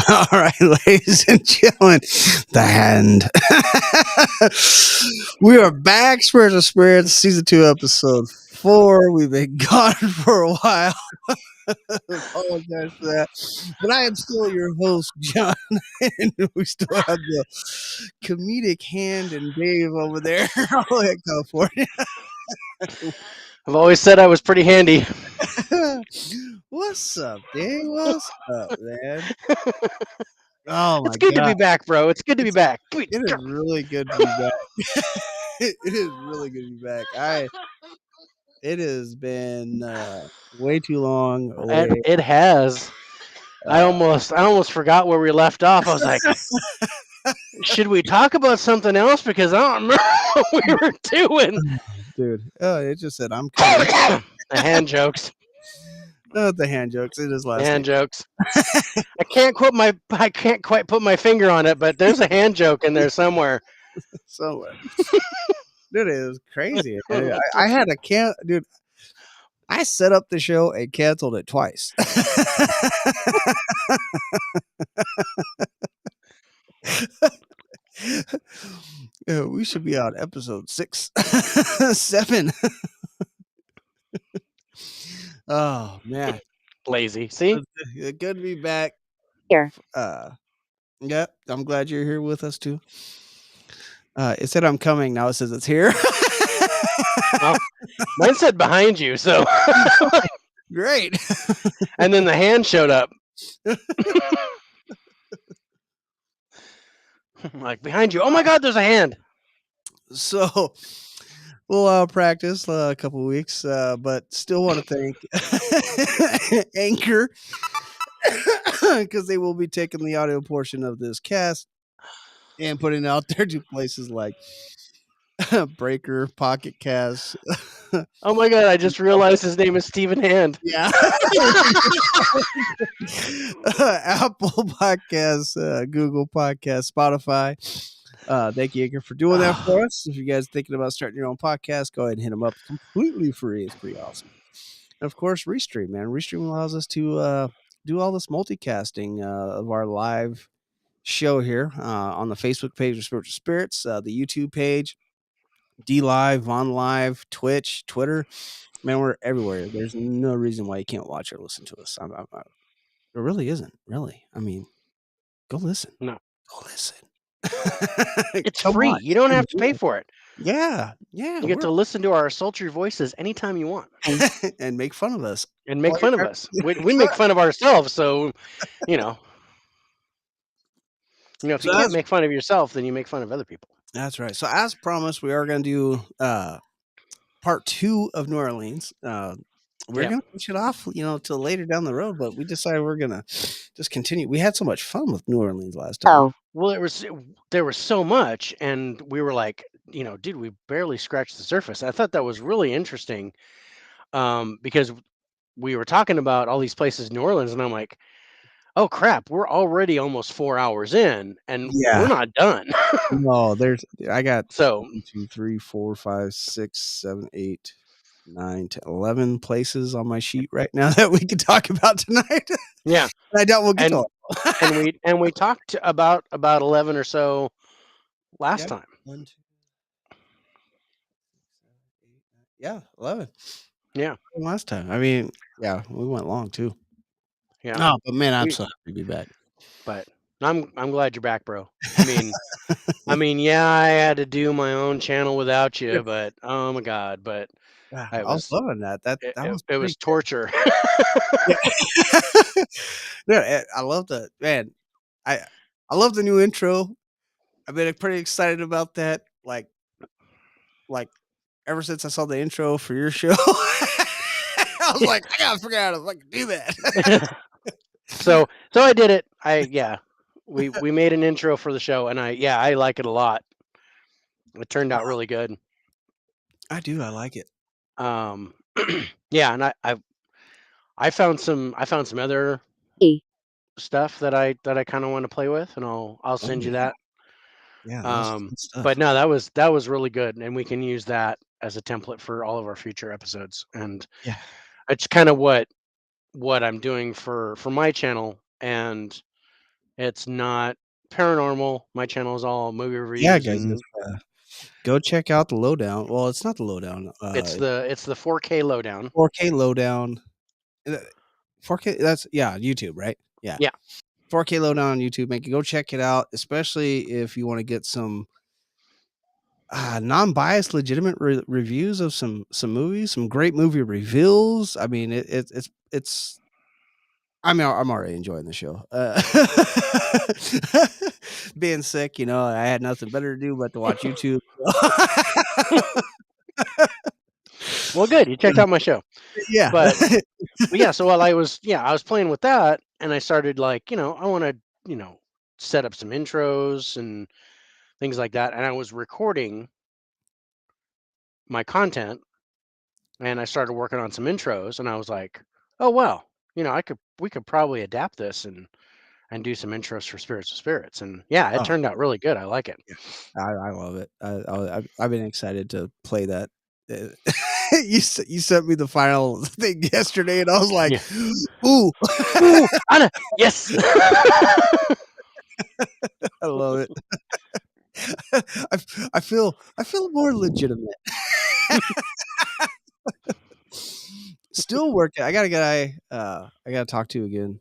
All right, ladies and gentlemen, the hand. We are back, Spiritual Spirits, season 2, episode 4. We've been gone for a while. Apologize for that. But I am still your host, John, and we still have the comedic hand and Dave over there, all the way in California. I've always said I was pretty handy. What's up, Dave? What's up, man? Oh my It's good to god. be back, bro. It's good to be It's back. it is really good to be back. It is really good to be back. It has been way too long away. It has. Uh, I almost forgot where we left off. I was like, should we talk about something else? Because I don't remember what we were doing. dude, it just said I'm coming. The hand jokes. The hand jokes. It is The last name. hand jokes. I can't quite put my finger on it, but there's a hand joke in there somewhere. Somewhere. Dude, it was crazy. I had a dude. I set up the show and canceled it twice. Yeah, we should be on episode 6, 7. Oh man, Lazy. See? good to be back. Here. Yep, I'm glad you're here with us too. It said I'm coming. Now it says it's here. Well, mine said behind you, so Great. and then the hand showed up. Like behind you. Oh my god, there's a hand. So we'll practice a couple of weeks, but still want to thank Anchor because they will be taking the audio portion of this cast and putting it out there to places like Breaker, Pocket Cast. Oh my god, I just realized his name is Stephen Hand. Yeah. Apple Podcasts, Google Podcasts, Spotify. Thank you, Anchor, for doing that for us. If you guys are thinking about starting your own podcast, go ahead and hit them up. Completely free. It's pretty awesome. And of course, Restream, man. Restream allows us to do all this multicasting of our live show here on the Facebook page of Spiritual Spirits, the YouTube page, D Live, Von Live, Twitch, Twitter. Man, we're everywhere. There's no reason why you can't watch or listen to us. There really isn't. Really, I mean, go listen. No. Go listen. It's Come free. on. You don't have to pay for it. Yeah. You get to listen to our sultry voices anytime you want and make fun of us. and make Well, fun of you're- us. We make fun of ourselves, so you know. If So you can't that's- make fun of yourself, then you make fun of other people. That's right. So as promised, we are going to do part 2 of New Orleans. We're Yeah. going to push it off, till later down the road, but we decided we're going to just continue. We had so much fun with New Orleans last time. Oh, Well, there was so much, and we were like, dude, we barely scratched the surface. I thought that was really interesting, because we were talking about all these places in New Orleans, and I'm like, oh crap, we're already almost 4 hours in, and Yeah. we're not done. No, I got So 1, 2, 3, 4, 5, 6, 7, 8, 9, 10, 11 places on my sheet right now that we could talk about tonight. yeah, I doubt we'll get to all. and we talked about 11 or so last time. 1, 2, 3, 8, 11. Yeah. Last time. I mean, yeah, we went long too. Yeah. No, but man, I'm We- so happy to be back. But I'm glad you're back, bro. I mean, yeah, I had to do my own channel without you, but oh my god, but I was loving that. That was it was torture. Yeah, I love the man. I love the new intro. I've been pretty excited about that. Like ever since I saw the intro for your show, I was like, I gotta figure out how to do that. So I did it. We made an intro for the show, and I like it a lot. It turned out really good. I do. I like it. Yeah, and I found some other stuff that I kind of want to play with, and I'll send you that. Yeah. That's good stuff. But no, that was really good, and we can use that as a template for all of our future episodes. And yeah, it's kind of what I'm doing for my channel, and It's not paranormal. My channel is all movie Yeah, reviews, guys, and go check out the lowdown. Well, it's not the lowdown. it's the 4K lowdown. 4K lowdown. Uh, 4K. That's YouTube, right? Yeah, Yeah. 4K lowdown on YouTube. Make go check it out, especially if you want to get some non-biased, legitimate reviews of some movies, some great movie reveals. I mean, it's. I mean, I'm already enjoying the show. Being sick, I had nothing better to do but to watch YouTube. Well, good. You checked out my show, Yeah. but yeah. So while I was playing with that, and I started like, I want to, set up some intros and things like that, and I was recording my content, and I started working on some intros, and I was like, oh well, we could probably adapt this and do some intros for Spirits of Spirits, and yeah, it Oh, turned out really good. I like it. yeah. I love it. I've been excited to play that. Uh, you sent me the final thing yesterday, and I was like, Yeah. "Ooh, Ooh, Anna, yes. I love it." I I feel more legitimate. Still working. I got a guy. I got to talk to again.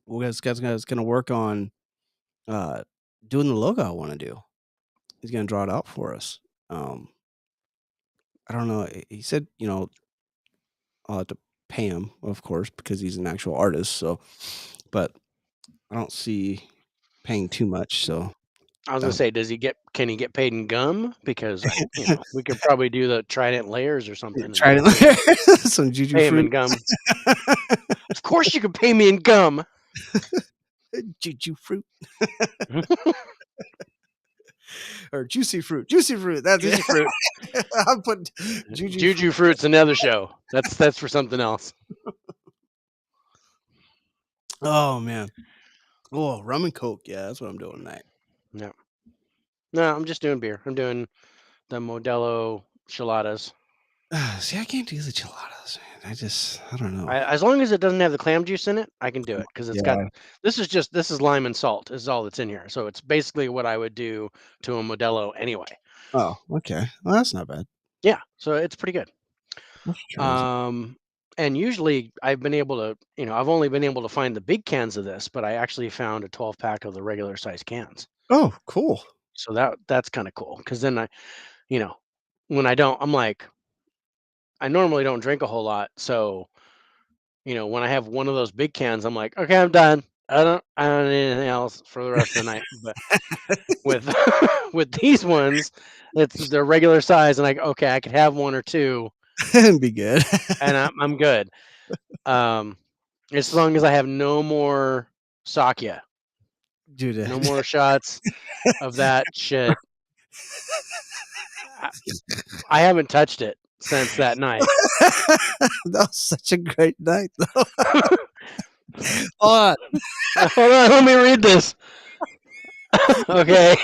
Well, this guy's gonna work on uh doing the logo I want to do. He's gonna draw it out for us. Um, I don't know. He said, I'll have to pay him, of course, because he's an actual artist. So, but I don't see paying too much. So, I was gonna uh, say, can he get paid in gum? Because we could probably do the Trident layers or something and try it. Some juju pay him in fruit, gum. Of course, you could pay me in gum. juju fruit, or juicy fruit, juicy fruit. That's it. Juicy fruit. I'm putting juju fruit. Juju fruit's another show. That's for something else. Oh man. Oh, rum and coke. Yeah, that's what I'm doing tonight. No, no, I'm just doing beer. I'm doing the Modelo Chiladas. See, I can't do the gelatos, man. I don't know. As long as it doesn't have the clam juice in it, I can do it because it's got. Yeah. This is lime and salt. This is all that's in here. So it's basically what I would do to a Modelo anyway. Oh, okay. Well, that's not bad. Yeah, so it's pretty good. Let's try this. Um, and usually I've been able to, I've only been able to find the big cans of this, but I actually found a 12 pack of the regular size cans. Oh, cool. So that's kind of cool because then you know, when I don't, I'm like, I normally don't drink a whole lot. So, when I have one of those big cans, I'm like, okay, I'm done. I don't need anything else for the rest of the night. But with with these ones, it's their regular size, and okay, I could have one or two, It'd be good. and I'm good. Um, as long as I have no more Sakya, Dude, no more shots of that shit. I, I haven't touched it since that night. that was such a great night, though. Hold on. Hold on, let me read this. Okay.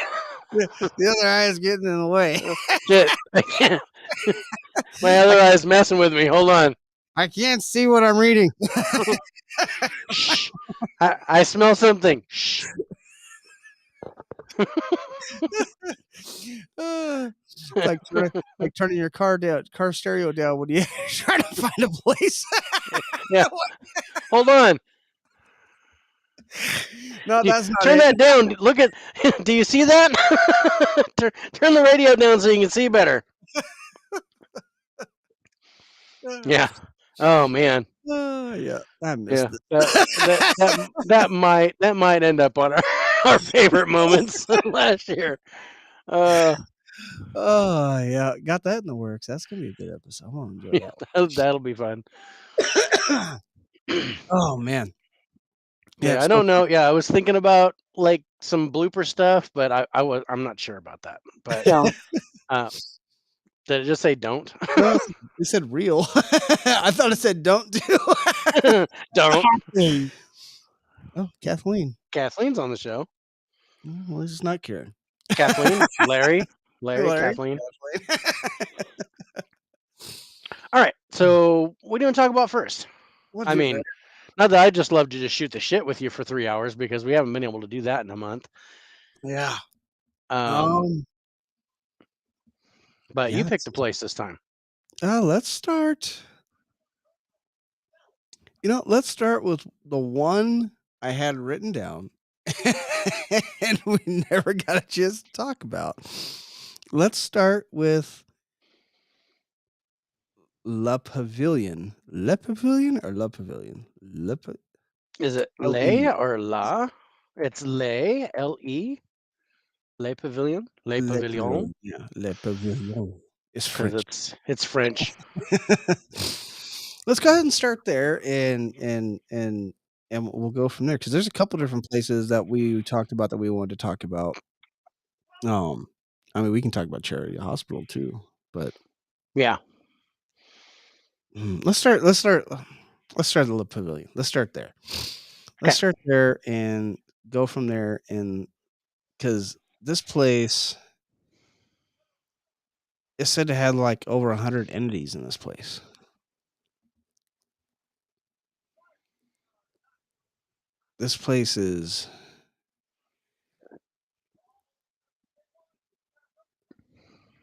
The other eye is getting in the way. Shit. I can't. My other eye's messing with me. Hold on. I can't see what I'm reading. Shh. I smell something. Shh. It's like turning your car stereo down when you try to find a place. Yeah. Hold on. No, that's not Turn it. that down. Look at. Do you see that? Turn the radio down so you can see better. Yeah. Oh man. Yeah, I missed Yeah. it. That might end up on our favorite moments last year. Uh, Oh yeah, got that in the works. That's gonna be a good episode. I'm gonna enjoy that that'll be fun. one. Oh man, yeah. Yeah, I So don't know. Yeah, I was thinking about like some blooper stuff, but I'm not sure about that. But uh, did it just say don't? no, it said real. I thought it said don't do. Don't. Kathleen. Oh, Kathleen. Kathleen's on the show. Well, this is not Karen. Kathleen, Hey, Larry, Larry. Kathleen. Kathleen. All right. So what do you want to talk about first? What I do mean, Not that I just love to just shoot the shit with you for 3 hours because we haven't been able to do that in a month. Yeah. Um, Um, but yeah, you picked a place this time. let's start. Let's start with the one I had written down, and we never got a chance to talk about. Let's start with La Pavilion. Le Pavilion or La Pavilion? Is it L-E. Le or La? It's Le, L-E, Le Pavilion, Le Le Pavilion, Pavilion. Yeah, Le Pavilion. It's because French. it's French. Let's go ahead and start there, and we'll go from there because there's a couple different places that we talked about that we wanted to talk about. Um, I mean, we can talk about Charity Hospital too, but Yeah. let's start the Pavilion. Let's start there. Let's Okay. start there and go from there, and because this place is said to have like over 100 entities in this place. This place is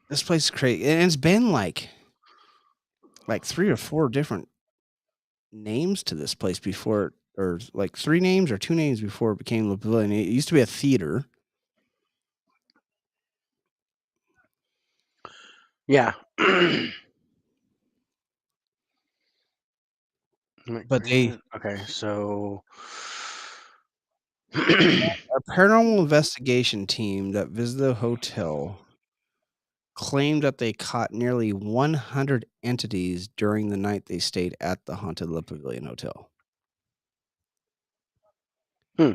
this place is crazy, and it's been like 3 or 4 different names to this place before, or like 3 names or 2 names before it became the Pavilion. It used to be a theater, Yeah. but they Okay, so a paranormal investigation team that visited the hotel claimed that they caught nearly 100 entities during the night they stayed at the Haunted Le Pavilion Hotel. Hmm,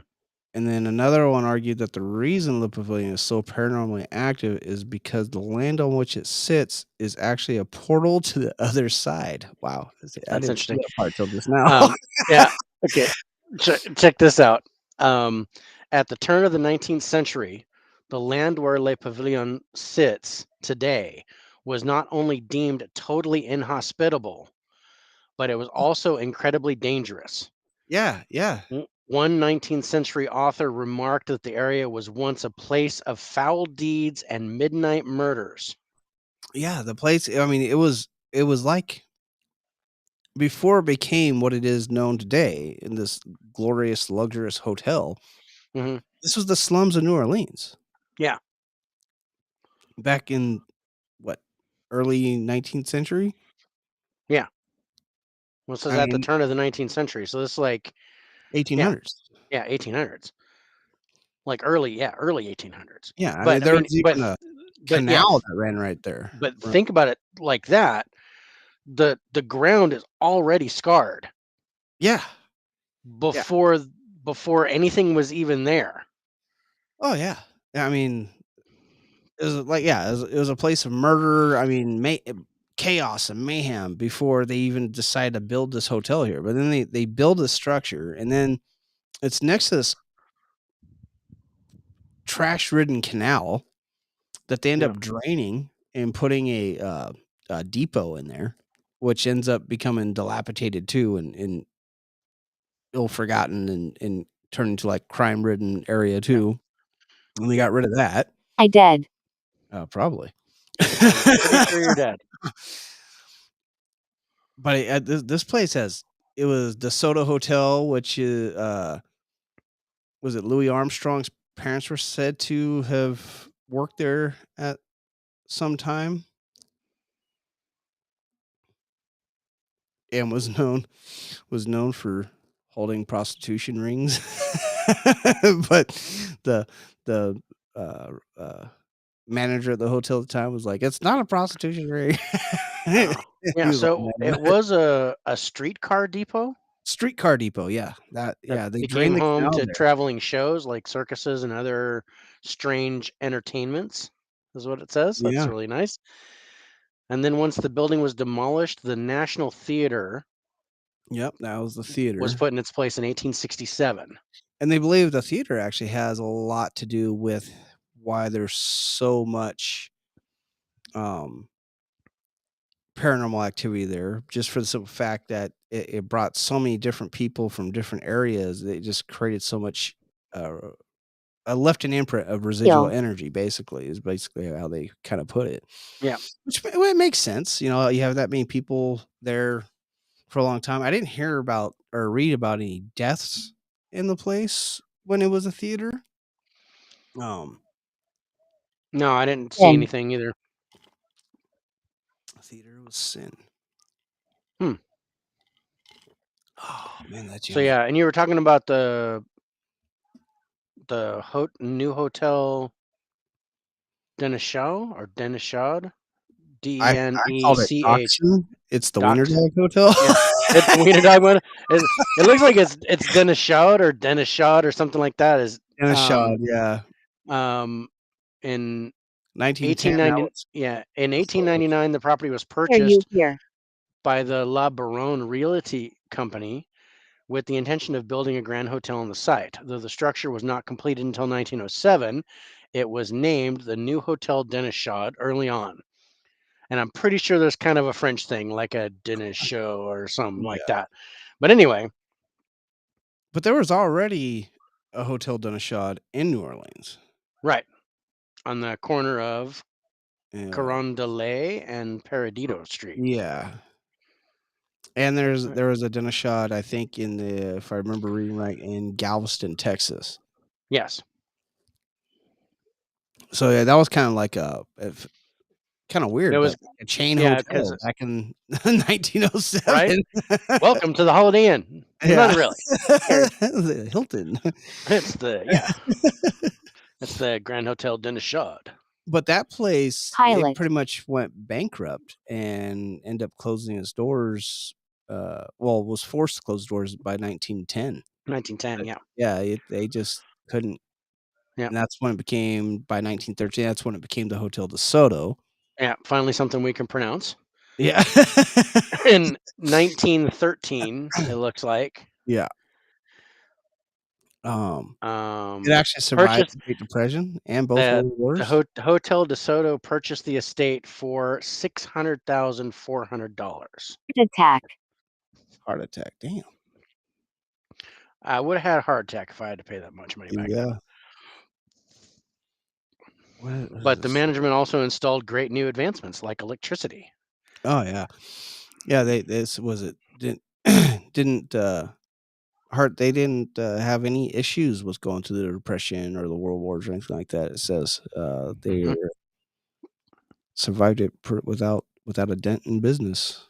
And then another one argued that the reason Le Pavilion is so paranormally active is because the land on which it sits is actually a portal to the other side. Wow. I that's didn't see interesting. that part till just now. Yeah, okay. Check this out. Um, at the turn of the 19th century, the land where Le Pavillon sits today was not only deemed totally inhospitable, but it was also incredibly dangerous. Yeah, yeah. One 19th century author remarked that the area was once a place of foul deeds and midnight murders. Yeah, the place, I mean, it was like before it became what it is known today in this glorious, luxurious hotel, Hmm. this was the slums of New Orleans Yeah, back in what, early 19th century? yeah. Well, this is I at the mean, turn of the 19th century. So this is like, yeah, 1800s. yeah, 1800s. Like early, yeah, early 1800s. Yeah, I mean, But I there mean, was even a but yeah, canal that ran right there. but Ru think about it like that. The ground is already scarred Yeah, yeah. before before anything was even there. Oh, yeah. Yeah, I mean, it was like, yeah, it was a place of murder, I mean, chaos and mayhem before they even decided to build this hotel here, but then they build a structure, and then it's next to this trash-ridden canal that they end Yeah, up draining and putting a depot in there, which ends up becoming dilapidated too and ill forgotten and turned into, like, crime-ridden area yeah, too, and they yeah. got rid of that. I dead. Probably. I'm pretty sure you're dead. But this place has it was the Soda Hotel, which is, was it Louis Armstrong's parents were said to have worked there at some time and was known for holding prostitution rings. But the the, uh, uh, manager at the hotel at the time was like, "It's not a prostitution ring." Oh, He yeah. was like, So "Man." it was a streetcar depot Streetcar depot, yeah. that They became drained the home canal to there. traveling shows like circuses and other strange entertainments, is what it says. That's Yeah. really nice. And then once the building was demolished, the National Theater Yep, that was the was theater. put in its place in 1867. And they believe the theater actually has a lot to do with why there's so much, um, paranormal activity there, just for the simple fact that it brought so many different people from different areas. It just created so much, uh, left an imprint of residual Deal. energy. Basically, is basically how they kind of put it, Yeah. which well, it makes sense. You know, you have that many people there for a long time. I didn't hear about or read about any deaths in the place when it was a theater. Um, No, I didn't see Sin. anything either. theater was sin. Hmm. Oh man, that's So yummy. yeah, and you were talking about the new hotel Denishau or Denishad, I called it Denech. Dachshund. It's the Wiener Dachshund. Dog Hotel. Yeah, it's the wiener dog one. It looks like it's Denishad or Denishad or something like that. Is Denishad, yeah. um in 1910, that 1890, was yeah, in before. 1899 the property was Hear you purchased here. by the La Baronne Realty Company with the intention of building a grand hotel on the site. Though the structure was not completed until 1907, it was named the New Hotel Denishad early on. And I'm pretty sure there's kind of a French thing like a dinner show or something like Yeah. that. But anyway, But there was already a Hotel Denishad in New Orleans. right on the corner of Yeah. Carondelet and Paradiso Street. Yeah. And Right. there was a Denishad, I think, in the if I remember reading right, in Galveston, Texas. Yes. So, yeah, that was kinda like a kinda It weird, was, but a chain yeah, because hotel back in right. 1907. Welcome to the Holiday Inn. Not Yeah. really. Here, The Hilton. it's the, yeah, it's the Grand Hotel Denishad. But that place, it Pilot. pretty much went bankrupt and ended up closing its doors, well, was forced to close doors by 1910. 1910. But Yeah. yeah, they just couldn't, Yeah. and that's when it became by 1913, that's when it became the Hotel de Soto. Yeah. Finally, something we can pronounce. Yeah. In 1913, it looks like, Yeah, um, it um, actually survived purchased the Great Depression and both World Wars. Hotel De Soto purchased the estate for $600,400. Attack. Heart attack, damn. I would have had a heart attack if I had to pay that much money back then. Yeah. What is But the this? management also installed great new advancements like electricity. Oh, yeah. Yeah, they this was it didn't didn't, they didn't, have any issues with going through the Depression or the World Wars or anything like that. It says, they Hmm. survived it without a dent in business.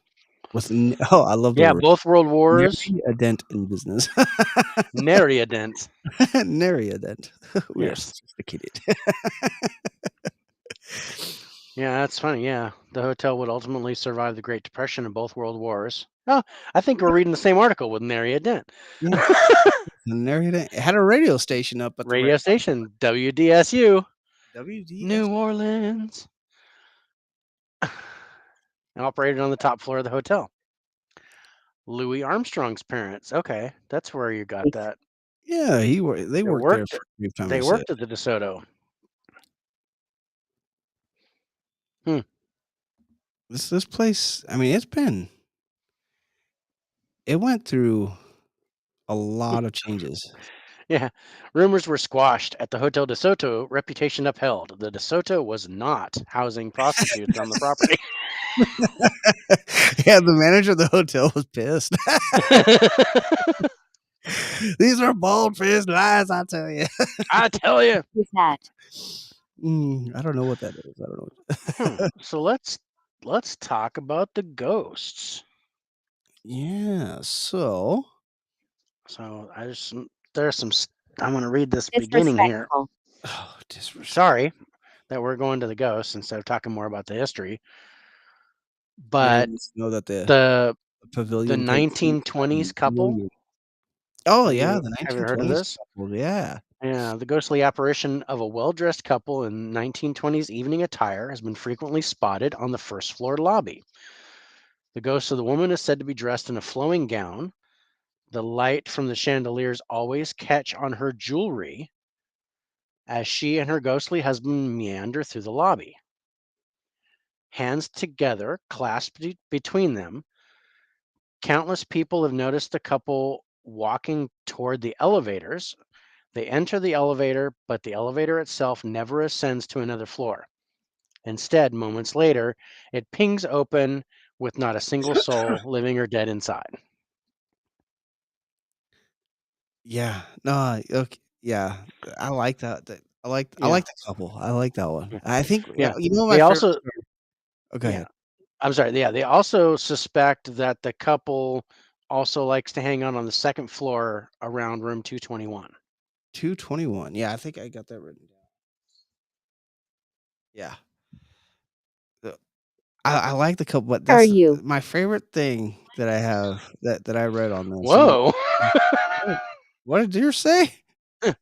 With n oh, I love the Yeah, word. both World Wars, Nary a dent in business. nary a dent. Nary a dent. We are Yes. sophisticated. Yeah, that's funny. Yeah. The hotel would ultimately survive the Great Depression and both World Wars. Oh, I think we're reading the same article with nary a dent. Yeah, nary a dent. It had a radio station up at the very Radio station, WDSU, WDS. New Orleans, operated on the top floor of the hotel. Louis Armstrong's parents. Okay, that's where you got that. Yeah, they They worked there worked. for a brief time, They they said. worked at the DeSoto. Hmm. This place, I mean, it went through a lot of changes. Yeah. Rumors were squashed at the Hotel DeSoto. Reputation upheld. The DeSoto was not housing prostitutes on the property. Yeah, the manager of the hotel was pissed. These are bald-faced lies, I tell you. I tell you. Is that? I don't know what that is. I don't know. So let's talk about the ghosts. Yeah, so So there's some. I'm going to read this beginning here. Disrespectful. oh, disrespect. Sorry that we're going to the ghosts instead of talking more about the history. Yeah, But you just know that the the the pavilion takes 1920s couple. million. Oh, Have yeah, you the have you heard of 1920s this? couple, yeah. Yeah, the ghostly apparition of a well-dressed couple in 1920s evening attire has been frequently spotted on the first floor lobby. The ghost of the woman is said to be dressed in a flowing gown. The light from the chandeliers always catch on her jewelry as she and her ghostly husband meander through the lobby. hands together, clasped between them. Countless people have noticed the couple walking toward the elevators. They enter the elevator, but the elevator itself never ascends to another floor. Instead, moments later, it pings open with not a single soul, living or dead, inside. Yeah. No, okay. Yeah. I like that. I Yeah. like the couple. I like that one. Yeah. I think, Yeah. you know, my They favorite also, story. Oh, go yeah, ahead. I'm sorry. Yeah. They also suspect that the couple also likes to hang out on the second floor around room 221. 221. Yeah, I think I got that written down. Yeah. Uh, I like the couple, but Are that's you? my favorite thing that I have that I read on this, and Whoa. what what did yours say?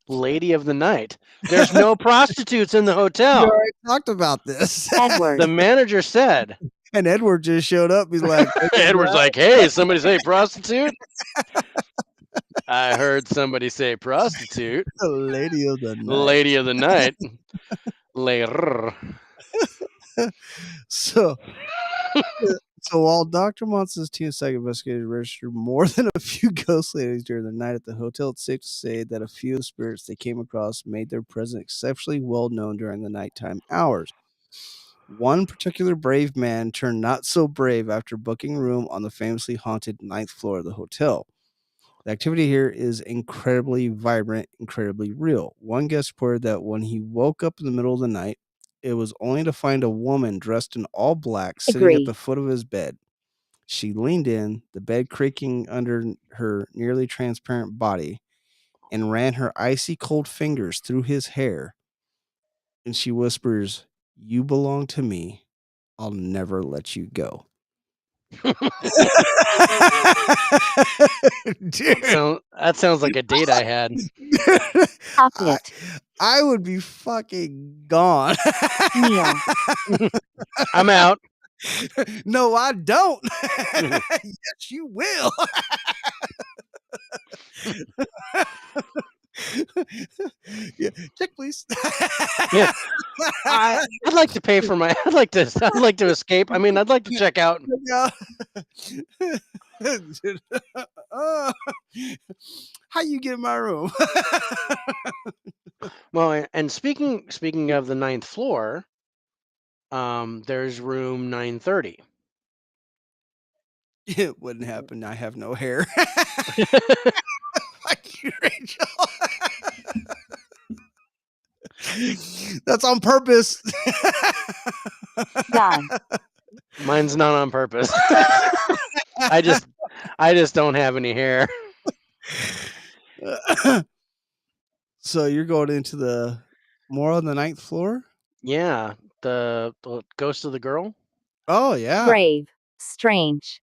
Lady of the night. There's no prostitutes in the We hotel. already talked about this. Edward. The manager said. And Edward just showed up. He's like, "Lady of the Edward's night, like, hey, somebody say prostitute? I heard somebody say prostitute. lady of the night." Lady of the night. Later. So so while Dr. Monson's team psych investigators registered more than a few ghost ladies during the night at the hotel, it's safe to say that a few of the spirits they came across made their presence exceptionally well known during the nighttime hours. One particular brave man turned not so brave after booking a room on the famously haunted ninth floor of the hotel. The activity here is incredibly vibrant, incredibly real. One guest reported that when he woke up in the middle of the night, it was only to find a woman dressed in all black sitting at Agree. the foot of his bed. She leaned in, the bed creaking under her nearly transparent body, and ran her icy cold fingers through his hair. And she whispers, "You belong to me. I'll never let you go." Dude, That sounds like a date I had. Stop I it. I would be fucking gone. Neil. I'm out. No, I don't. Yes, you will. Yeah, check please. Yeah. I'd like to pay for my I'd like to escape. I mean, I'd like to check out. Yeah. Uh, how you get in my room? Well, and speaking of the ninth floor, there's room 930. It wouldn't happen. I have no hair. Fuck you, Rachel. That's on purpose. Done. Mine's not on purpose. I just don't have any hair. So you're going into the more on the ninth floor? Yeah, the ghost of the girl, Oh yeah. Brave. Strange.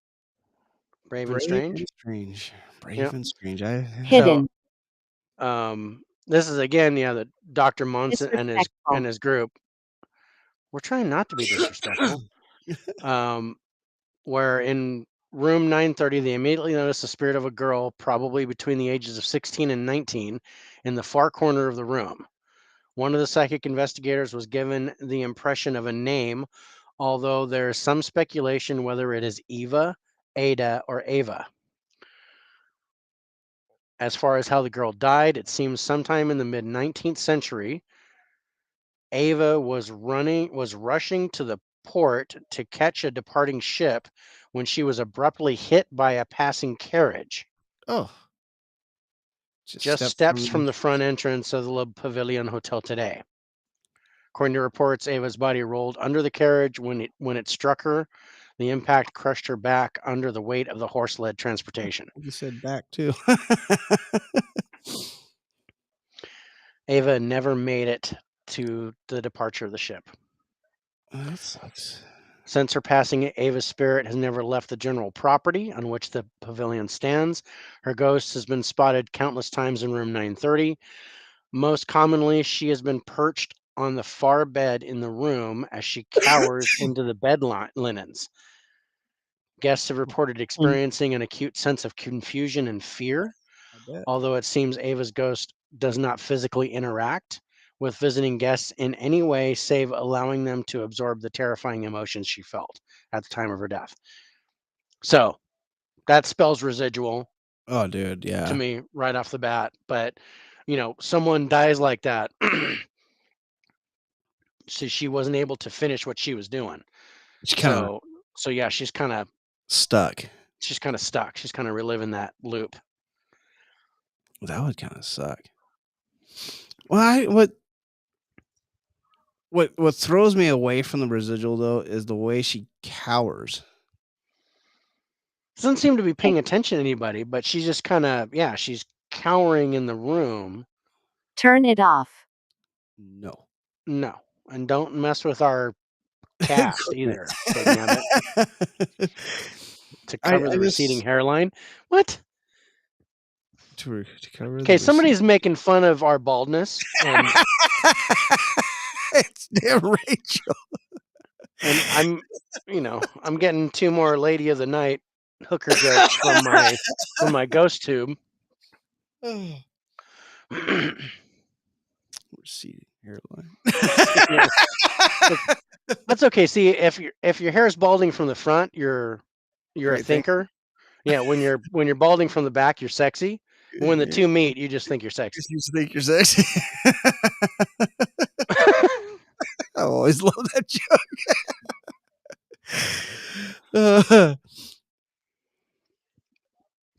brave and Brave and strange. strange. Brave Yep. and strange. I So, Hidden. this is again, yeah, the Dr. Munson and Disrespectful. his group. We're trying not to be disrespectful. Um, where in room 930, they immediately noticed the spirit of a girl, probably between the ages of 16 and 19, in the far corner of the room. One of the psychic investigators was given the impression of a name, although there is some speculation whether it is Eva, Ada, or Ava. As far as how the girl died, it seems sometime in the mid 19th century, Ava was rushing to the port to catch a departing ship when she was abruptly hit by a passing carriage, oh, just just steps steps from from the front entrance of the Le Pavilion Hotel today. According to reports, Ava's body rolled under the carriage when it struck her. The impact crushed her back under the weight of the horse-led transportation. you said back too. Ava never made it to the departure of the ship. That sucks. Since her passing, Ava's spirit has never left the general property on which the pavilion stands. Her ghost has been spotted countless times in room 930. Most commonly, she has been perched on the far bed in the room as she cowers into the bed linens. Guests have reported Mm. experiencing an acute sense of confusion and fear, I bet. although it seems Ava's ghost does not physically interact with visiting guests in any way save allowing them to absorb the terrifying emotions she felt at the time of her death. So that spells residual Oh, dude, to yeah. me right off the bat. But someone dies like that, so she wasn't able to finish what she was doing. She kind of So yeah, stuck. she's kind of stuck. She's kind of reliving that loop. That would kind of suck. Well, what throws me away from the residual though is the way she cowers. Doesn't seem to be paying attention to anybody, but she's just kind of she's cowering in the room. Turn it off. No. No, and don't mess with our cast either, dagnabbit, to I cover the receding just hairline. What? to cover Okay, the somebody's making fun of our baldness, and it's damn Rachel. I'm I'm getting 2 more Lady of the Night hooker jokes from my ghost tube. Receding hairline. Yeah. That's okay. See, if your hair is balding from the front, you're a Great thing. thinker. Yeah, when you're balding from the back, you're sexy. When the two meet, you just think you're sexy. You think you're sexy. I always love that joke.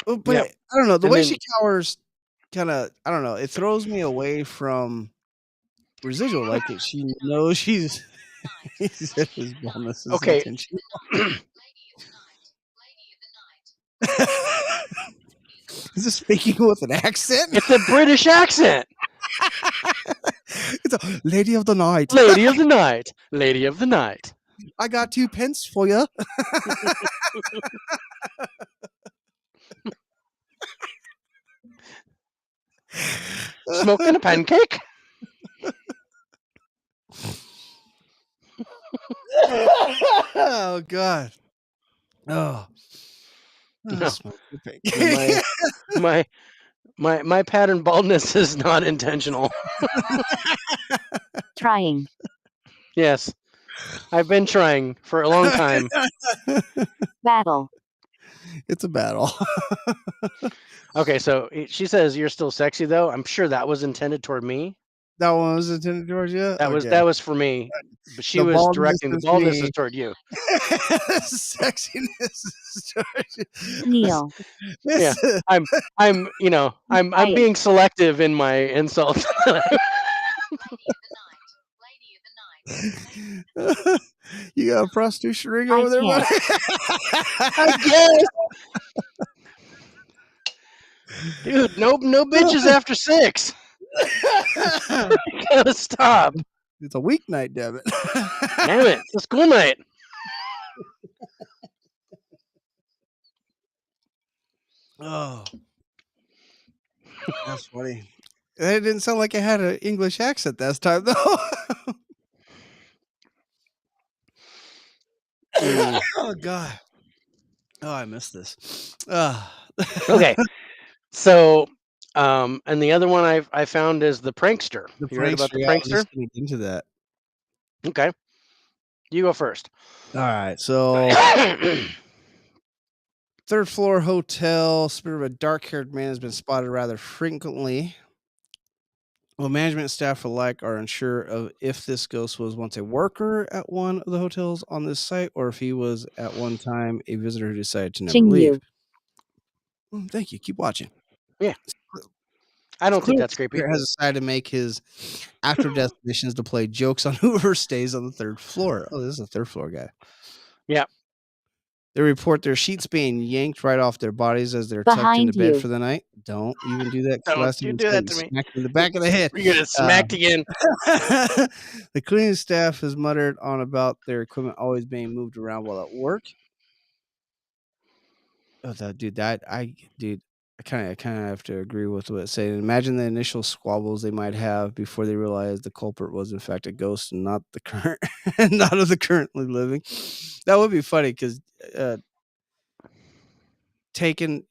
But Yep. I don't know. The And way then she cowers I don't know. It throws me away from residual. Like she knows she's he said his baldness is okay, intentional. Is this speaking with an accent? it's a British accent. It's a lady of the night. Lady of the night. Lady of the night. I got 2 pence for you. Smoking a pancake? Oh God. Oh. No. Smoke the pancake. My pattern baldness is not intentional. Trying. Yes. I've been trying for a long time. Battle. It's a battle. Okay, so she says you're still sexy though. I'm sure that was intended toward me. That one was intended towards you? That was for me. But she The was baldness directing the is baldness me. is toward you. Sexiness is towards you. Kneel. Yeah. I'm I'm Quiet. being selective in my insults. You got a prostitution ring I over there, can't. buddy? I guess. Dude, no bitches after 6. You gotta stop. It's a weeknight, damn it. Damn it. It's a school night. Oh. That's funny. It didn't sound like it had an English accent that time, though. Oh, God. Oh, I missed this. Okay. So and the other one I found is the prankster. The You read about prankster. the Yeah, I was prankster? just getting into that. Okay. You go first. All right. So, 3rd floor hotel. Spirit of a dark-haired man has been spotted rather frequently. Well, management and staff alike are unsure of if this ghost was once a worker at one of the hotels on this site or if he was at one time a visitor who decided to never Ching leave. you. Thank you. Keep watching. Yeah. I don't think Clearly, that's creepy. Spirit has decided to make his after death missions to play jokes on whoever stays on the 3rd floor. Oh, this is a 3rd floor guy. Yeah. They report their sheets being yanked right off their bodies as they're tucked Behind into bed you. for the night. Don't even do that. 'Cause Don't last time you you do said that you to me. smacked in the back of the head. You're gonna smacked again. The cleaning staff has muttered on about their equipment always being moved around while at work. Oh, I kind of have to agree with what it's saying. Imagine the initial squabbles they might have before they realize the culprit was in fact a ghost and not the current, not of the currently living. That would be funny because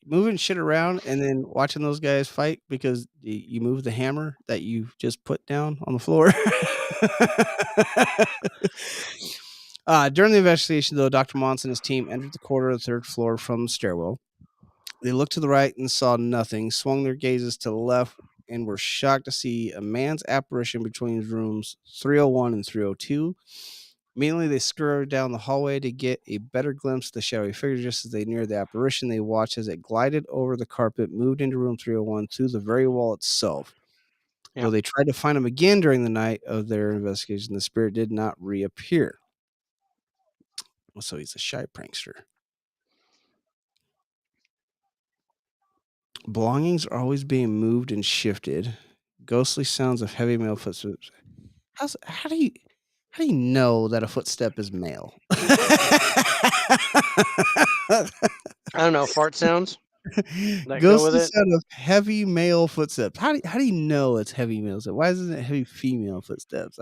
moving shit around and then watching those guys fight because you move the hammer that you just put down on the floor. During the investigation, though, Dr. Mons and his team entered the corridor of the third floor from the stairwell. They looked to the right and saw nothing, swung their gazes to the left, and were shocked to see a man's apparition between rooms 301 and 302. Immediately, they scurried down the hallway to get a better glimpse of the shadowy figure. Just as they neared the apparition, they watched as it glided over the carpet, moved into room 301 through the very wall itself. Yeah. Though they tried to find him again during the night of their investigation, the spirit did not reappear. So he's a shy prankster. Belongings are always being moved and shifted. Ghostly sounds of heavy male footsteps. How do you know that a footstep is male? I don't know, fart sounds that go with Ghostly it. sound of heavy male footsteps. How do you know it's heavy male? Why isn't it heavy female footsteps?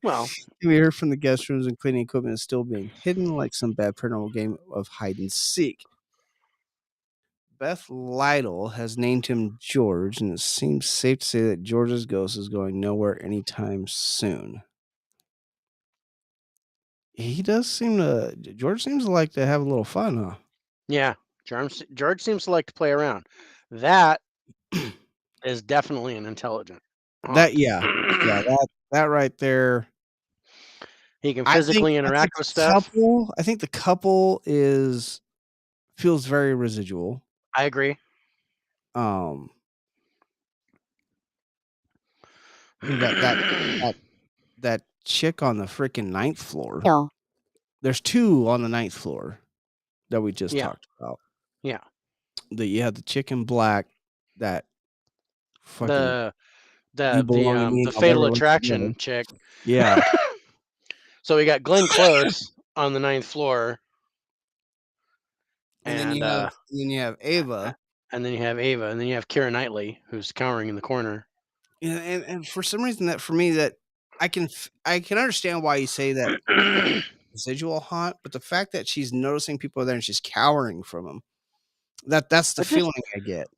Well, We heard from the guest rooms and cleaning equipment is still being hidden like some bad paranormal game of hide and seek. Beth Lytle has named him George, and it seems safe to say that George's ghost is going nowhere anytime soon. George seems to like to have a little fun, huh? yeah, George seems to like to play around. That is definitely an intelligent haunt. That right there. He can physically interact with stuff. I think the couple feels very residual. I agree. That chick on the freaking 9th floor. Hill. There's 2 on the 9th floor that we just talked about. Yeah. You had the chick in black that fucking The Fatal Attraction chick. Yeah. So we got Glenn Close on the 9th floor. And then you have Ava. And then you have Ava, and then you have Keira Knightley, who's cowering in the corner. Yeah, and for some reason that for me that I can understand why you say that residual haunt, but the fact that she's noticing people there and she's cowering from them, that's the feeling I get.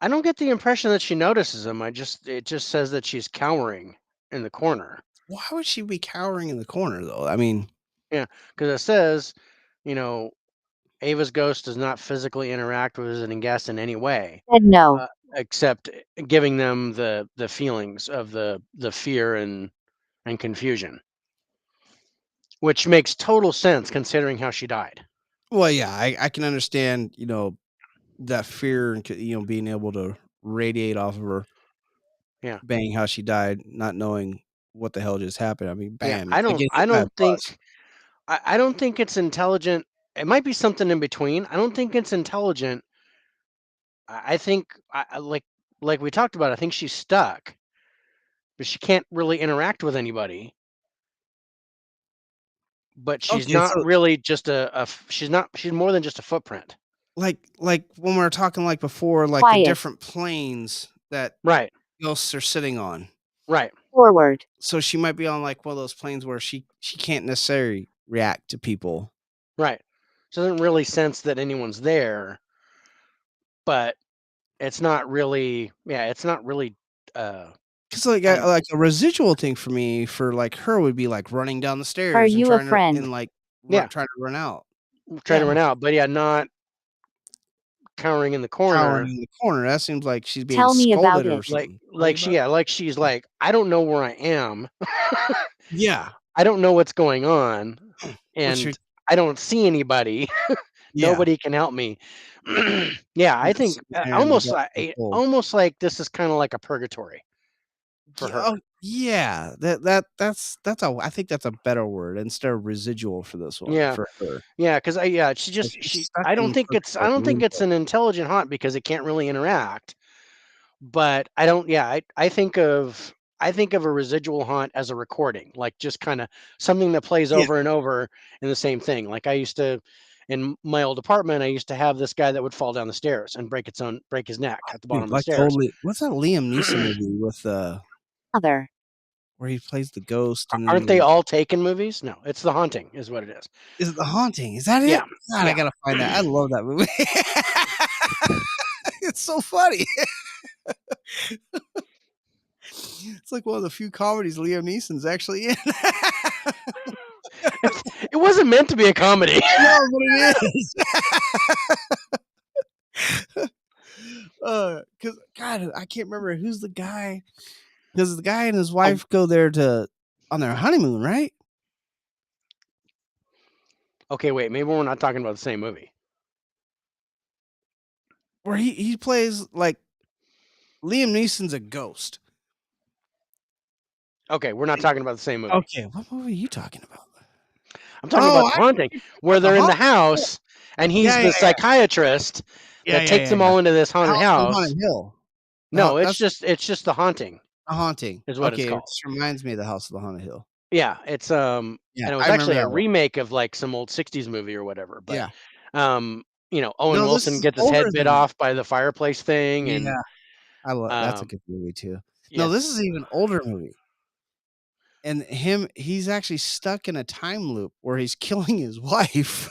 I don't get the impression that she notices them. It just says that she's cowering in the corner. Why would she be cowering in the corner though? I mean, yeah, because it says, Ava's ghost does not physically interact with visiting guests in any way. Said no. Except giving them the feelings of the fear and confusion, which makes total sense considering how she died. Well, yeah, I can understand, that fear and being able to radiate off of her. Yeah, bang how she died, not knowing what the hell just happened. I mean, bam! Yeah, I don't think it's intelligent. It might be something in between. I don't think it's intelligent. I think, like we talked about, I think she's stuck, but she can't really interact with anybody. But she's not really just she's more than just a footprint. Like when we were talking like before, like the different planes that ghosts are sitting on. Right. Forward. So she might be on like one of those planes where she can't necessarily react to people. Right. She doesn't really sense that anyone's there, but it's not really, it's not really. Because like a residual thing for me, for like her would be like running down the stairs. Are you a friend? And like trying to run out. Trying to run out, but not cowering in the corner. Cowering in the corner. That seems like she's being Tell me about scolded or it. something. She's like, I don't know where I am. Yeah. I don't know what's going on, and I don't see anybody. Nobody can help me. Yeah, I think almost like this is kind of like a purgatory for her. Oh, yeah. I think that's a better word instead of residual for this one. Yeah, for her. Yeah, because I don't think it's an intelligent haunt because it can't really interact. But I don't. Yeah, I think of a residual haunt as a recording, like just kind of something that plays over and over in the same thing. Like I used to, in my old apartment, I used to have this guy that would fall down the stairs and break his neck at the bottom of the stairs. Totally. What's that Liam Neeson movie with Other. where he plays the ghost, and Aren't they then all Taken movies? No, it's The Haunting is what it is. is it The Haunting? Is that Yeah, it? God, I yeah. gotta find that. I love that movie. It's so funny. It's like one of the few comedies Liam Neeson's actually in. It wasn't meant to be a comedy. I know, but it is. Because God, I can't remember who's the guy. Because the guy and his wife go there on their honeymoon, right? Okay, wait, maybe we're not talking about the same movie. Where he plays like Liam Neeson's a ghost. Okay, we're not talking about the same movie. Okay, what movie are you talking about? I'm talking about The Haunting, where they're in the house and he's Yeah, the psychiatrist that takes them all into this haunted House on house. Haunted Hill. No, it's That's just The Haunting a Haunting. is what it's Okay, it called. just reminds me of the House of the Haunted Hill. Yeah, it's and Yeah, it was I remember actually a that one. remake of like some old 60s movie or whatever, but Yeah. Owen No, this Wilson is gets his older head bit than that. off by the fireplace thing and Yeah, I love that's a um good movie too. No, yes. this is an even older movie. And he's actually stuck in a time loop where he's killing his wife.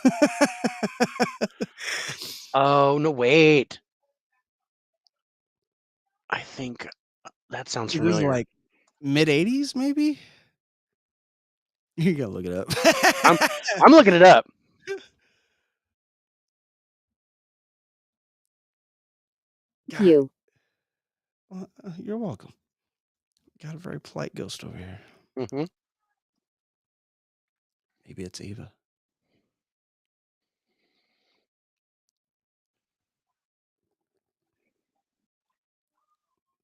Oh, no, wait. I think that sounds It was familiar. like mid-80s, maybe? You gotta look it up. I'm looking it up. God, You. well, you're welcome. Got a very polite ghost over here. Hmm. Maybe it's Eva.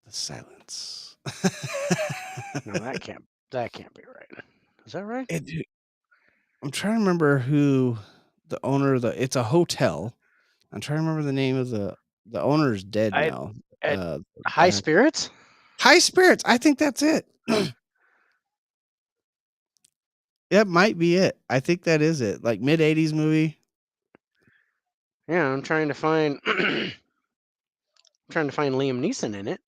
The silence. No, that can't be right. Is that right? I'm trying to remember who the owner of it's a hotel. I'm trying to remember the name of the owner's dead I now. at The High guy. Spirits? High Spirits. I think that's it. That might be it. I think that is it. Like mid-80s movie. Yeah, I'm trying to find Liam Neeson in it.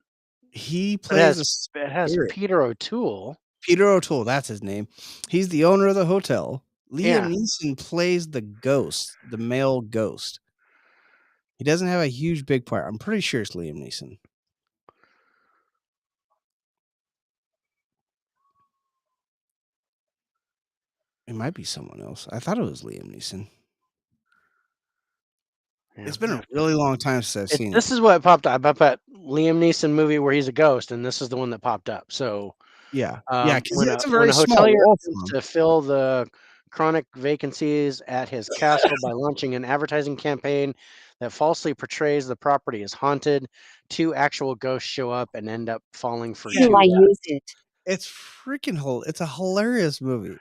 He It plays a has spirit. Peter O'Toole. Peter O'Toole, that's his name. He's the owner of the hotel. Yeah. Liam Neeson plays the ghost, the male ghost. He doesn't have a huge big part. I'm pretty sure it's Liam Neeson. It might be someone else. I thought it was Liam Neeson. Yeah, It's been a really long time since I've seen it. this is what popped up. I bet that Liam Neeson movie where he's a ghost, and this is the one that popped up. So, Yeah. Yeah, 'cause when it's a when very a small hotelier role aims for him. to fill the chronic vacancies at his castle by launching an advertising campaign that falsely portrays the property as haunted, two actual ghosts show up and end up falling for Yeah. Do two I deaths. use it? It's it's a hilarious movie.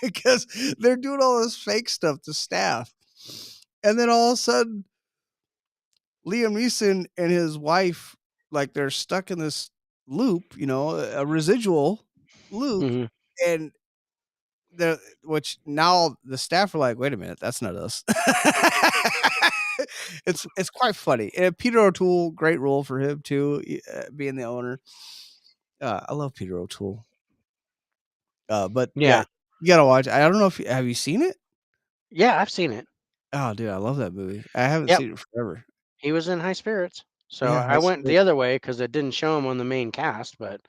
Because they're doing all this fake stuff to staff. And then all of a sudden, Liam Neeson and his wife, like they're stuck in this loop, a residual loop, Mhm. and which now the staff are like, wait a minute, that's not us. It's quite funny. And Peter O'Toole, great role for him too, being the owner. I love Peter O'Toole. But yeah, Yeah. you gotta watch. I don't know if have you seen it? Yeah, I've seen it. Oh, dude, I love that movie. I haven't Yep. seen it forever. He was in High Spirits. So Yeah, I went the other way because it didn't show him on the main cast, but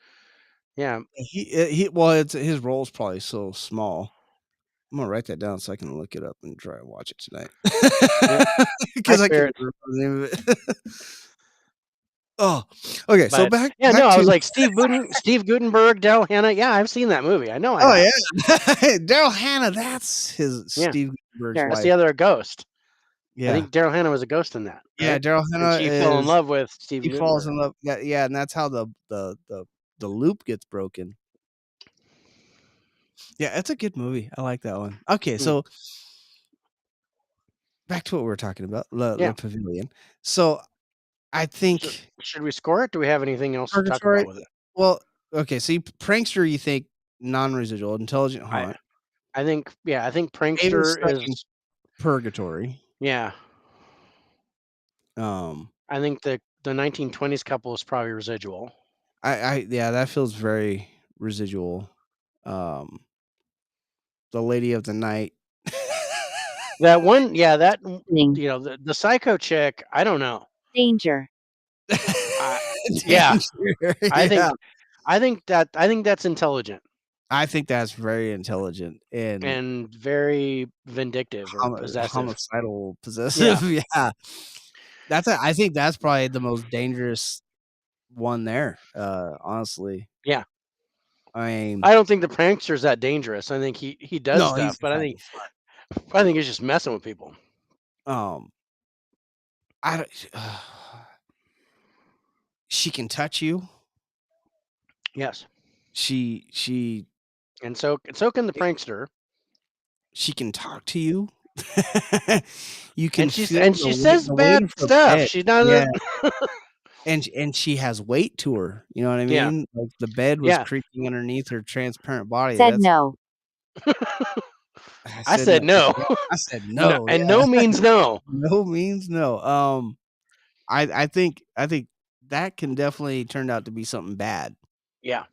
yeah. it's his role's probably so small. I'm gonna write that down so I can look it up and try and watch it tonight. Yep. High Because I can't Spirits. remember the name of it. Oh, okay. So But back yeah, back no, I was to like Steve Gutenberg, Daryl Hannah. Yeah, I've seen that movie. I know I oh have. yeah, Daryl Hannah. That's his Yeah. Steve Gutenberg's Sure. That's wife. the other ghost. I Yeah, think Daryl Hannah was a ghost in that, yeah. right? Daryl And Hannah she fell in is love with Steve he falls Gutenberg. in love. Yeah, yeah, and that's how the loop gets broken. Yeah, it's a good movie. I like that one. Okay, Hmm. so back to what we were talking about, Yeah. Le Pavilion. So I So think should we score it? Do we have anything else to talk Purgatory. about with it? Well, okay, so prankster, you think non-residual, intelligent I haunt. I think David Prankster stuck in is purgatory. yeah. Um, I think the 1920s couple is probably residual. Yeah, that feels very residual. Um, the Lady of the Night. That one, yeah, Ning. the psycho chick. I don't know. Danger. I Yeah, Danger. I Yeah. think that's intelligent I think that's very intelligent and and very vindictive or possessive. homicidal, possessive. Yeah, Yeah. I think that's probably the most dangerous one there, honestly. yeah. I mean, I don't think the prankster's that dangerous. I think he does no, he's stuff, just but I having think fun. I think he's just messing with people. Um, I don't she can touch you. Yes, She and so can the prankster. she can talk to you. You can And she's feel and she says the weight bad of her stuff. bed. She Yeah, doesn't. and she has weight to her, you know what I Yeah, mean? Like, the bed was yeah. creaking underneath her transparent body, Said that's no. I I said no. said no. I said No, no, and yeah. no means no. No means no. I think that can definitely turn out to be something bad, Yeah.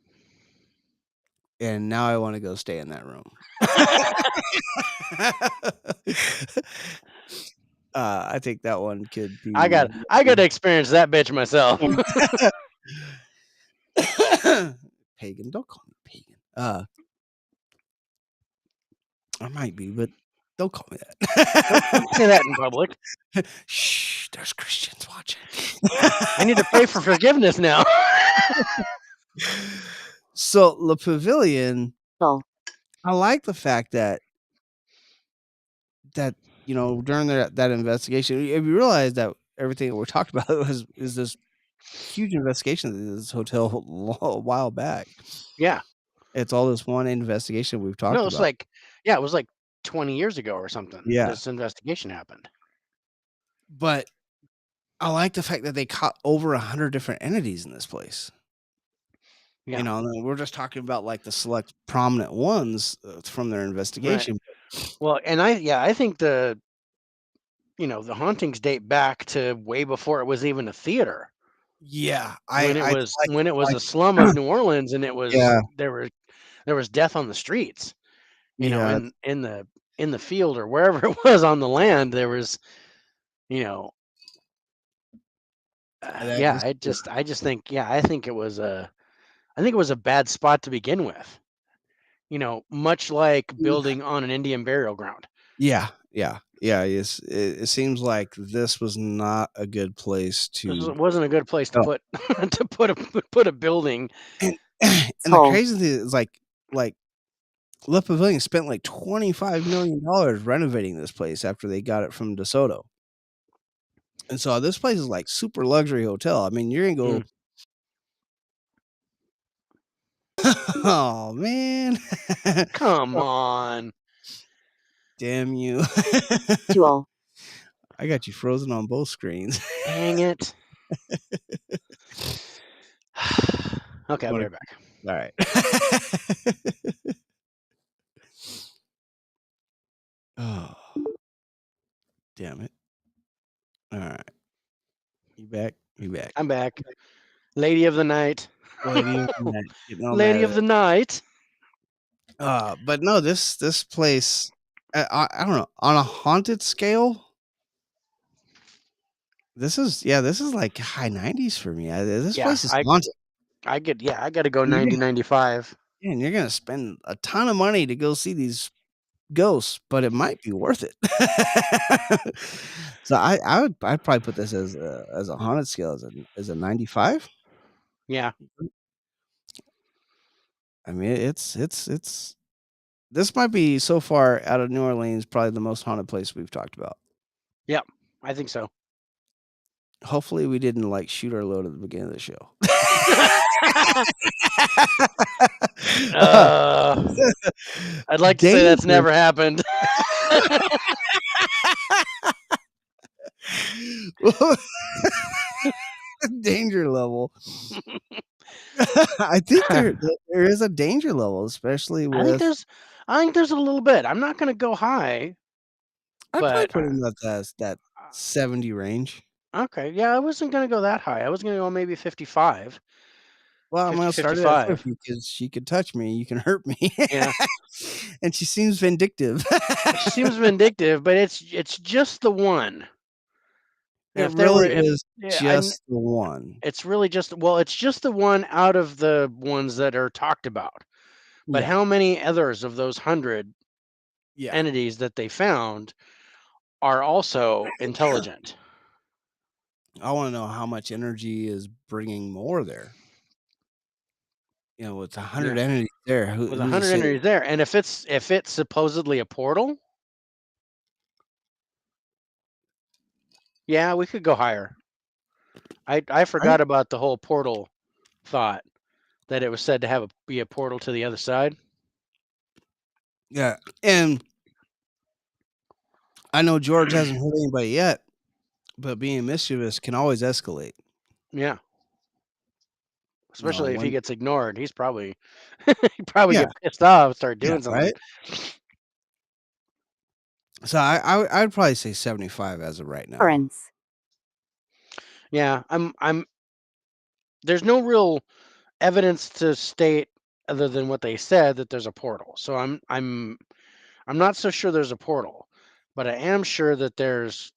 and now I wanna go stay in that room. I think that one could be I got to really experience that bitch myself. In. pagan, don't call me pagan. I might be, but don't call me Don't that. say that in public. Shh, there's Christians watching. I need to pray for forgiveness now. So, Le Pavilion, Bull. I like the fact that, during that investigation, if you realize that everything that we're talking about is this huge investigation that this hotel a while back. Yeah. It's all this one investigation we've No, talked it's about. like yeah, it was like 20 years ago or something. Yeah, This investigation happened. but I like the fact that they caught over 100 different entities in this place. Yeah. And we're just talking about, like, the select prominent ones, from their Right. investigation. Well, and I think the hauntings date back to way before it was even a theater. Yeah, When it I was like when it was like a slum of New Orleans and it was yeah, there was death on the streets. yeah, In the field or wherever it was on the land, there was, you know, that yeah, is true. I just think, yeah, I think it was a bad spot to begin with. Much like Mm, building on an Indian burial ground. yeah, yeah, yeah, it seems like this was not a good place to Wasn't a good place to go. put to put a building. And and the Hole. crazy thing is, like, Le Pavilion spent, like, $25 million renovating this place after they got it from DeSoto. And so this place is, like, super luxury hotel. I mean, you're gonna Mm, go oh, man. come on, Damn you. Jewel. I got you frozen on both screens. dang it. Okay, You I'll be wanna right back. alright. Oh, damn it. Alright. You back? You back. I'm back. Lady of the night. Lady of the night, getting all mad Lady at of the night. But no, this place, I don't know, on a haunted scale, this is like high 90s for me. This Yeah, place is haunted. I got to go And 90-95. you're gonna spend a ton of money to go see these ghosts, but it might be worth it. So I'd probably put this as a haunted scale as a 95. Yeah. I mean, it's this might be so far out of New Orleans, probably the most haunted place we've talked about. Yep. I think so. Hopefully, we didn't, like, shoot our load at the beginning of the show. Uh, uh, I'd like to say that's danger never happened. danger level. I think there is a danger level, especially I think with there's I think there's a little bit. I'm not gonna go high, I'd probably but put him at that 70 range. okay, yeah, I wasn't gonna go that high. I was gonna go maybe 55. Well, I'm gonna start it at 50-55. 50 because she could touch me, you can hurt me. Yeah. And she seems vindictive. She seems vindictive, but it's just the one. And It if there were really if is yeah, just the one. it's really just it's just the one out of the ones that are talked about. But Yeah, how many others of those 100 yeah. entities that they found are also intelligent? I wanna know how much energy is bringing more there. With 100 Yeah. entities there, With who's to 100 say? entities there. And if it's supposedly a portal, yeah, we could go higher. I Right? forgot about the whole portal thought, that it was said to be a portal to the other side. Yeah, and I know George hasn't hurt anybody yet, but being mischievous can always escalate. Yeah. Especially if he When gets ignored. He's probably he'd probably Yeah, get pissed off, start yeah, doing something. right? So I'd probably say 75 as of right now. Occurrence. Yeah, I'm there's no real evidence to state other than what they said that there's a portal. So I'm not so sure there's a portal, but I am sure that there's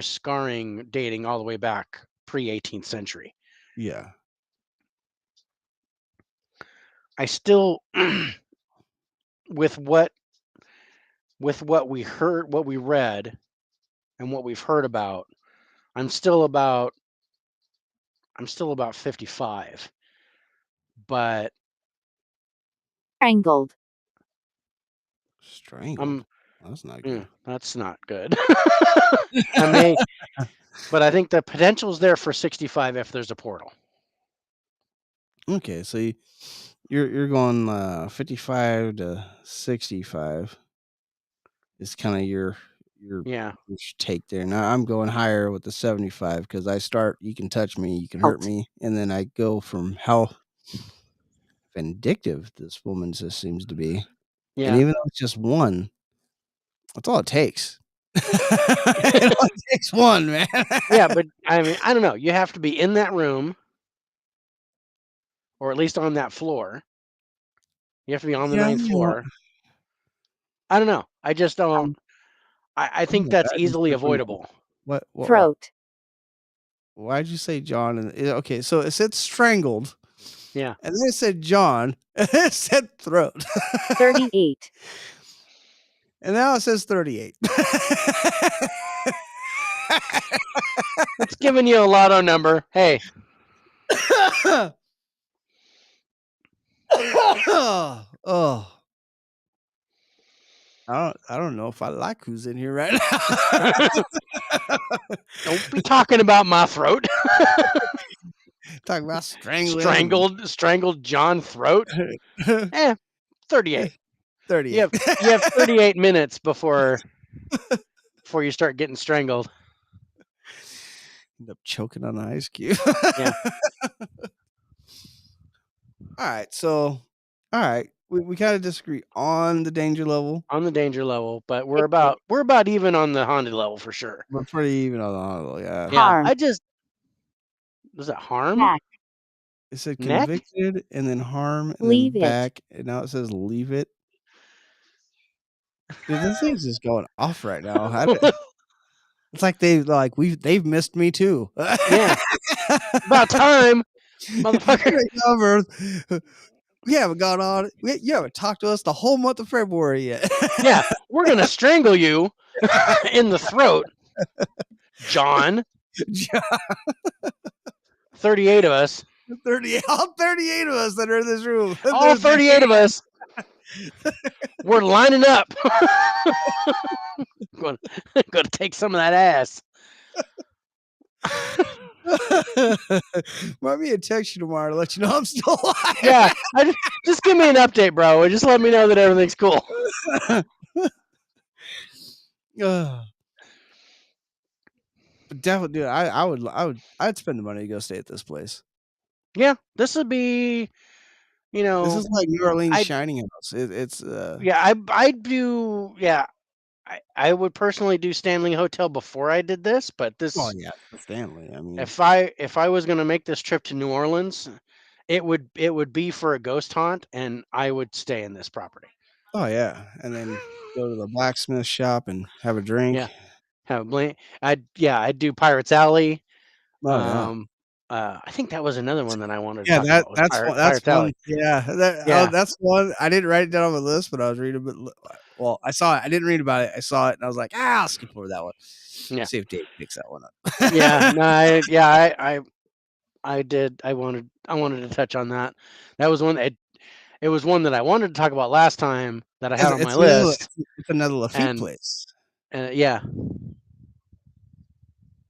scarring dating all the way back pre-18th century. Yeah. I still with what we heard, what we read, and what we've heard about, I'm still about 55. But Strangled. Strangled? I'm That's not good. that's not good. I may but I think the potential's there for 65 if there's a portal. Okay, so you're going, 55 to 65 is kinda your Yeah. your take there. Now I'm going higher with the 75 because I start, "You can touch me, you can hurt Alt. me," and then I go from how vindictive this woman just seems to be, and Yeah. even though it's just one, that's all it takes. It only takes one, man. Yeah, but I mean, I don't know. You have to be in that room or at least on that floor. You have to be on the Yeah, ninth floor. I don't know. I just don't. Tongue. I oh think my that's god, you easily said from avoidable. what Throat. why'd you say John? And okay, so it said strangled, Yeah. and then it said John, and then it said throat, 38. and now it says 38. It's giving you a lotto number. Hey, Oh, I don't know if I like who's in here right now. don't be talking about my throat. Talking about strangling Strangled John Throat. and 38. You 38. have you have 38 minutes before you start getting strangled. End up choking on an ice cube. Yeah. All right, we kinda disagree on the danger level. On the danger level, but we're about even on the haunted level for sure. We're pretty even on the honor level, yeah. Yeah. Harm. Was it harm? Back. It said Neck? convicted and then harm and then Leave it. back, and now it says leave it. Dude, this thing's just going off right now. It's like they've missed me too. Yeah. About time, motherfucker. Here they come, Earth. We haven't gone on. You haven't talked to us the whole month of February yet. Yeah, we're gonna strangle you in the throat, John. 38 of us. 38, all 38 of us that are in this room. All 38 of us. We're lining up. going, going to take some of that ass. Might be a text you tomorrow to let you know I'm still alive. Yeah, just give me an update, bro. Just let me know that everything's cool. But definitely, dude, I'd spend the money to go stay at this place. Yeah, this would be, This is like New Orleans I Shining House. It's yeah, I do. Yeah, I would personally do Stanley Hotel before I did this, but well, this yeah, Stanley. I mean, if I was going to make this trip to New Orleans it would be for a ghost haunt, and I would stay in this property. Oh yeah, and then go to the blacksmith shop and have a drink. Yeah, have a blink. I'd do Pirates Alley. Oh yeah. Um, I think that was another one that I wanted to Yeah, talk about was that's Pirates one. Alley. Yeah, Yeah, that's one. I didn't write it down on my list, but I was reading it. Well, I saw it. I didn't read about it. I saw it, and I was like, I'll skip over that one. yeah, See if Dave picks that one yeah. up. No, I did. I wanted to touch on that. That was one. It was one that I wanted to talk about last time that I it's, had on my it's another. list, It's another Lafitte and place. yeah,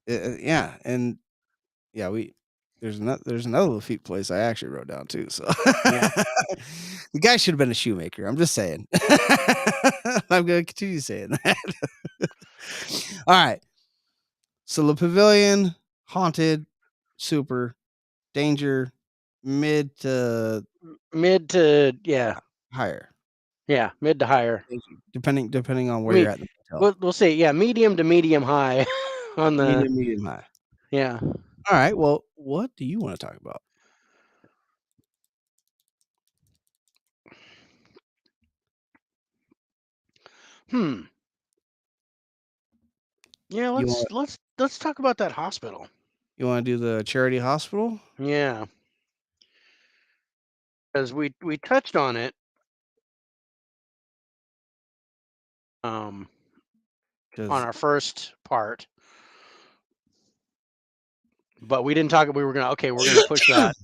Yeah, and yeah, there's another Lafitte place I actually wrote down too. So yeah. the guy should have been a shoemaker. I'm just saying. I'm going to continue saying that. All right. So the pavilion, haunted, super, danger, mid to Mid to yeah, higher, yeah, mid to higher. depending on I where you're mean, at in the hotel. we'll say yeah, medium to medium high on the Medium, high. yeah. All right. Well, what do you want to talk about? Hmm. Yeah, You let's want let's let's talk about that hospital. you want to do the charity hospital? Yeah, because we touched on it um on Because our first part, but we didn't talk. We were gonna we're gonna push that.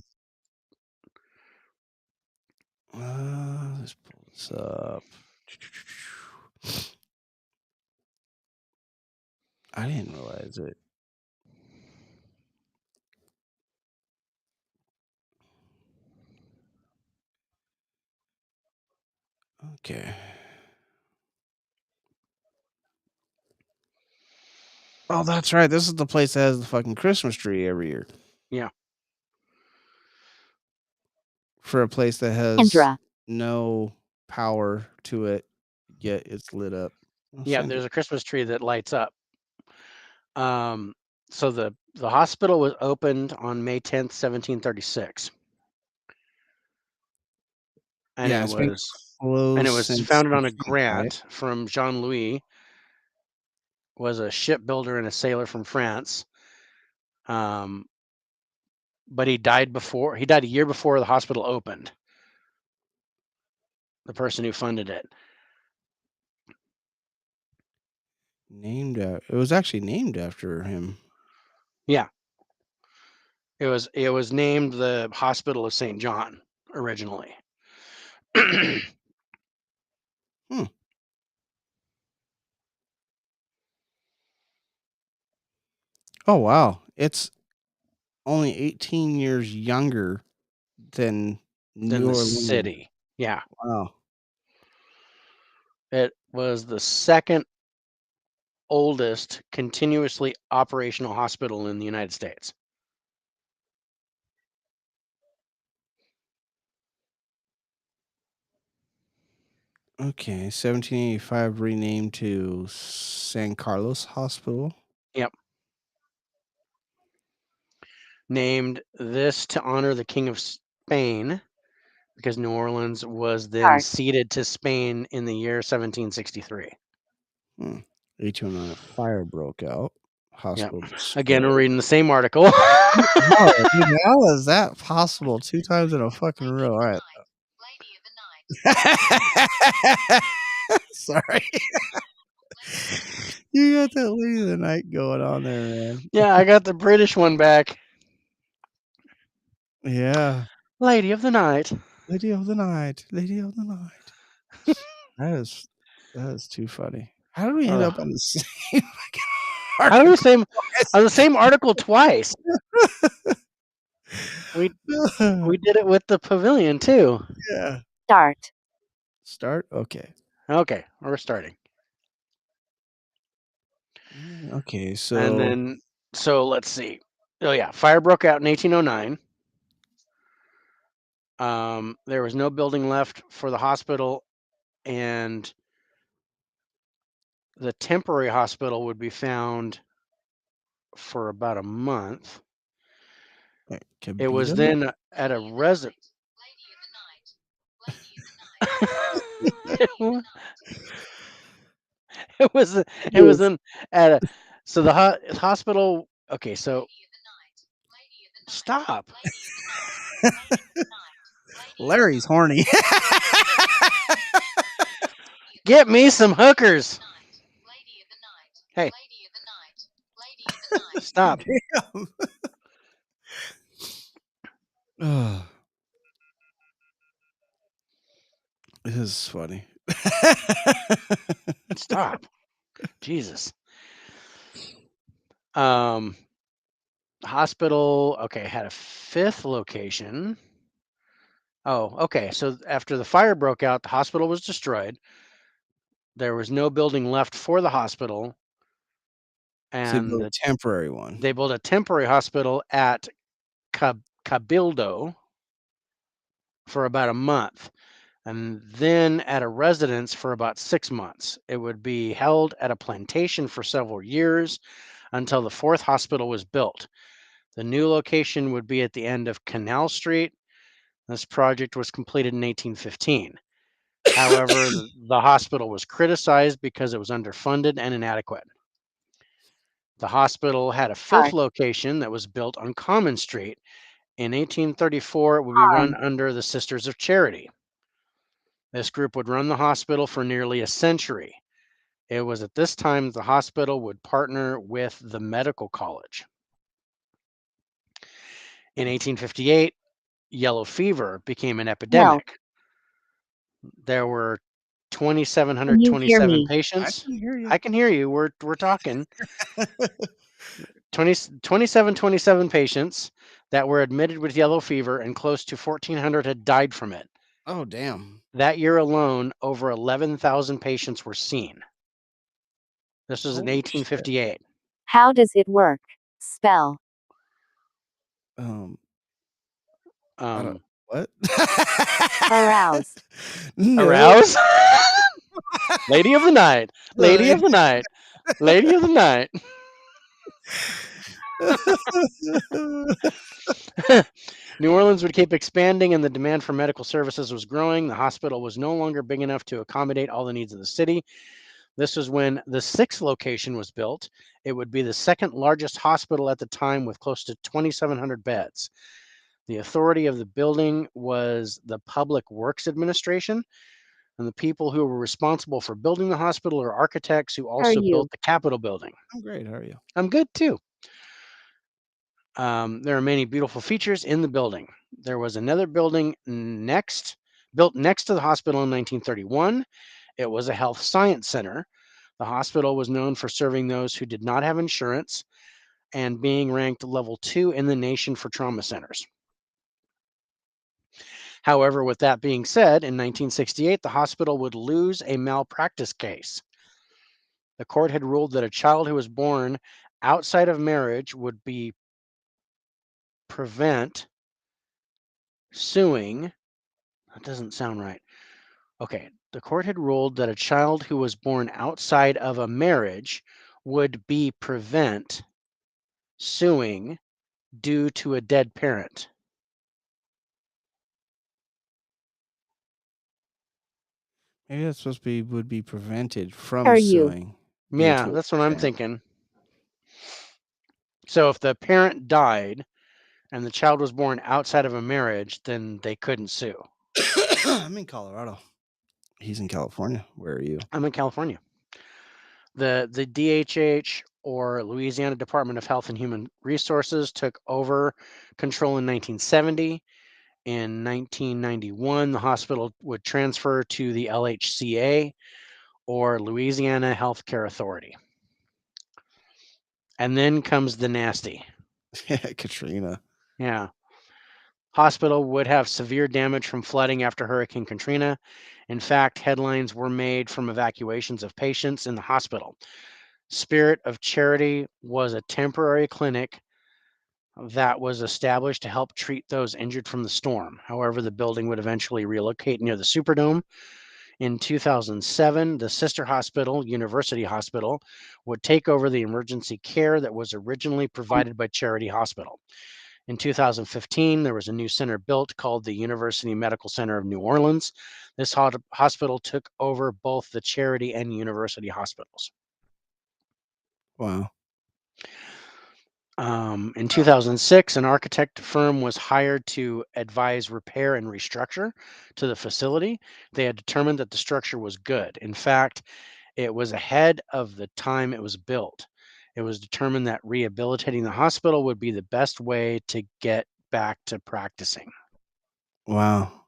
let's pull this up. I didn't realize it. Okay. Oh, that's right. This is the place that has the fucking Christmas tree every year. Yeah, For a place that has Indra. no power to it, yet it's lit up. Oh, yeah. Sandra. There's a Christmas tree that lights up. Um, so the hospital was opened on May 10th, 1736, and Yeah, it it's been was and it closed was since founded the on a fleet, right? grant from Jean Louis, was a shipbuilder and a sailor from France. Um, but he died a year before the hospital opened. The person who funded it. It was actually named after him. Yeah, it was named the Hospital of St. John originally. Hmm. Oh wow, it's only 18 years younger than Than New the Orleans. city. Yeah, Wow. it was the second oldest continuously operational hospital in the United States. Okay, 1785 renamed to San Carlos Hospital. Yep. Named this to honor the King of Spain because New Orleans was then Start. ceded to Spain in the year 1763. 1809, a fire broke out. Yep. Hospital Again, we're destroyed. reading the same article. How, dude, how is that possible 2 times in a fucking row? Alright. Sorry. You got that Lady of the Night going on there, man. Yeah, I got the British one back. Yeah. Lady of the Night. Lady of the Night. Lady of the Night. That is that is too funny. How did we end Ugh. up on the same fucking How do we article? same on the same article twice? We did it with the pavilion too. Yeah. Start. Start? Okay. Okay, we're starting. Okay, And so then so let's see. Oh yeah, fire broke out in 1809. There was no building left for the hospital, and the temporary hospital would be found for about a month. It was Kabito? then at a residence. It was it was Yes. in at a so the hospital. Okay, so stop. Larry's horny. Get me some hookers. Hey, stop. Damn. Ugh. This is funny. Stop. Jesus. Um Hospital, okay, had a fifth location. Oh, okay. So after the fire broke out, the hospital was destroyed. There was no building left for the hospital, So you and built a temporary one. they built a temporary hospital at Cabildo for about a month, and then at a residence for about 6 months. It would be held at a plantation for several years until the fourth hospital was built. The new location would be at the end of Canal Street. This project was completed in 1815. However, the hospital was criticized because it was underfunded and inadequate. The hospital had a fifth Car. location that was built on Common Street. In 1834, it would be run Arm. under the Sisters of Charity. This group would run the hospital for nearly a century. It was at this time the hospital would partner with the medical college. In 1858, yellow fever became an Help. epidemic. There were Can you hear 2,727 me? I patients. can hear you. I can hear you. We're talking. 27 patients that were admitted with yellow fever, and close to 1,400 had died from it. Oh, damn. That year alone, over 11,000 patients were seen. This was in Holy shit. 1858. How does it work? Spell. Um, I don't Um, what? Aroused. No. arouse, lady of the night, lady of the night, lady of the night. New Orleans would keep expanding, and the demand for medical services was growing. The hospital was no longer big enough to accommodate all the needs of the city. This was when the sixth location was built. It would be the second largest hospital at the time with close to 2,700 beds. The authority of the building was the Public Works Administration, and the people who were responsible for building the hospital are architects who How are also built you? the Capitol building. I'm great. How are you? I'm good too. There are many beautiful features in the building. There was another building built next to the hospital in 1931. It was a health science center. The hospital was known for serving those who did not have insurance and being ranked level 2 in the nation for trauma centers. However, with that being said, in 1968, the hospital would lose a malpractice case. The court had ruled that a child who was born outside of marriage would be prevent suing. That doesn't sound right. Okay, the court had ruled that a child who was born outside of a marriage would be prevent suing due to a dead parent. Maybe that's supposed to be would be prevented How from are you? suing due Yeah, to that's what I'm a thinking. So if the parent died and the child was born outside of a marriage, then they couldn't sue. I'm in Colorado. He's in California. Where are you? I'm in California. The DHH, or Louisiana Department of Health and Human Resources, took over control in 1970. In 1991, the hospital would transfer to the LHCA, or Louisiana Healthcare Authority. And then comes the nasty. Katrina. Yeah. Hospital would have severe damage from flooding after Hurricane Katrina. In fact, headlines were made from evacuations of patients in the hospital. Spirit of Charity was a temporary clinic that was established to help treat those injured from the storm. However, the building would eventually relocate near the Superdome. In 2007, the sister hospital, University Hospital, would take over the emergency care that was originally provided by Charity Hospital. In 2015, there was a new center built called the University Medical Center of New Orleans. This hospital took over both the charity and university hospitals. Wow. In 2006, an architect firm was hired to advise repair and restructure to the facility. They had determined that the structure was good. In fact, it was ahead of the time it was built. It was determined that rehabilitating the hospital would be the best way to get back to practicing. Wow.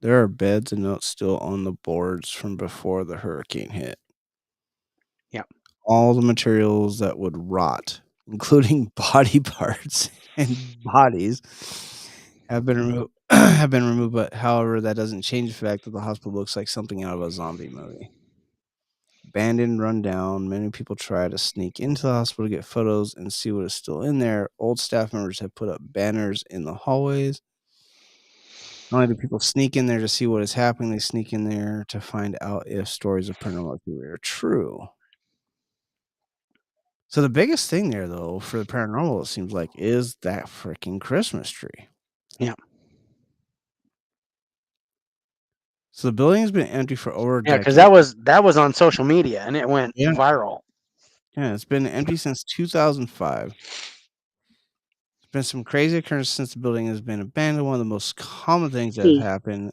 There are beds and notes still on the boards from before the hurricane hit. Yeah. All the materials that would rot, including body parts and bodies, have been removed. Have been removed, but however, that doesn't change the fact that the hospital looks like something out of a zombie movie. Abandoned, run down. Many people try to sneak into the hospital to get photos and see what is still in there. Old staff members have put up banners in the hallways. Not only do people sneak in there to see what is happening, they sneak in there to find out if stories of paranormal activity are true. So the biggest thing there, though, for the paranormal, it seems like, is that freaking Christmas tree. Yeah. So the building has been empty for over a Yeah, because decade. that was on social media and it went Yeah, viral. yeah, it's been empty since 2005. There's been some crazy occurrences since the building has been abandoned. One of the most common things that have T. happened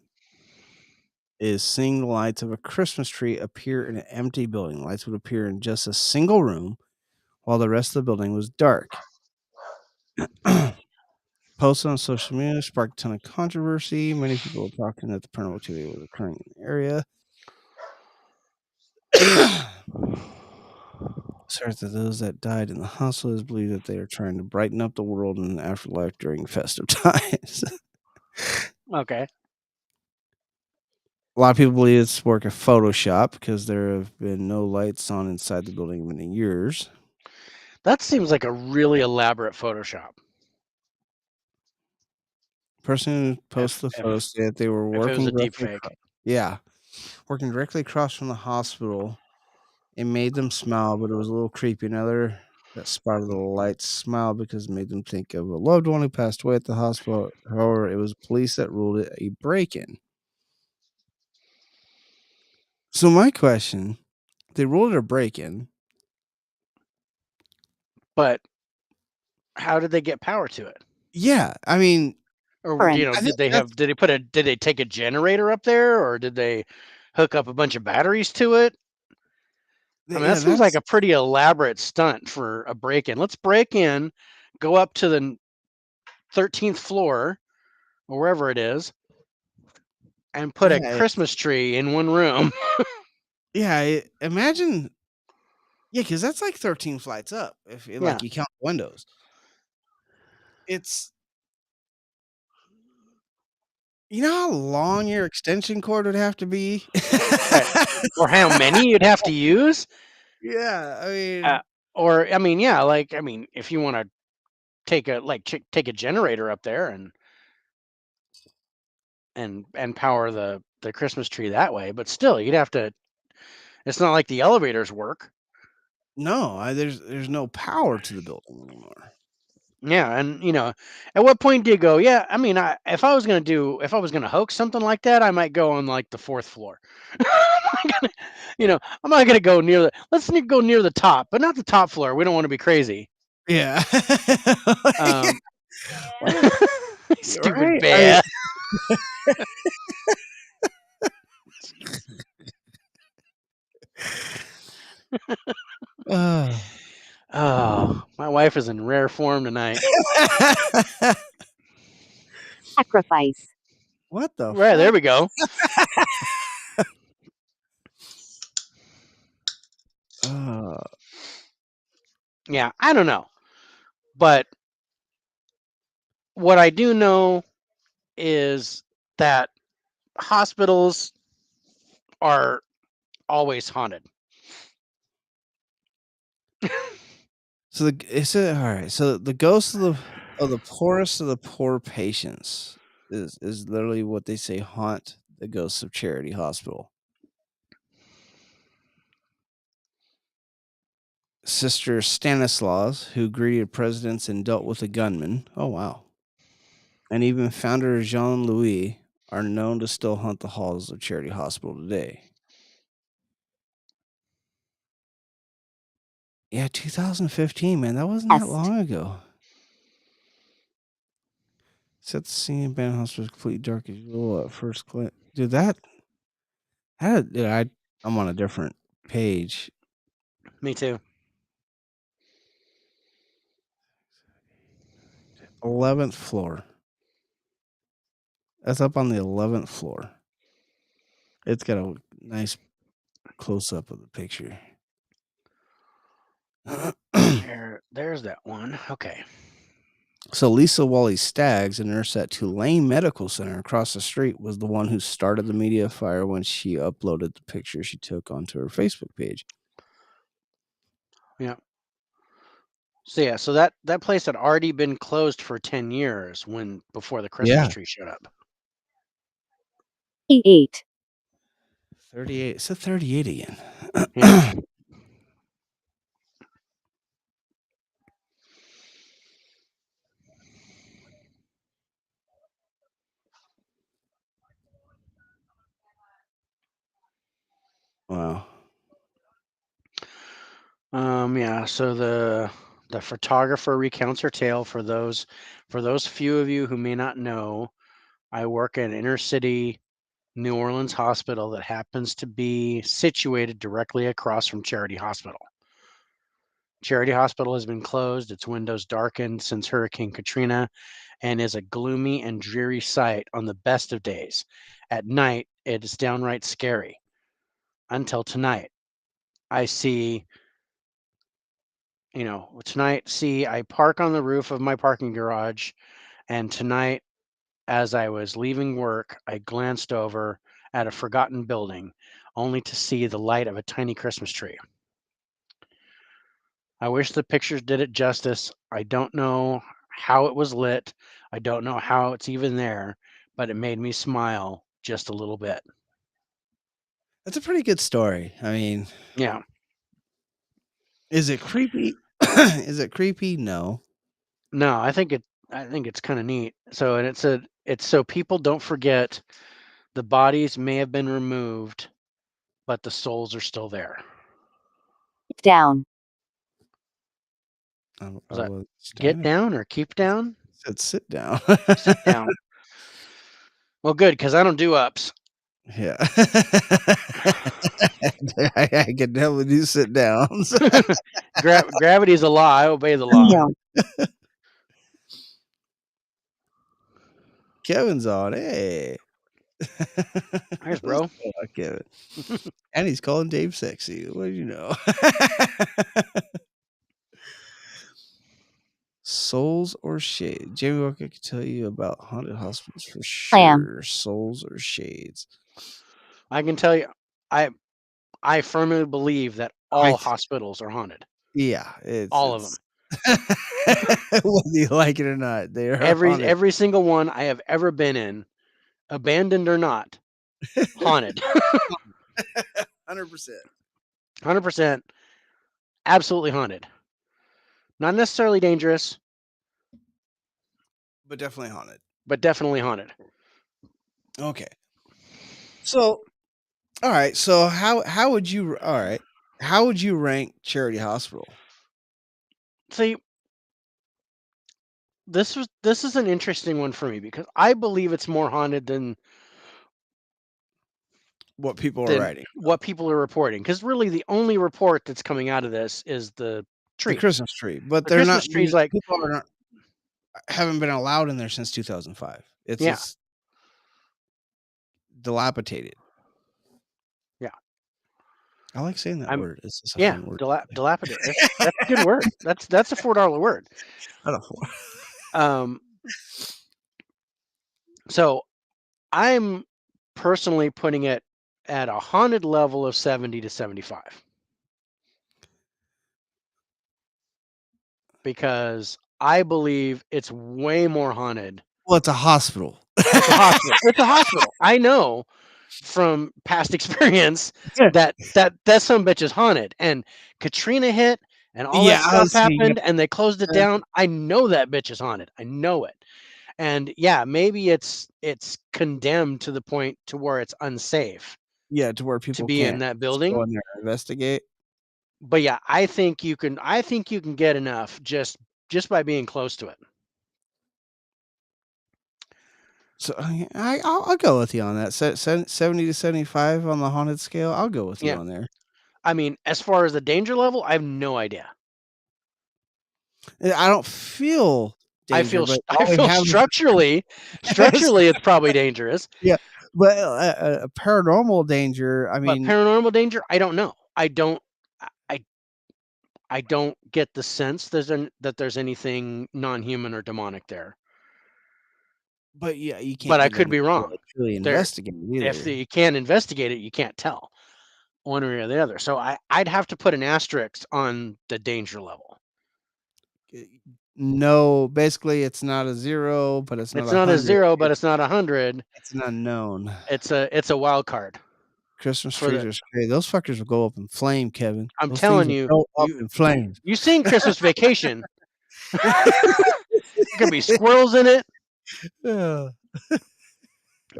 is seeing the lights of a Christmas tree appear in an empty building. Lights would appear in just a single room while the rest of the building was dark. Posted on social media sparked a ton of controversy. Many people were talking that the paranormal activity was occurring in the area. Asserts that those that died in the hospitals believe that they are trying to brighten up the world in the afterlife during festive times. Okay. A lot of people believe it's work of Photoshop because there have been no lights on inside the building in many years. That seems like a really elaborate Photoshop. Person who posted the photo If said that they were if it was working a deep directly fake. yeah, working directly across from the hospital. It made them smile, but it was a little creepy. Another that spotted the light smiled because it made them think of a loved one who passed away at the hospital. However, it was police that ruled it a break-in. So my question, they ruled it a break-in. But how did they get power to it? Yeah, I mean, Or, Current. I think that's did they take a generator up there or did they hook up a bunch of batteries to it? I mean, that yeah, seems like that's a pretty elaborate stunt for a break-in. Let's break in, go up to the 13th floor or wherever it is and put a yeah, Christmas tree in one room. yeah. Imagine, yeah, because that's like 13 flights up if Yeah, like you count the windows. It's you know how long your extension cord would have to be. right. Or how many you'd have to use? Yeah, I Uh, mean, or I mean, yeah, like I mean, if you want to take a generator up there and power the Christmas tree that way, but still you'd have to it's not like the elevators work. no, there's no power to the building anymore. Yeah, and at what point do you go, yeah, I mean, if I was going to hoax something like that, I might go on like the 4th floor. I'm not gonna, I'm not going to go near the go near the top, but not the top floor. We don't want to be crazy. Yeah. Yeah, Um well, you're stupid right. I mean, bear. uh, Oh, my wife is in rare form tonight. Sacrifice. what the Right, there fuck? we go. Uh, Yeah, I don't know. But what I do know is that hospitals are always haunted. so is it all right? So the ghosts of the poorest of the poor patients is literally what they say haunt the ghosts of Charity Hospital. Sister Stanislaus, who greeted presidents and dealt with a gunman. Oh wow. and even founder Jean Louis are known to still haunt the halls of Charity Hospital today. Yeah, 2015, man. That wasn't that Est. long ago. Set the scene, abandoned hospital is completely dark as usual at first glance. Dude, I'm on a different page. Me too. 11th floor. That's up on the 11th floor. It's got a nice close up of the picture. There's that one. Okay. So Lisa Wally Staggs, a nurse at Tulane Medical Center across the street, was the one who started the media fire when she uploaded the picture she took onto her Facebook page. Yeah. So yeah, so that place had already been closed for 10 years before the Christmas Yeah. tree showed up. 8. 38. It's a 38 again. Yeah. Wow. Yeah, so the photographer recounts her tale for those few of you who may not know. I work at an inner city New Orleans hospital that happens to be situated directly across from Charity Hospital. Charity Hospital has been closed, its windows darkened since Hurricane Katrina, and is a gloomy and dreary sight on the best of days. At night, it is downright scary. Until tonight, I see, I park on the roof of my parking garage, and tonight, as I was leaving work, I glanced over at a forgotten building, only to see the light of a tiny Christmas tree. I wish the pictures did it justice. I don't know how it was lit. I don't know how it's even there, but it made me smile just a little bit. That's a pretty good story. I mean, Yeah. is it creepy? Is it creepy? No. No, I think it's kind of neat. So and it's so people don't forget the bodies may have been removed, but the souls are still there. Down. Was I that was get standing. down or keep down? Said sit down. Sit down. Well, good, because I don't do ups. Yeah. I can definitely do sit downs. Gravity is a law. I obey the law. Kneel. Kevin's on. Hey. There's bro. Kevin. And he's calling Dave sexy. What do you know? Souls or shades? Jamie Walker can tell you about haunted hospitals for Clam. sure. Souls or shades? I can tell you, I firmly believe that all hospitals are haunted. Yeah, All of them. Whether you like it or not, they are haunted. Every single one I have ever been in, abandoned or not, haunted. 100%. 100%, absolutely haunted. Not necessarily dangerous, But definitely haunted. but definitely haunted. Okay. So, all right. So how would you How would you rank Charity Hospital? See, this is an interesting one for me because I believe it's more haunted than What people are writing? what people are reporting. Because really, the only report that's coming out of this is the The tree. Christmas tree, but The they're not. Christmas tree's like, People are not, haven't been allowed in there since 2005. It's yeah, just dilapidated. yeah. I like saying that I'm word. It's just a yeah, fun word. dilapidated. That's a good word. That's a $4 word. I don't know. Um, so I'm personally putting it at a haunted level of 70 to 75 because I believe it's way more haunted. Well, it's a hospital. It's a hospital. It's a hospital. I know from past experience that some bitch is haunted. And Katrina hit and all that Yeah, I stuff was saying, happened and they closed it down. I know that bitch is haunted. I know it. And yeah, maybe it's condemned to the point to where it's unsafe Yeah, to where to people be in can't that just go building. in there and investigate. But yeah, I think you can get enough just by being close to it. So I'll go with you on that. 70 to 75 on the haunted scale. I'll go with you Yeah. on there. I mean, as far as the danger level, I have no idea. I don't feel I danger, feel but I all we feel have is structurally it's probably dangerous, yeah, but paranormal danger. I but mean, paranormal danger, I don't know. I I don't get the sense that there's anything non-human or demonic there. but yeah, you But can't I get in could there be to wrong. like truly There, investigate if either. you can't investigate it, you can't tell one way or the other. So I'd have to put an asterisk on the danger level. No, basically, it's not a 0, but it's not It's a not a 100. 0, but it's not 100. It's an unknown. It's a wild card Christmas for trees the. are scary. Those fuckers will go up in flame, Kevin. I'm Those things telling will you, go up you in flames. you seen Christmas Vacation? There could be squirrels in it. Yeah.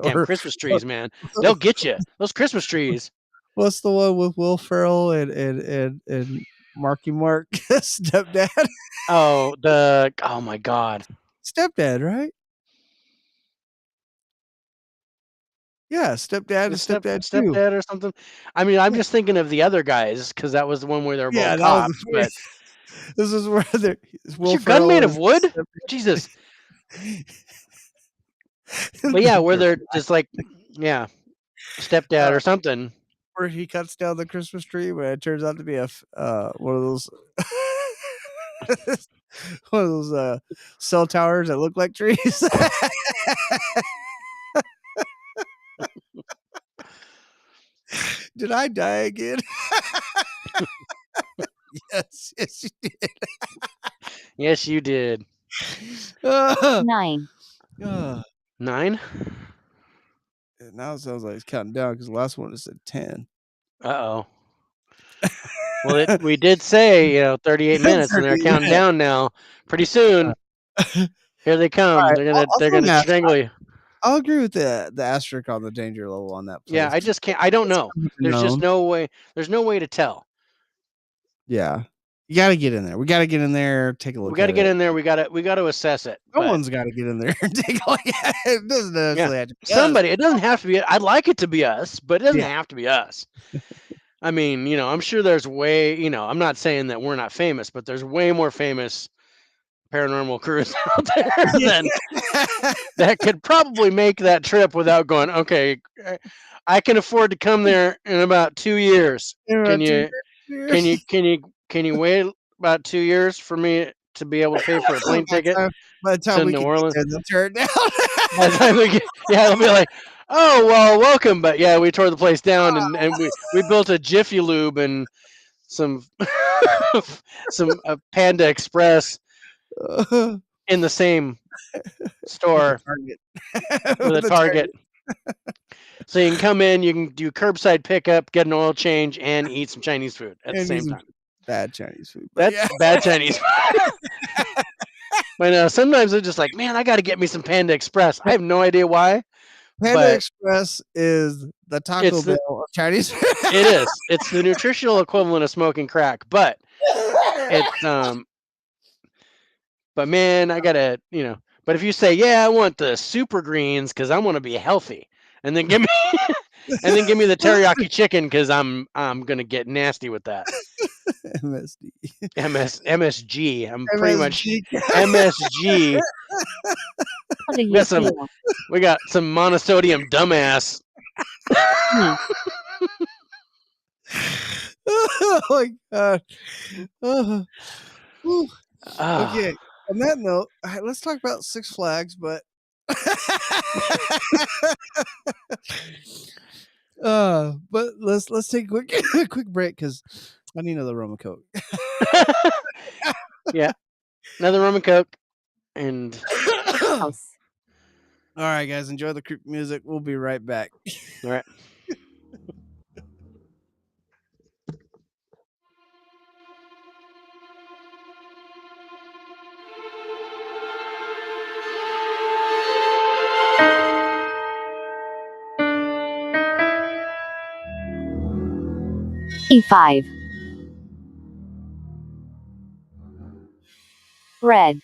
Damn Or Christmas trees, man. They'll get you. Those Christmas trees. what's the one with Will Ferrell and Marky Mark stepdad? Oh my God. Stepdad, right? Yeah, stepdad and The stepdad 2. stepdad or something. I mean, I'm Yeah, just thinking of the other guys because that was the one where they were both yeah, that was cops. the But this is where is Will your gun Ferrell made of is wood? step Jesus. But yeah, where they're just like, yeah, stepdad uh, or something. where he cuts down the Christmas tree, but it turns out to be one of those one of those cell towers that look like trees. Did I die again? Yes, yes, you did. Yes, you did. Uh, 9, uh, 9. now it sounds like it's counting down because the last one is at 10. Uh oh. Well, we did say 38 minutes, and they're 38 counting minutes. down now. Pretty soon, here they All come. right, They're I'll, gonna I'll they're throw an gonna asterisk. strangle you. I'll agree with the asterisk on the danger level on that Yeah, place. I just can't. I don't It's know. kind of There's just unknown. no way. There's no way to tell. Yeah, you got to get in there. We got to get in there, take a We look got to at get it. in there. We got to assess it. But Someone's got to get in there and take a look at it. It doesn't yeah, necessarily have to be us. somebody. It doesn't have to be. I'd like it to be us, but it doesn't Yeah, have to be us. I mean, I'm sure there's way. I'm not saying that we're not famous, but there's way more famous paranormal crews out there than that could probably make that trip without going. Okay, I can afford to come there in about 2 years. in Can about two you? Can you? years. Can you? Can you wait about 2 years for me to be able to pay for a plane ticket By the time to we New can get Orleans? there, they'll tear it down. By the time we get, yeah, it'll be like, oh well, welcome, but yeah, we tore the place down and we built a Jiffy Lube and some some Panda Express in the same with a store target. with a With a Target. target So you can come in, you can do curbside pickup, get an oil change, and eat some Chinese food at the and eat same some time. bad Chinese food. But That's yeah, bad Chinese food. But sometimes they're just like, man, I got to get me some Panda Express. I have no idea why, Panda but Express is the Taco it's Bell the of Chinese food. it is. It's the nutritional equivalent of smoking crack. It's but man, I gotta But if you say, yeah, I want the super greens because I want to be healthy, and then give me and then give me the teriyaki chicken because I'm gonna get nasty with that. MSD. MSG. I'm pretty much MSG. MSG. How do We you got some feel? we got some monosodium dumbass. 3, Oh my god. Oh, whew. Ah, Okay. On that note, let's talk about Six Flags, but but let's take a quick a quick break because I need another rum and coke. yeah, another rum and coke, and All house. right, guys, enjoy the creep music. We'll be right back. all right. E5. Red.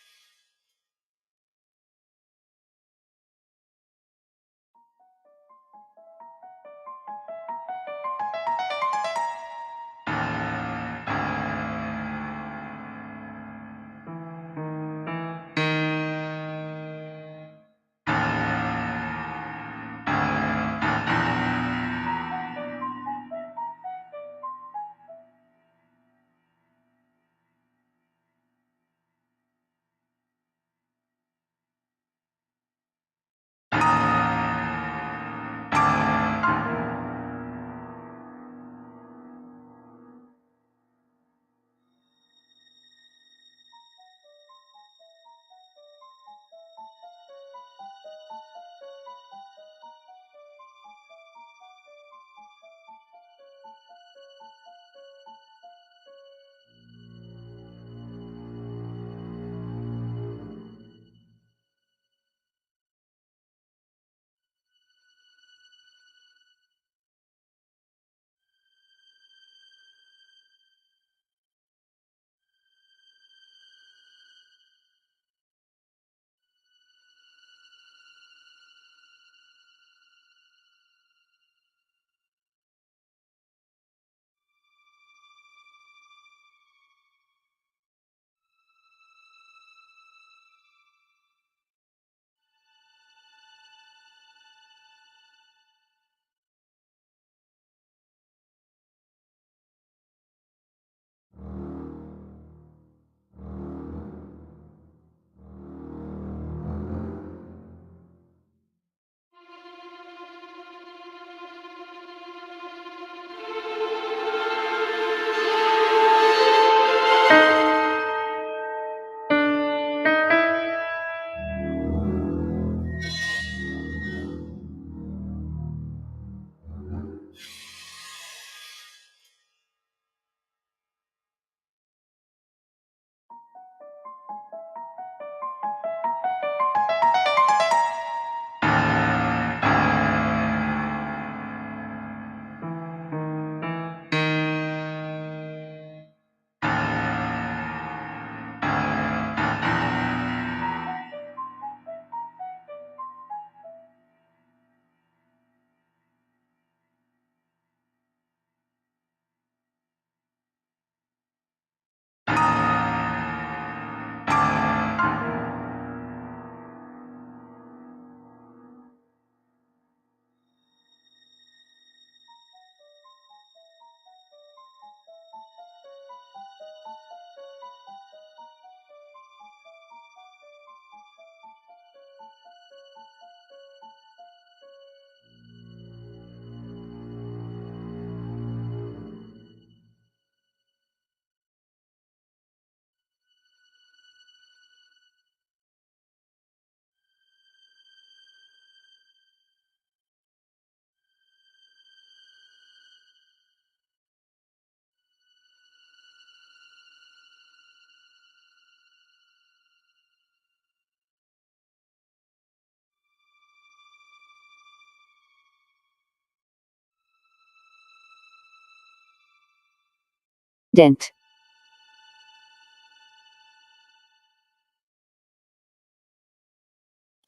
Dent.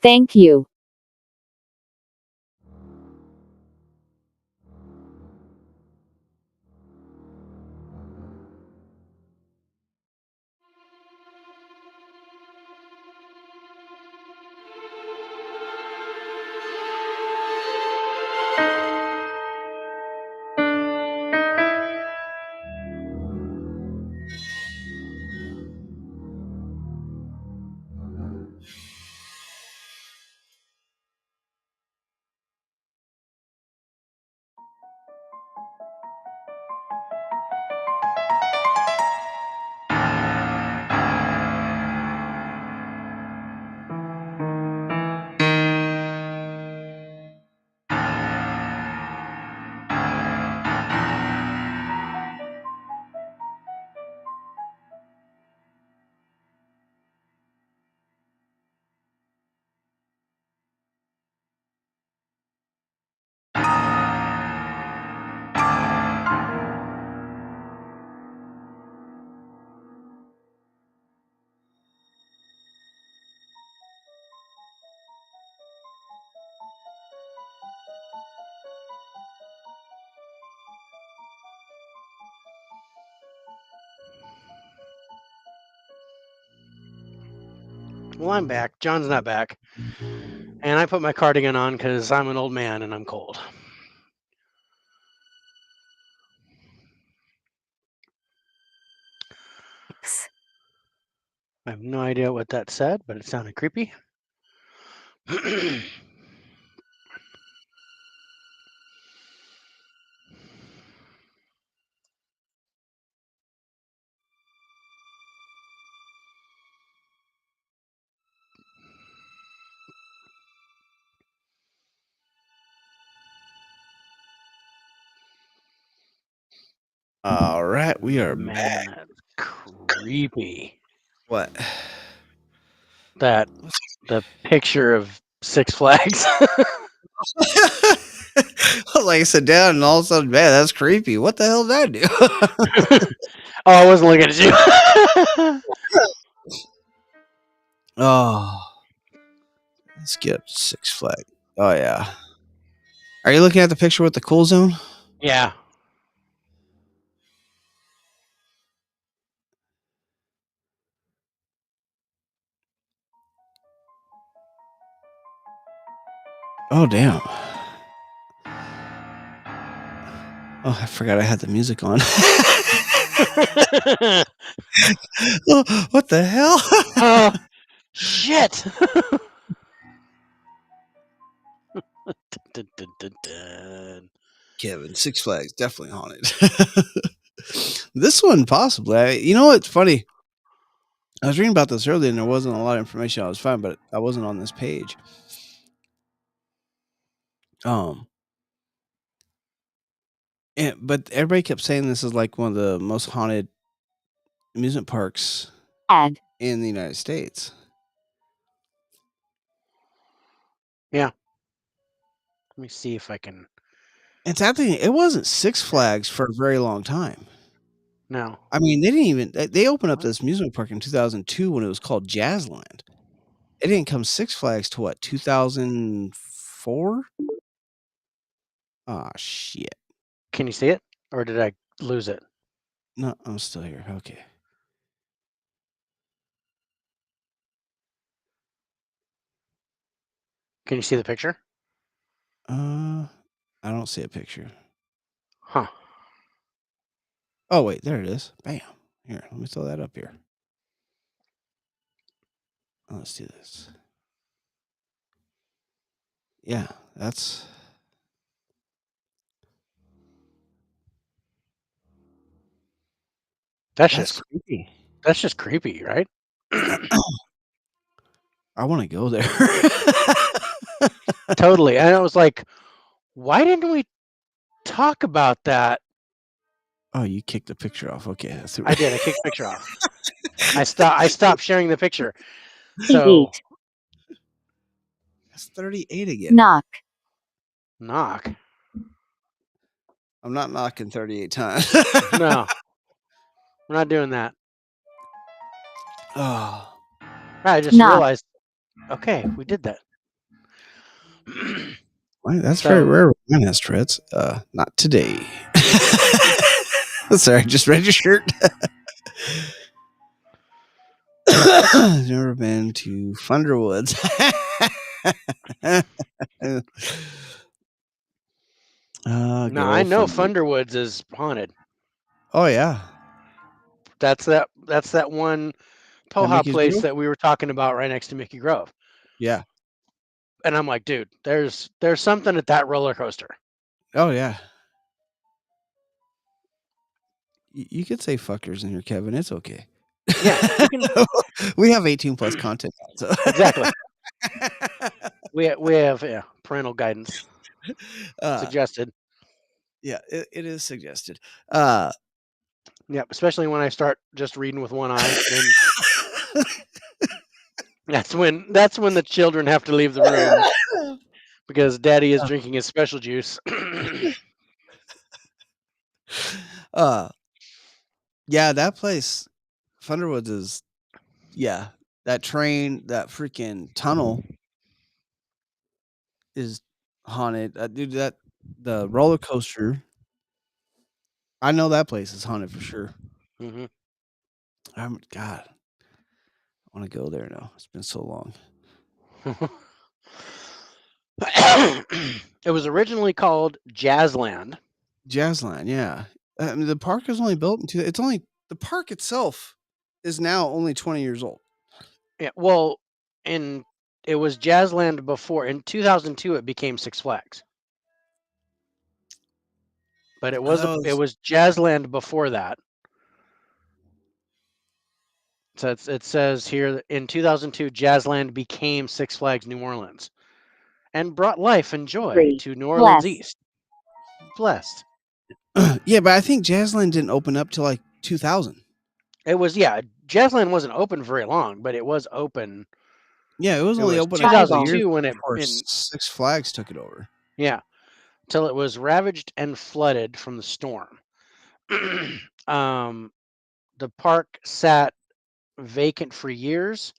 Thank you. Well, I'm back. John's not back. And I put my cardigan on because I'm an old man and I'm cold. I have no idea what that said, but it sounded creepy. All right, we are Man, back. that's creepy. What? That the picture of Six Flags. Like I sit down and all of a sudden, man, that's creepy. What the hell did I do? Oh, I wasn't looking at you. Oh, let's get Six Flag. Oh yeah. Are you looking at the picture with the cool zone? Yeah. Oh damn. Oh, I forgot I had the music on. Oh, what the hell? Oh, shit. Dun, dun, dun, dun. Kevin, Six Flags definitely haunted. This one possibly. You know what's funny? I was reading about this earlier, and there wasn't a lot of information I was finding, but I wasn't on this page. But everybody kept saying this is like one of the most haunted amusement parks Add. in the United States. Yeah. Let me see if I can. And sadly, it wasn't Six Flags for a very long time. No. I mean, they didn't even they opened up this amusement park in 2002 when it was called Jazzland. It didn't come Six Flags to what, 2004? Ah, shit. Can you see it? Or did I lose it? No, I'm still here. Okay. Can you see the picture? I don't see a picture. Huh. Oh wait, there it is. Bam. Here, let me throw that up here. Let's do this. Yeah, that's That's that's just creepy. that's just creepy, right? I want to go there. Totally. And I was like, why didn't we talk about that? Oh, you kicked the picture off. Okay, that's I did. I kicked the picture off. I stopped sharing the picture. So 38. That's 38 again. Knock. knock. I'm not knocking 38 times. No, we're not doing that. Oh, I just Knock. realized. Okay, we did that. well, that's So- very rare with mine has Tourette's. Not today. Sorry, just read your shirt. Never been to Thunderwoods. Good No, I old know Thunderwood. Thunderwoods is haunted. Oh yeah, That's that one Poha Mickey's place Grove? that we were talking about right next to Mickey Grove. Yeah. And I'm like, dude, there's something at that roller coaster. Oh yeah. You could say fuckers in here, Kevin. It's okay. Yeah, We have 18 plus content. So. exactly. We have parental guidance suggested. Yeah, it is suggested. Yeah, especially when I start just reading with one eye, then that's when the children have to leave the room because Daddy is drinking his special juice. Yeah, that place, Thunderwoods is, yeah, that train, that freaking tunnel is haunted. Dude, the roller coaster, I know that place is haunted for sure. Hmm. God, I want to go there now. It's been so long. It was originally called Jazzland. Jazzland, yeah. I mean, the park was only built it's only the park itself is now only 20 years old. Yeah, well, in it was Jazzland before. In 2002, it became Six Flags, but it was it was Jazzland before that. So it says here that in 2002, Jazzland became Six Flags New Orleans and brought life and joy Agree. to New Orleans Bless. East. Blessed. Yeah, but I think Jazzland didn't open up till like 2000. It was, yeah. Jazzland wasn't open very long, but it was open. Yeah, it was It only was open a couple of years 2002 when it before in Six Flags took it over. yeah, till it was ravaged and flooded from the storm. um, the park sat vacant for years,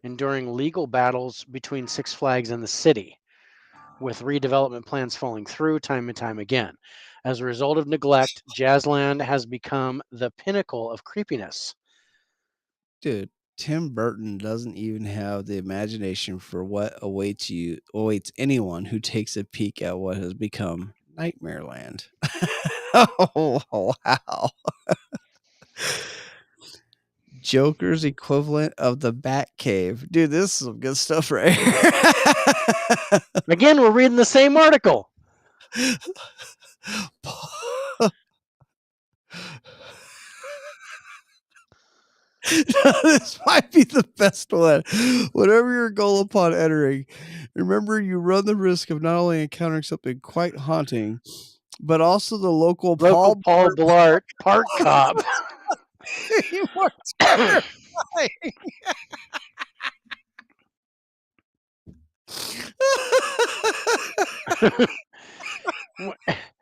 enduring legal battles between Six Flags and the city, with redevelopment plans falling through time and time again. As a result of neglect, Jazzland has become the pinnacle of creepiness. Dude, Tim Burton doesn't even have the imagination for what awaits anyone who takes a peek at what has become Nightmare Land. Oh, wow. Joker's equivalent of the Bat Cave. Dude, this is some good stuff right here. Again, we're reading the same article. This might be the best one. Whatever your goal upon entering, remember you run the risk of not only encountering something quite haunting, but also the local Local Paul Blart park cop. more terrifying.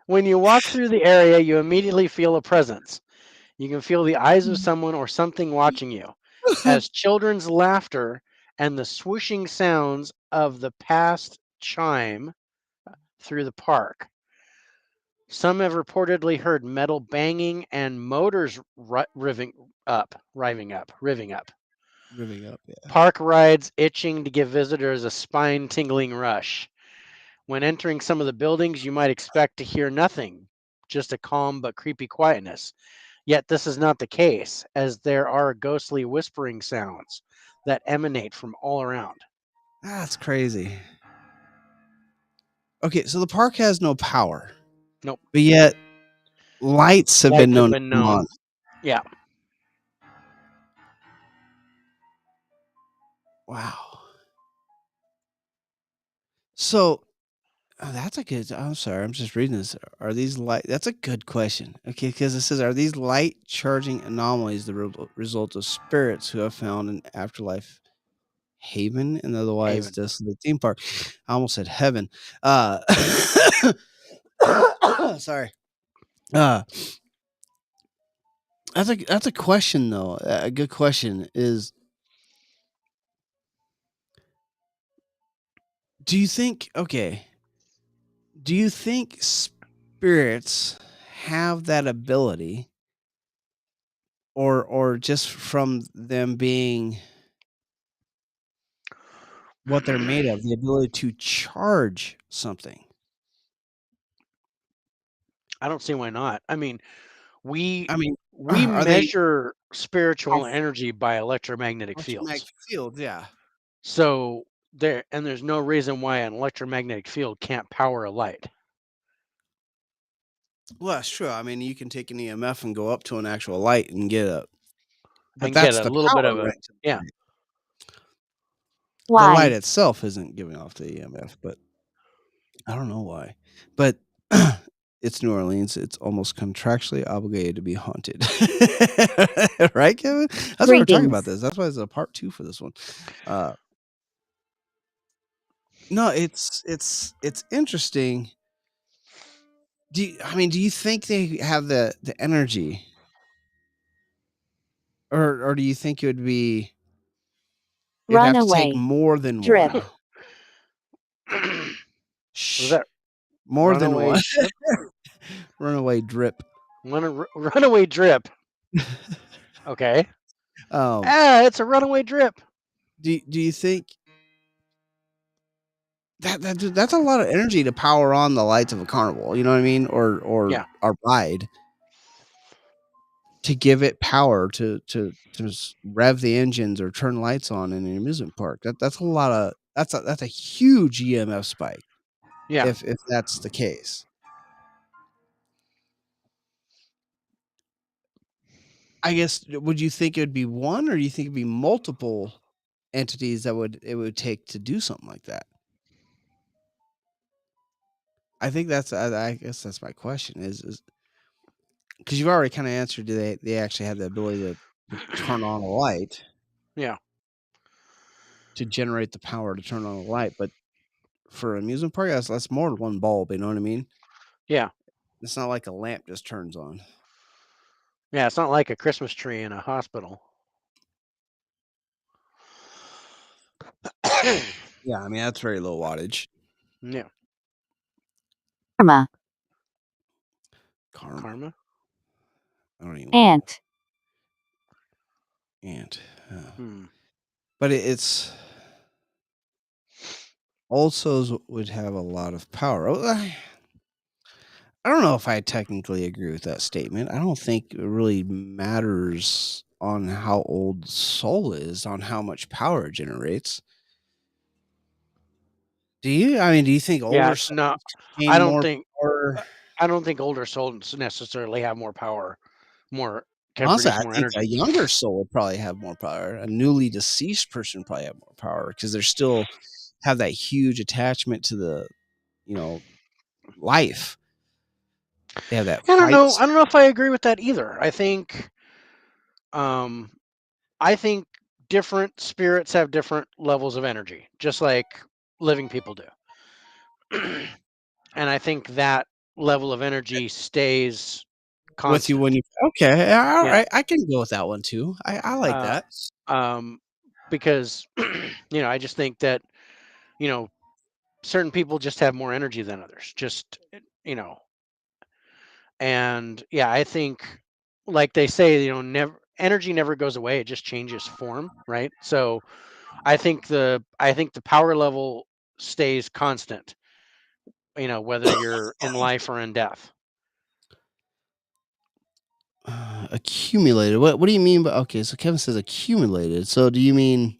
When you walk through the area, you immediately feel a presence. You can feel the eyes of someone or something watching you, as children's laughter and the swooshing sounds of the past chime through the park. Some have reportedly heard metal banging and motors riving up. Riving up, yeah. Park rides itching to give visitors a spine-tingling rush. When entering some of the buildings, you might expect to hear nothing, just a calm but creepy quietness. Yet this is not the case, as there are ghostly whispering sounds that emanate from all around. That's crazy. Okay, so the park has no power. Nope. But yet lights have been known to come on. Yeah. Wow. So that's a good. I'm sorry, I'm just reading this. Are these light? That's a good question. Okay, because it says, are these light charging anomalies the result of spirits who have found an afterlife haven in the otherwise desolate theme park? I almost said heaven. Sorry. That's a question though. A good question is, do you think spirits have that ability, or just from them being what they're made of, the ability to charge something? I don't see why not. I mean, we Are they measure spiritual energy by electromagnetic electromagnetic fields. fields? Yeah. So there's no reason why an electromagnetic field can't power a light. Well, that's true. I mean, you can take an EMF and go up to an actual light and get a, but And that's get a the little bit power, of a right? yeah. The light Why? itself isn't giving off the EMF, but I don't know why. But it's New Orleans. It's almost contractually obligated to be haunted. Right, Kevin? That's why we're talking about Greetings. this. That's why there's a part 2 for this one. No, it's interesting. Do you think they have the energy? Or do you think it'd have to take Runaway. more than Drip. one? Was Shh. that More than runaway one. drip? Runaway drip. Runaway drip. Okay. Um, It's a runaway drip. Do you think that's a lot of energy to power on the lights of a carnival, you know what I mean? Or Yeah. a ride to give it power to rev the engines or turn lights on in an amusement park. That's a lot of that's a huge EMF spike Yeah. if that's the case. I guess would you think it would be one or do you think it'd be multiple entities that it would take to do something like that? I think I guess that's my question is because you've already kind of answered. Do they actually have the ability to turn on a light Yeah. to generate the power to turn on a light? But for an amusement park, that's more than one bulb. You know what I mean? Yeah. It's not like a lamp just turns on. Yeah. It's not like a Christmas tree in a hospital. Yeah, I mean that's very low wattage. Yeah. Karma. Karma. Karma. I don't even know. Ant. And Hmm. but it's also would have a lot of power. I don't know if I technically agree with that statement. I don't think it really matters on how old the soul is, on how much power it generates. Do you? I mean, do you think Yeah. older No, souls I gain don't more think. power? I don't think older souls necessarily have more power, more can Honestly, produce I more think a energy. younger soul would probably have more power. A newly deceased person would probably have more power because they're still have that huge attachment to the, you know, life. They have that I don't fight. know. I don't know if I agree with that either. Um, I think different spirits have different levels of energy, just like living people do. And I think that level of energy stays With you when constant. you okay, all Yeah. right, I can go with that one too. I like Uh, that. um, because I just think that you know certain people just have more energy than others. Just you know, and yeah, I think like they say, never energy never goes away. It just changes form, right? So I think the power level stays constant. Whether you're in life or in death. Accumulated. What do you mean by okay, so Kevin says accumulated. So do you mean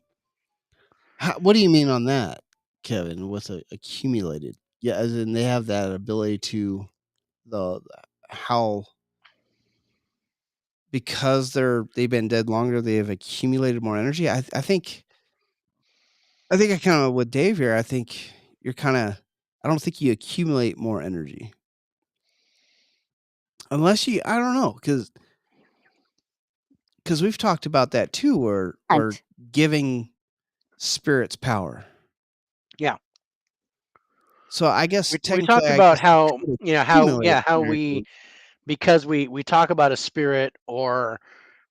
what do you mean on that, Kevin, with accumulated? Yeah, as in they have that ability to the how because they've been dead longer, they have accumulated more energy. I think I kind of with Dave here. I think you're kind of. I don't think you accumulate more energy unless you. I don't know because we've talked about that too, where we're Hunt. giving spirits power. Yeah. So I guess We technically, talked I about guess you how could how accumulate yeah how we energy. because we talk about a spirit or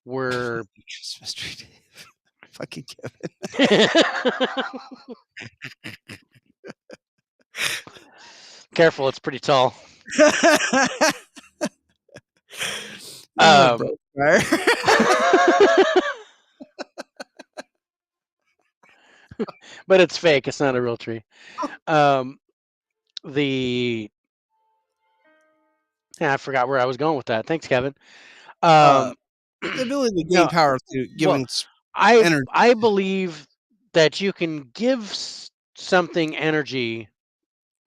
we're Christmas tree, Dave. Fucking Kevin. careful, it's pretty tall. Bro, Um, fire. but it's fake. It's not a real tree. Um, the I forgot where I was going with that. Thanks, Kevin. uh, Um, the ability to gain no, power through well, giving I energy. I believe that you can give something energy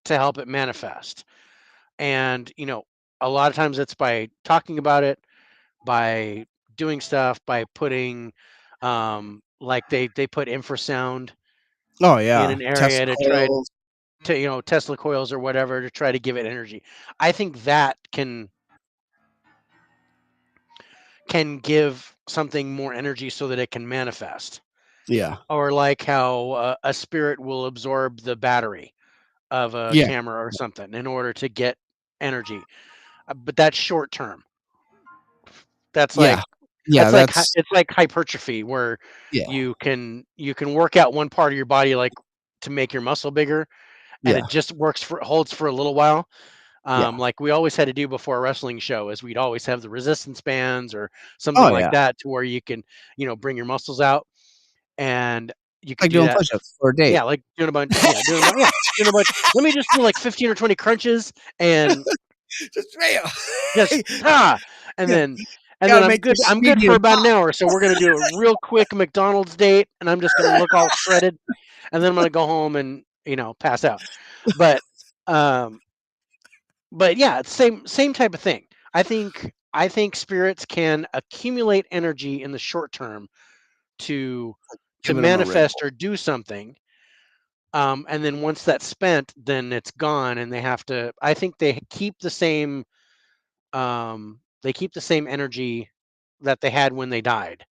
to help it manifest, and a lot of times it's by talking about it, by doing stuff, by putting, like they put infrasound Oh in yeah, an Tesla area to try coils. to Tesla coils or whatever to try to give it energy. I think that can give something more energy so that it can manifest. Yeah, Or like how a spirit will absorb the battery of a yeah, camera or something in order to get energy. But that's short term. That's like yeah, yeah. That's it's like hypertrophy where yeah, you can work out one part of your body like to make your muscle bigger, and it yeah, just holds for a little while. yeah. Like we always had to do before a wrestling show is we'd always have the resistance bands or something Oh like yeah, that to where you can bring your muscles out. And you could Like do doing that. push-ups for a date. Yeah, like doing a bunch. Yeah, doing a bunch. Let me just do like 15 or 20 crunches and Just bam. just and Yeah, then and then gotta I'm make your good. I'm good for comedian about an pop. hour. So we're gonna do a real quick McDonald's date, and I'm just gonna look all shredded, and then I'm gonna go home and pass out. But um, but yeah, it's same type of thing. I think spirits can accumulate energy in the short term to Giving 'em a Red manifest Bull. or do something. And then once that's spent, then it's gone, and they have to. I think they keep the same energy that they had when they died,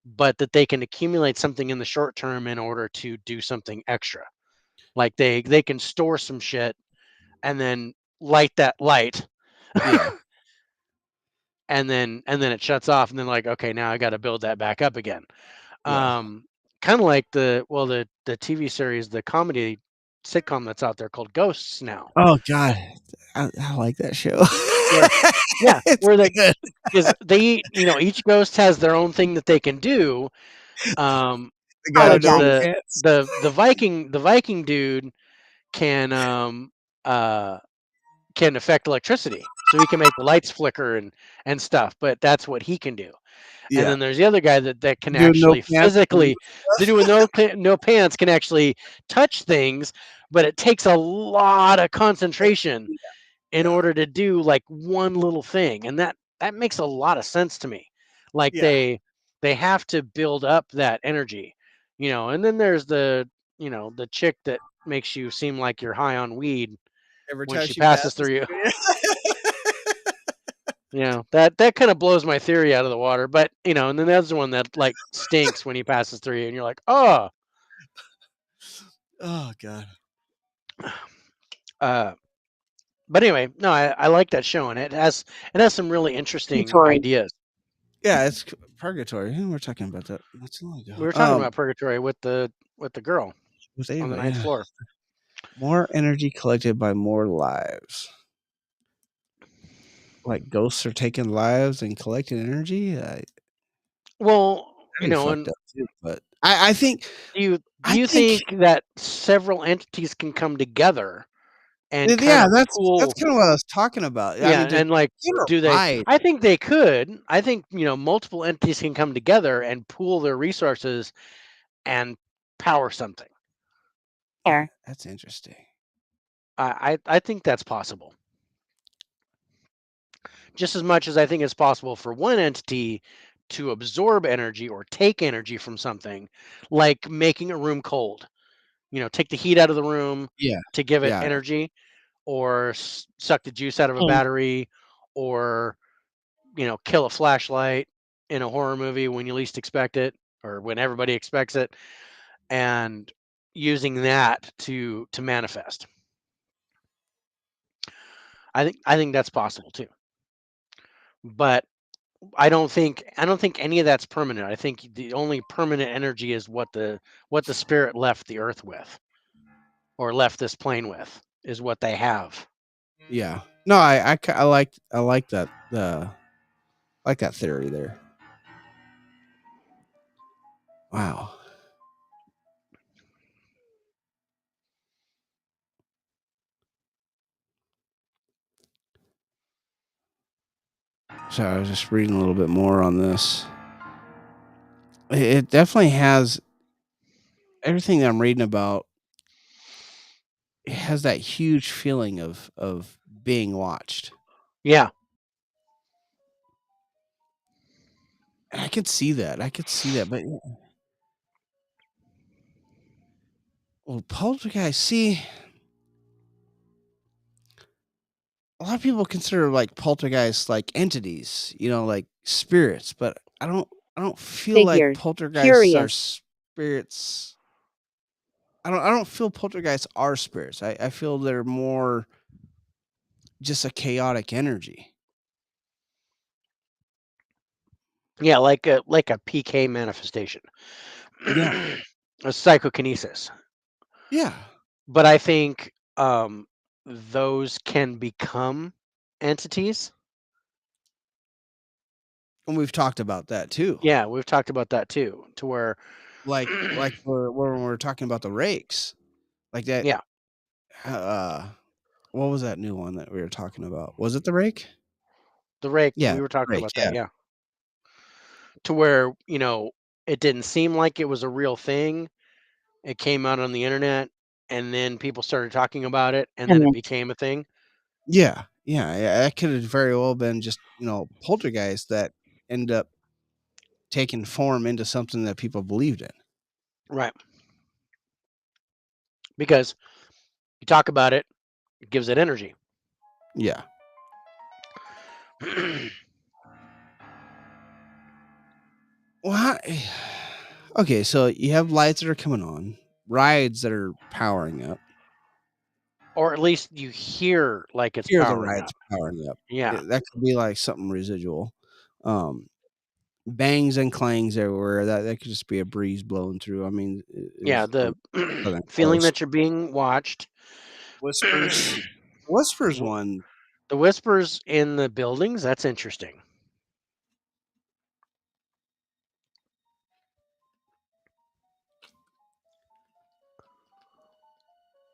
but that they can accumulate something in the short term in order to do something extra. Like they can store some shit and then light that light, Yeah, and then it shuts off, and then like, okay, now I got to build that back up again. yeah. Um, Kind of like the TV series, the comedy sitcom that's out there called Ghosts now, Oh god, I like that show. where yeah, It's where the good. because each ghost has their own thing that they can do. Um, The guy with like no Apologize. the pants. the Viking dude can uh can affect electricity, so he can make the lights flicker and stuff. But that's what he can do. And Yeah, then there's the other guy that can dude, no actually pants. physically, the dude with no pants, can actually touch things, but it takes a lot of concentration Yeah, in yeah, order to do like one little thing, and that makes a lot of sense to me. Like yeah. they have to build up that energy, and then there's the chick that makes you seem like you're high on weed Every when time she she passes passes through you. through you. That kind of blows my theory out of the water. But and then there's the one that like stinks when he passes through you, and you're like, oh. Oh god. uh but anyway, no, I like that show, and it has some really interesting Purgatory. ideas. Yeah, it's purgatory. We were talking about that not too long ago. We were talking about purgatory with the girl With on the Ava, ninth yeah. floor. More energy collected by more lives. Like ghosts are taking lives and collecting energy? Well, That'd be fucked and up too, but I think do you think think that several entities can come together and kind yeah, of that's pool? kinda what I was talking about. I Yeah, mean, to and like, get a do they? ride. I think they could. I think multiple entities can come together and pool their resources and power something. Here. That's interesting. I think that's possible. Just as much as I think it's possible for one entity to absorb energy or take energy from something, like making a room cold. Take the heat out of the room Yeah, to give it yeah. energy, or suck the juice out of a Hey. battery, or kill a flashlight in a horror movie when you least expect it, or when everybody expects it, and using that to manifest. I think that's possible too. But I don't think any of that's permanent. I think the only permanent energy is what the spirit left the earth with, or left this plane with, is what they have. Yeah. No, I like that, like that theory there. Wow. So I was just reading a little bit more on this. It definitely has everything that I'm reading about. It has that huge feeling of being watched. Yeah. And I could see that. I could see that, but well, poltergeist. See, a lot of people consider like poltergeists like entities, like spirits, but I don't feel like Figures. poltergeists are Curious. spirits. I don't feel poltergeists are spirits. I feel they're more just a chaotic energy. Yeah, like a PK manifestation. Yeah. A psychokinesis. Yeah. But I think those can become entities. And we've talked about that too. Yeah, we've talked about that too, to where like when we're talking about the rakes, like that. Yeah, Uh, what was that new one that we were talking about? Was it the rake? the rake. Yeah, We were talking rake. about Yeah, that. Yeah, to where it didn't seem like it was a real thing. It came out on the internet, and then people started talking about it, and then it image, became a thing. yeah. That could have very well been just poltergeist that end up taking form into something that people believed in. Right. Because you talk about it, it gives it energy. Yeah. Well, okay, so you have lights that are coming on, rides that are powering up. Or at least you hear like it's Hear the powering rides up. powering up. Yeah. That could be like something residual. Um, bangs and clangs everywhere. That could just be a breeze blowing through. I mean, Yeah, is a the southern feeling coast. that you're being watched. Whispers. The Whispers one. whispers in the buildings, that's interesting.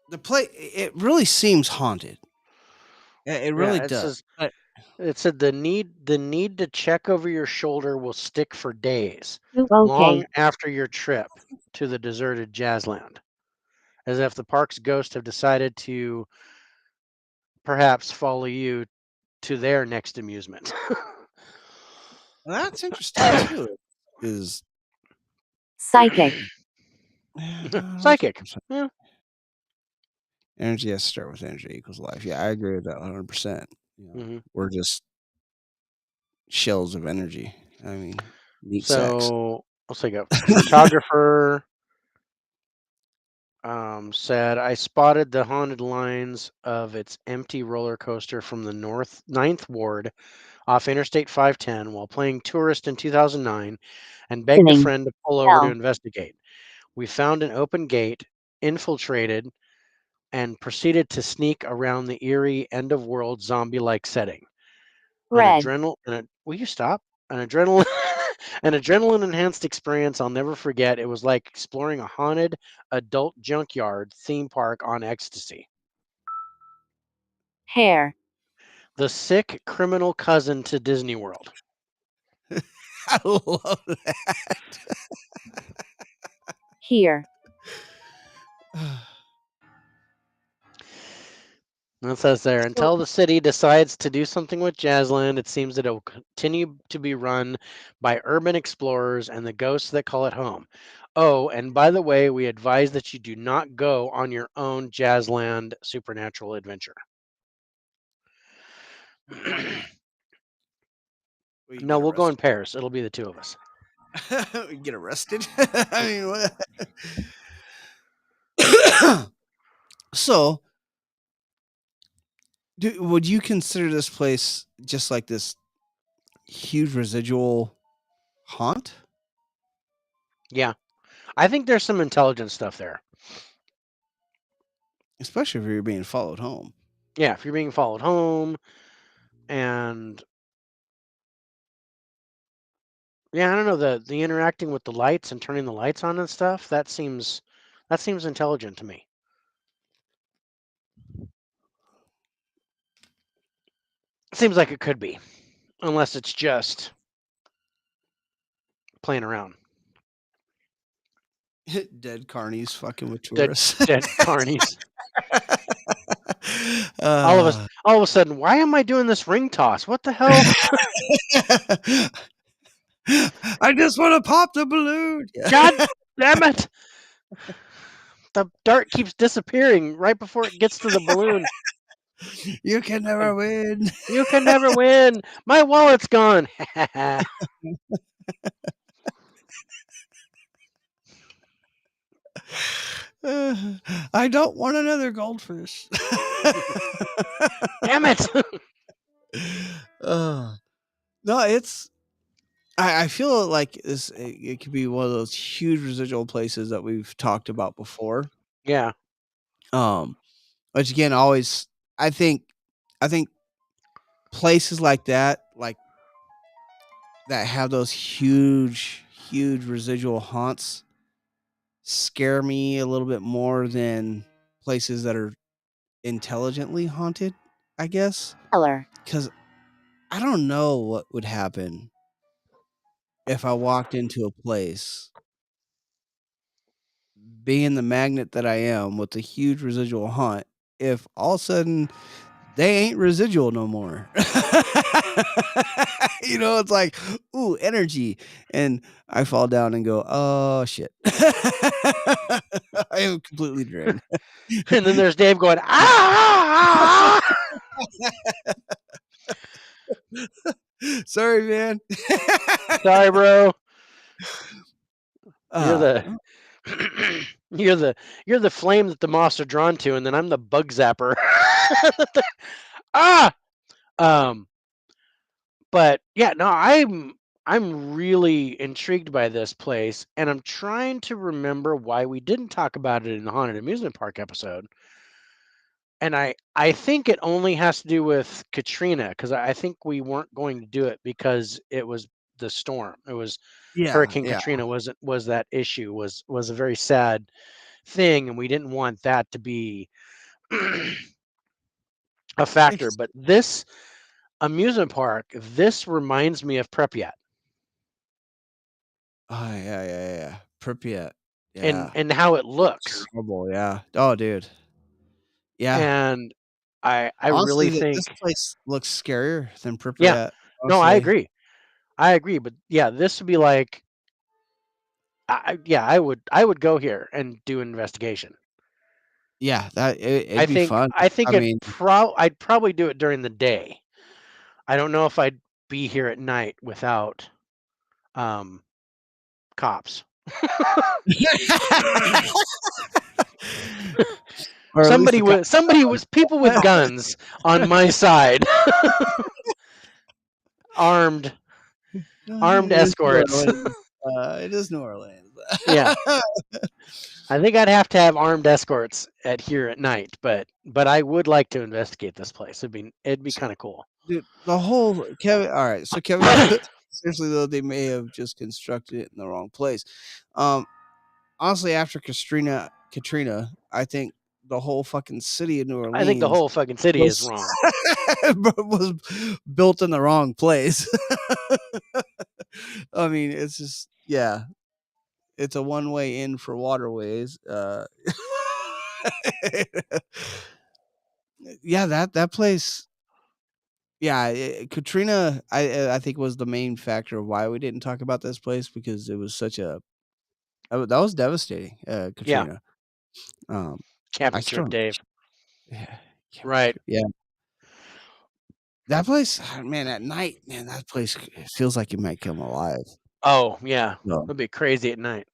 The play. It really seems haunted. It really Yeah, it does. says But it said the need to check over your shoulder will stick for days, long okay, after your trip to the deserted Jazzland, as if the park's ghosts have decided to perhaps follow you to their next amusement. that's interesting too. Is psychic, I Psychic. Yeah. energy has to start with energy equals life. Yeah, I agree with that 100%. hmm We're just shells of energy. I mean, meat sacks. So let's take a photographer said I spotted the haunted lines of its empty roller coaster from the North Ninth Ward off Interstate 510 while playing tourist in 2009 and begged a listening, friend to pull over to tell, investigate. We found an open gate, infiltrated, and proceeded to sneak around the eerie end of world zombie like setting. An red, adrenal an a will you stop? An adrenaline an adrenaline enhanced experience I'll never forget. It was like exploring a haunted adult junkyard theme park on ecstasy. hair, The sick criminal cousin to Disney World. I love that. here, And it says there, so until the city decides to do something with Jazzland, it seems that it will continue to be run by urban explorers and the ghosts that call it home. Oh, and by the way, we advise that you do not go on your own Jazzland supernatural adventure. Why not? Well, you No, get we'll go arrested. in pairs. It'll be the two of us. You get arrested. I mean, so would you consider this place just like this huge residual haunt? Yeah. I think there's some intelligent stuff there. Especially if you're being followed home. Yeah, if you're being followed home and yeah, I don't know, the interacting with the lights and turning the lights on and stuff, that seems intelligent to me. Seems like it could be, unless it's just playing around. Dead carnies fucking with Dead tourists. dead carnies. uh, All of a sudden, why am I doing this ring toss? What the hell? I just want to pop the balloon. God damn it! The dart keeps disappearing right before it gets to the balloon. You can never win. You can never win. My wallet's gone. I don't want another goldfish. Damn it. uh, no, it's. I feel like it could be one of those huge residual places that we've talked about before. Yeah. Um, which again, always I think, I think places like that have those huge residual haunts. scare me a little bit more than places that are intelligently haunted, I guess. Color. Because I don't know what would happen if I walked into a place, being the magnet that I am with a huge residual haunt, if all of a sudden they ain't residual no more. It's like, ooh, energy. And I fall down and go, oh shit. I am completely drained. And then there's Dave going, ah, ah, ah. Sorry, man. Sorry, bro. You're uh, the you're the flame that the moths are drawn to, and then I'm the bug zapper. ah. Um. But yeah, no, I'm really intrigued by this place, and I'm trying to remember why we didn't talk about it in the haunted amusement park episode. And I think it only has to do with Katrina, because I think we weren't going to do it because it was the storm. It was yeah, Hurricane yeah. Katrina was that issue, was a very sad thing, and we didn't want that to be a factor. Ex- But this amusement park, this reminds me of Pripyat. Oh, yeah. Pripyat. and Yeah. and how it looks. Terrible, yeah. Oh, dude. Yeah. And I Honestly, really this think, place looks scarier than yeah, Pripyat, no, I honestly. agree. I agree, but yeah, this would be like, yeah, I would go here and do an investigation. Yeah, I it'd be think fun. I think I mean, I'd probably do it during the day. I don't know if I'd be here at night without um cops. or at least the cop Somebody was people with guns on my side, armed armed It is New escorts. Orleans. It is New Orleans. Yeah. I think I'd have to have armed escorts at here at night, but I would like to investigate this place. It'd be So, kind of cool. dude, the whole Kevin alright, so Kevin seriously, though, they may have just constructed it in the wrong place. Um, honestly, after Katrina, I think the whole fucking city of New I think the Orleans whole fucking city is was wrong. was built in the wrong place. I mean, it's just yeah, it's a one-way in for waterways. Yeah, that place. Yeah, Katrina, I think was the main factor of why we didn't talk about this place because it was such a that was devastating. Yeah, Katrina. Um, I camping still trip, Dave. yeah, yeah, Right. yeah. That place, man, at night, man, that place feels like it might come alive. Oh yeah, No. it'd be crazy at night.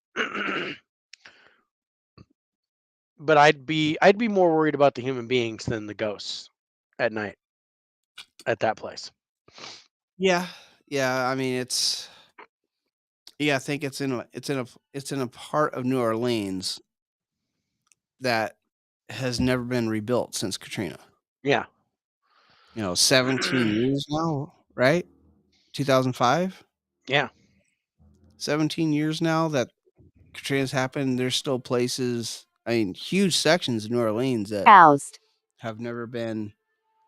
But I'd be more worried about the human beings than the ghosts at night at that place. Yeah, yeah. I mean, I think it's in a part of New Orleans that has never been rebuilt since Katrina. Yeah. 17 years now, right? 2005? Yeah. 17 years now that Katrina's happened. There's still places, I mean, huge sections of New Orleans that Housed. have never been.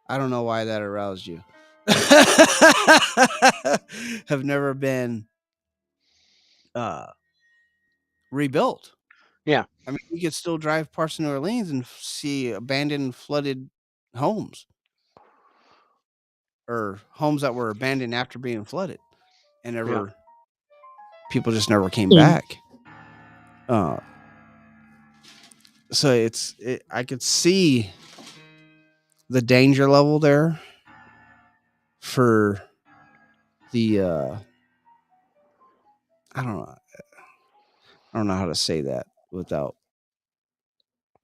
I don't know why that aroused you. Have never been uh, rebuilt. Yeah. I mean, you could still drive parts of New Orleans and see abandoned, flooded homes or homes that were abandoned after being flooded and Yeah. never people just never came In. back. Uh, so I could see the danger level there for the I don't know I don't know how to say that without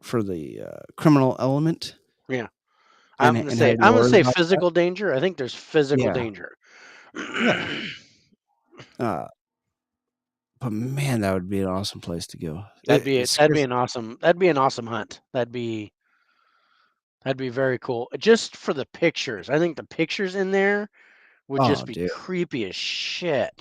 for the criminal element Yeah. and having to I'm gonna worry say about that. physical danger. I think there's physical Yeah, danger. yeah. Uh, but man, that would be an awesome place to go. Seriously, That'd be an awesome hunt. That'd be very cool. Just for the pictures. I think the pictures in there would oh, just be dude. creepy as shit.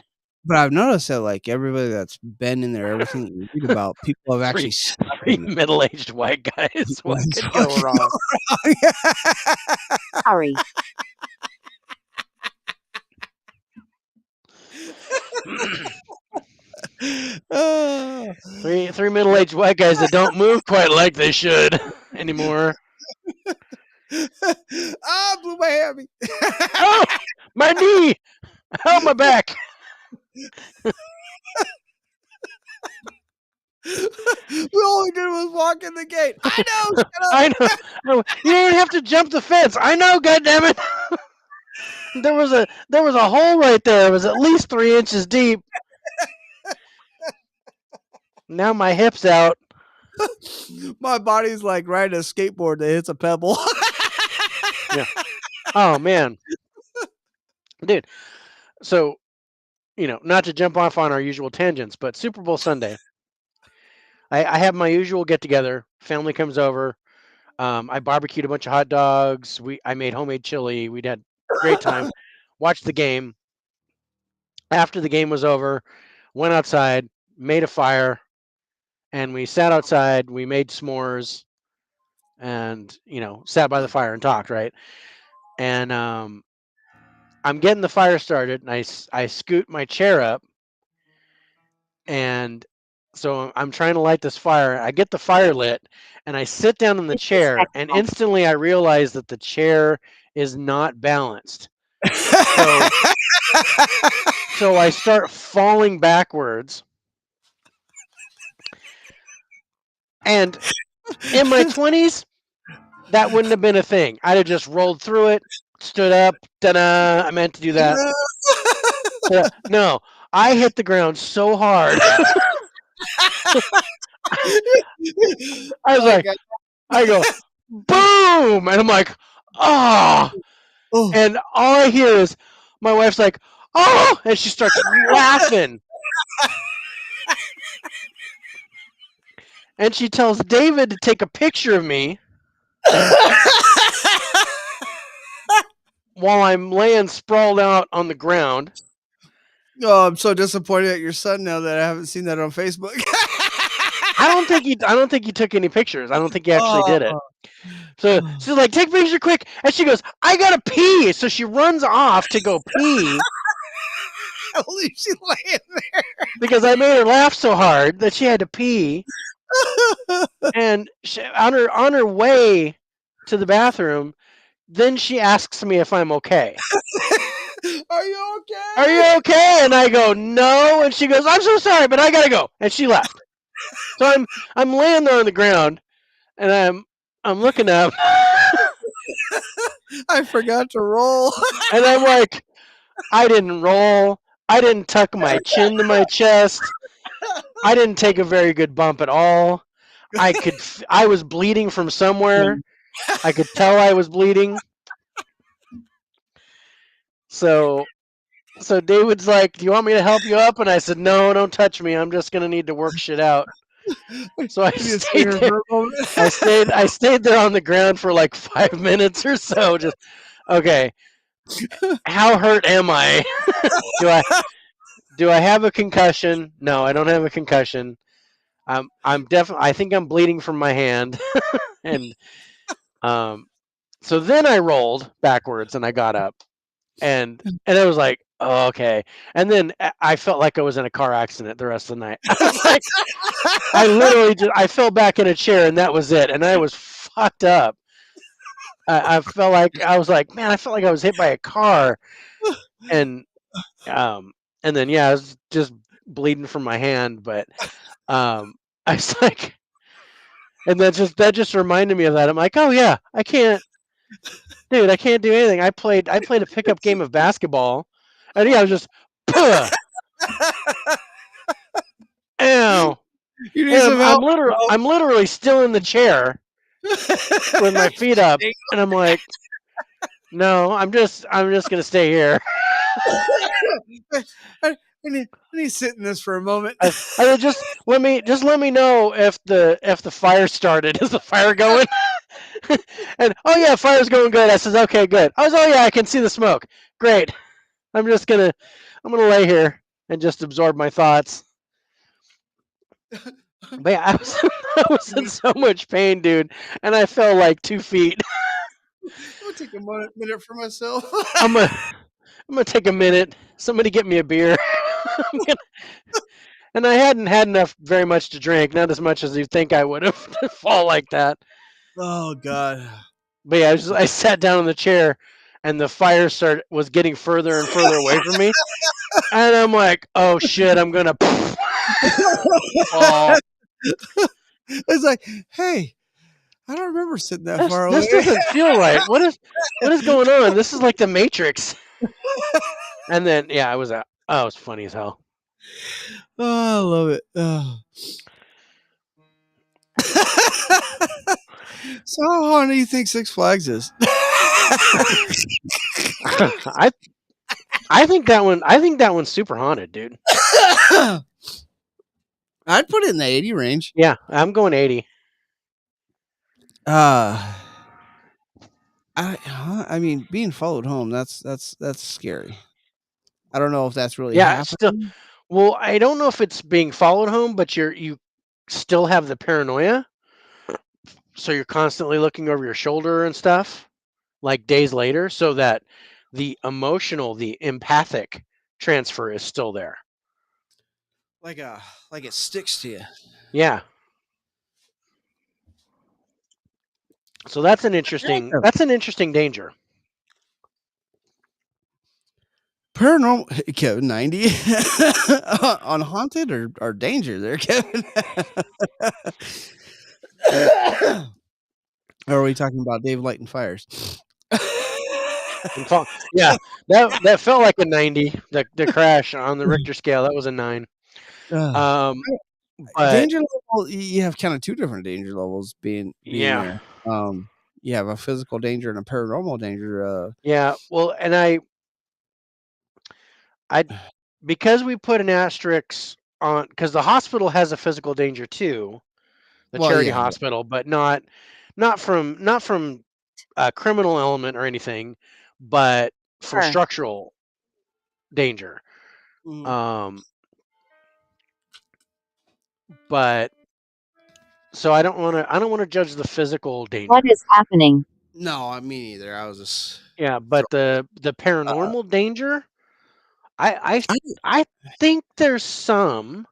But I've noticed that, like, everybody that's been in there, everything that you read about, people have actually Three slept three in it. middle-aged white guys. What That's could go fucking wrong? Sorry. Oh. Three middle-aged white guys that don't move quite like they should anymore. Ah, blew my hammy. Oh, my knee! Oh, my back! We only did was walk in the gate. I know. Shut up. I know. No, you don't even have to jump the fence. I know. God damn it! There was a hole right there. It was at least 3 inches deep. Now my hip's out. My body's like riding a skateboard that hits a pebble. Yeah. Oh man, dude. So not to jump off on our usual tangents, but Super Bowl Sunday, I have my usual get together. Family comes over. I barbecued a bunch of hot dogs. I made homemade chili. We'd had a great time. Watched the game. After the game was over, went outside, made a fire, and we sat outside. We made s'mores, and sat by the fire and talked. Right, and I'm getting the fire started, and I scoot my chair up, and so I'm trying to light this fire. I get the fire lit, and I sit down in the chair, and Disrespectful. instantly I realize that the chair is not balanced. So so I start falling backwards. And in my 20s, that wouldn't have been a thing. I'd have just rolled through it, stood up, ta-da, I meant to do that. No, I hit the ground so hard. I was Oh, like, God. I go, boom! And I'm like, oh. Oh. And all I hear is my wife's like, oh! And she starts laughing. And she tells David to take a picture of me while I'm laying sprawled out on the ground. Oh, I'm so disappointed at your son now that I haven't seen that on Facebook. I don't think he took any pictures. I don't think he actually did it. So she's like, take a picture quick. And she goes, I gotta pee. So she runs off to go pee I'll leave you laying because I made her laugh so hard that she had to pee. And on her way to the bathroom, then she asks me if I'm okay. Are you okay? Are you okay? And I go, no. And she goes, I'm so sorry, but I gotta go. And she left. So I'm laying there on the ground, and I'm looking up, I forgot to roll. and I'm like, I didn't roll. I didn't tuck my chin to my chest. I didn't take a very good bump at all. I was bleeding from somewhere. I could tell I was bleeding. So David's like, do you want me to help you up? And I said, no, don't touch me. I'm just gonna need to work shit out. So I You just stayed stay there. for a moment. I stayed there on the ground for like 5 minutes or so. Just okay. How hurt am I? do I have a concussion? No, I don't have a concussion. I'm definitely. I think I'm bleeding from my hand, and so then I rolled backwards and I got up, and I was like, oh, okay. And then I felt like I was in a car accident the rest of the night. I was like, I literally I fell back in a chair and that was it, and I was fucked up. I felt like I was like, man, I felt like I was hit by a car, and then yeah, I was just bleeding from my hand, but I was like, and that just reminded me of that. I'm like, oh yeah, I can't do anything. I played a pickup game of basketball, and yeah, I was just, puh, ow, You need and some help? I'm literally still in the chair with my feet up, and I'm like, no, I'm just gonna stay here. I need to sit in this for a moment. I would just let me know if the fire started. Is the fire going? And oh yeah, fire's going good. I says okay, good. I was oh yeah, I can see the smoke. Great. I'm gonna lay here. and just absorb my thoughts. But yeah, I was in so much pain, dude, and I fell like 2 feet. I'm gonna take a minute for myself. I'm gonna I'm gonna take a minute. Somebody get me a beer. I'm gonna, and I hadn't had enough, very much to drink, not as much as you think I would have to fall like that. Oh God. But yeah, I sat down in the chair, and the fire was getting further and further away from me, and I'm like, oh shit, I'm gonna fall. It's like, hey, I don't remember sitting that This far this away. doesn't feel right. What is going on? This is like the Matrix. And then yeah, I was out. Oh, it was funny as hell. Oh, I love it. Oh. So how haunted do you think Six Flags is? I I think that one. I think that one's super haunted, dude. I'd put it in the 80 range. Yeah, I'm going 80. Uh I mean, being followed home, that's scary. I don't know if that's really Yeah, still. happening. Well, I don't know if it's being followed home, but you still have the paranoia, so you're constantly looking over your shoulder and stuff, like days later, so that the emotional, the empathic transfer is still there. Like like it sticks to you. Yeah. So that's an interesting danger. Paranormal Kevin 90 on haunted or danger there, Kevin. Or are we talking about Dave lighting fires? And yeah, that felt like a 90. The crash on the Richter scale, that was a 9. Uh, Um, but danger level, you have kind of two different danger levels being yeah, there. You have a physical danger and a paranormal danger. yeah. Well, and I because we put an asterisk on because the hospital has a physical danger too, the Well, charity yeah, hospital, but not from a criminal element or anything, but from Sure. structural danger. mhm. Um, but so I don't want to judge the physical What danger. is happening? No, I mean either. I was just Yeah, throw, but the paranormal danger, I I, I think there's some.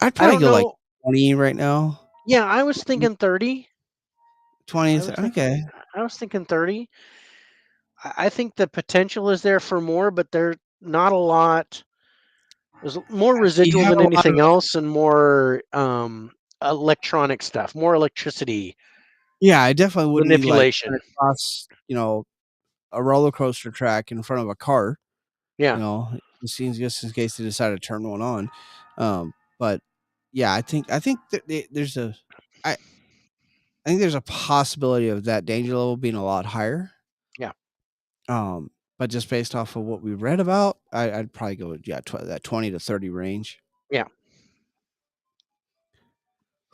I'd I probably don't go like know. 20 right now. Yeah, I was thinking 30. 20, I was thinking okay. I was thinking 30. I think the potential is there for more, but there's not a lot. There's more You residual have than a lot of anything else, and more electronic stuff, more electricity yeah, I definitely wouldn't be like manipulation. running across, a roller coaster track in front of a car, Yeah, just in case they decide to turn one on. But yeah, I think that I I think there's a possibility of that danger level being a lot higher. yeah, But just based off of what we read about, I'd probably go with that 20 to 30 range. yeah.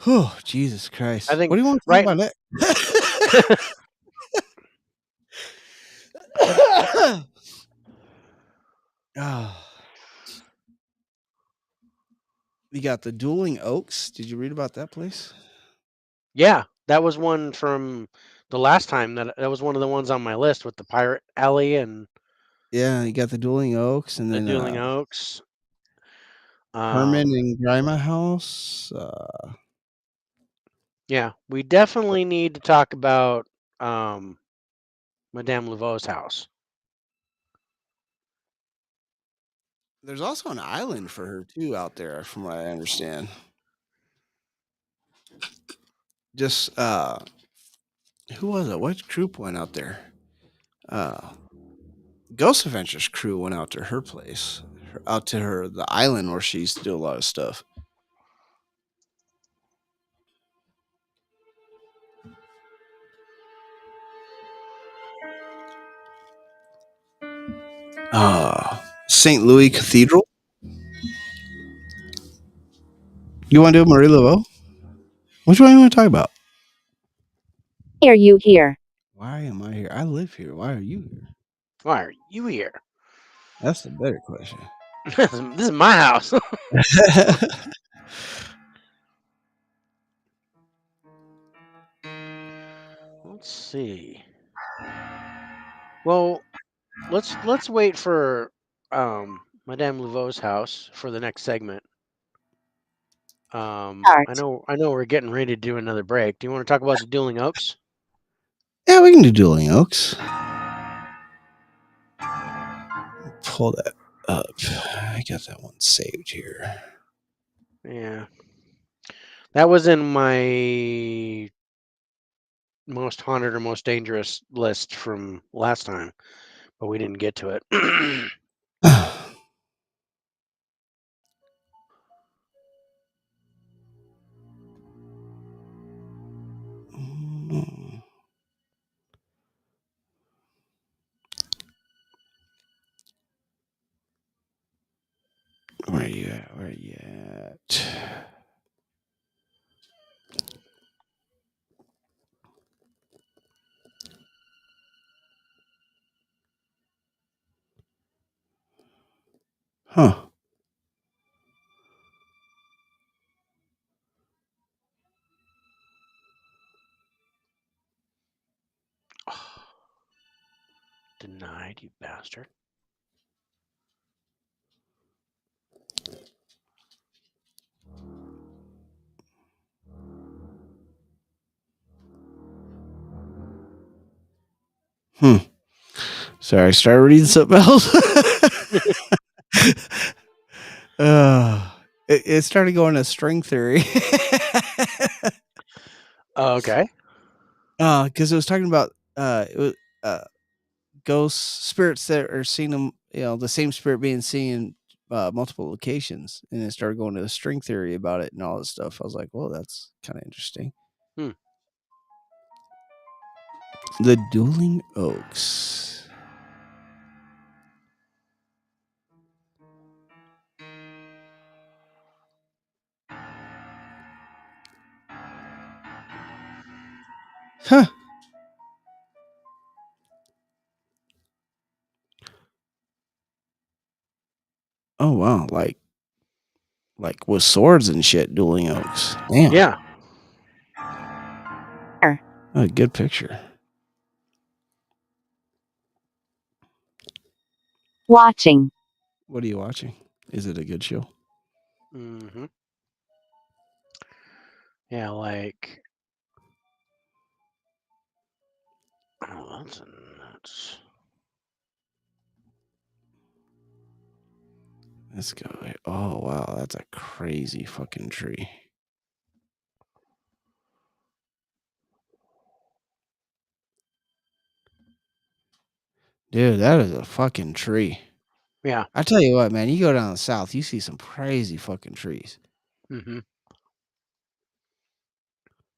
Oh, Jesus I Christ! What think do you want to talk right. about next? Ah, you got the Dueling Oaks. Did you read about that place? Yeah, that was one from the last time that was one of the ones on my list with the pirate alley and Yeah, you got the Dueling Oaks, and the then Dueling Oaks. Herman Um, and Grima House. yeah, we definitely need to talk about um, Madame Laveau's house. There's also an island for her too out there, from what I understand. Just who was it? What group went out there? Uh, Ghost Adventures crew went out to her place, out to the island where she used to do a lot of stuff. St. Louis Cathedral. You want to do Marie Laveau? Which one you want to talk about? Why are you here? Why am I here? I live here. Why are you here? Why are you here? That's the better question. This is my house. Let's see. Well, let's wait for Madame Laveau's house for the next segment. I Start. know we're getting ready to do another break. Do you want to talk about the Dueling Oaks? Yeah, we can do Dueling Oaks. Pull that up. I got that one saved here. Yeah. That was in my most haunted or most dangerous list from last time, but we didn't get to it. Where you at? Where you at? Huh. Denied, you bastard. Sorry, I started reading something else. It started going to string theory. Okay. Because it was talking about ghosts, spirits that are seeing them, the same spirit being seen in multiple locations, and it started going to the string theory about it and all this stuff. I was like, well, that's kind of interesting. Hmm. The Dueling Oaks. Huh. Oh wow, like with swords and shit, Dueling Oaks. Damn. Yeah. Oh, good picture. Watching. What are you watching? Is it a good show? Mm-hmm. Yeah, like. Oh, that's nuts. Let's go. Oh wow, that's a crazy fucking tree. Dude, that is a fucking tree. Yeah. I tell you what, man, you go down the south, you see some crazy fucking trees. Mm-hmm.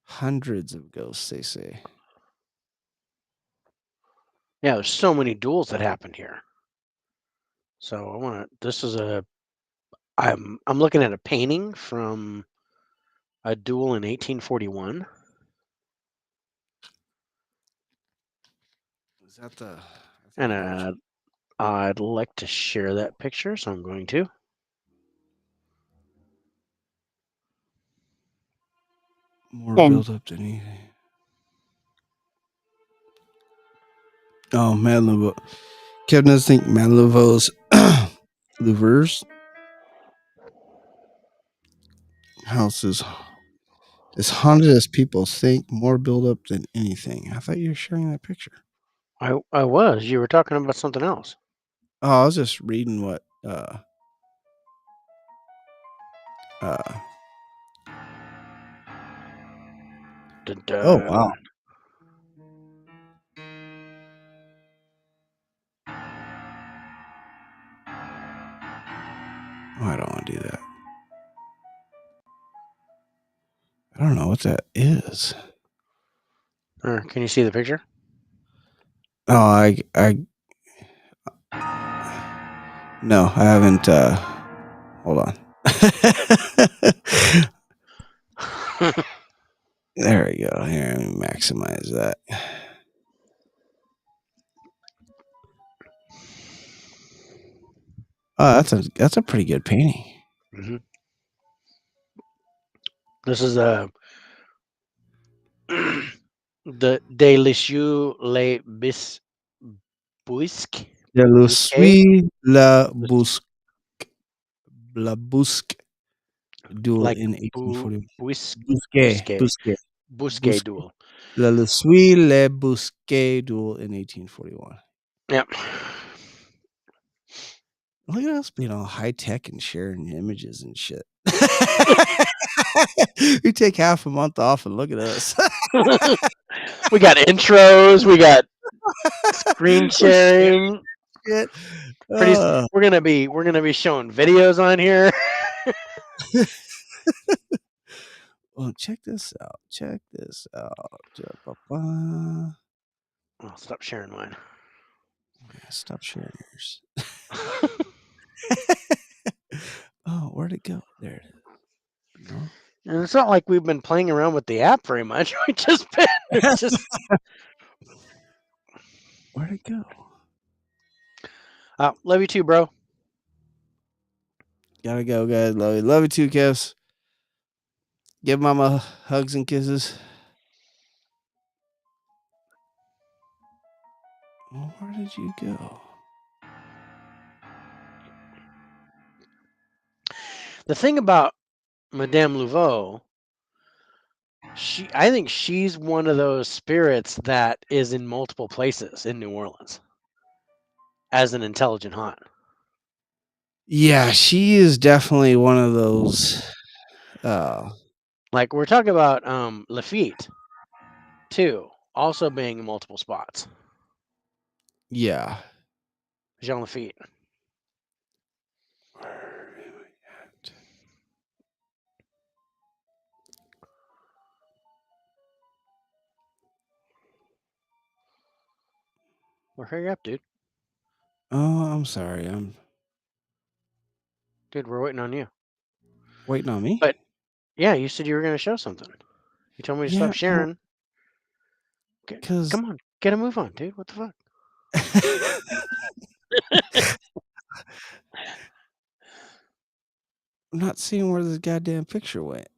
Hundreds of ghosts, they say. Yeah, there's so many duels that happened here. So I want to. This is a. I'm looking at a painting from a duel in 1841. Is that the? I think And I know what you. I'd like to share that picture, so I'm going to. More Then. build up than anything. Oh, Mad Laveau. Kevin doesn't think Mad Laveau's Louver's house is as haunted as people think. More build up than anything. I thought you were sharing that picture. I was. You were talking about something else. Oh, I was just reading what. Uh, Dun, oh dun. wow. Oh, I don't want to do that. I don't know what that is. Can you see the picture? Oh, no, I haven't. Hold on. There we go. Here, let me maximize that. Oh, that's a pretty good painting. Hmm. This is a the Delicieux Les Bisque De le Busquet. suis Bus- la busque duel like in 1841. Busquet, Busquet Busquet, Busquet Busquet. duel. Le suis le Busquet duel in 1841. Yep. Look at us being all high tech and sharing images and shit. We take half a month off and look at us. We got intros. We got screen We're sharing sharing. shit. Pretty. Uh, We're gonna be showing videos on here. well, check this out. Check this out. Ba-ba. Oh, stop sharing mine. Yeah, stop sharing yours. Oh, where'd it go? There it is. No. And it's not like we've been playing around with the app very much. We just been. It's just. Where'd it go? Love you too, bro. Gotta go, guys. Love you. Love you too, Kevs. Give mama hugs and kisses. Well, where did you go? The thing about Madame Laveau, I think she's one of those spirits that is in multiple places in New Orleans as an intelligent haunt. Yeah, she is definitely one of those. Uh, Like we're talking about Lafitte too, also being in multiple spots. yeah. Jean Lafitte. Where am I at? Well, hurry up, dude. Oh, I'm sorry. I'm Dude, we're waiting on you. waiting on me. But yeah, you said you were going to show something. You told me to Yeah, stop sharing. because Come on, get a move on, dude. What the fuck? I'm not seeing where this goddamn picture went.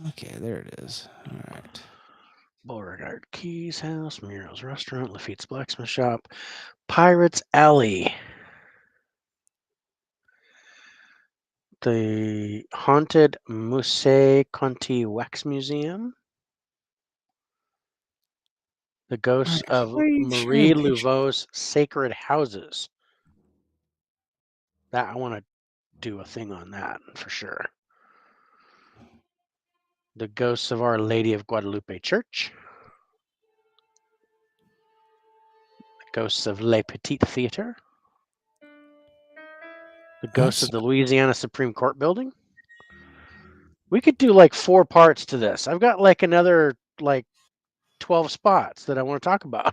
Okay, there it is. All right. Beauregard Keys House, Muriel's Restaurant, Lafitte's Blacksmith Shop, Pirates Alley, the Haunted Musée Conti Wax Museum, the All ghosts right. Why of are you sharing Marie pictures? Laveau's Sacred Houses. That I want to do a thing on that for sure. The ghosts of Our Lady of Guadalupe Church, the ghosts of Le Petit Theatre, the ghosts That's of the Louisiana Supreme Court building. We could do like 4 parts to this. I've got like another like 12 spots that I want to talk about.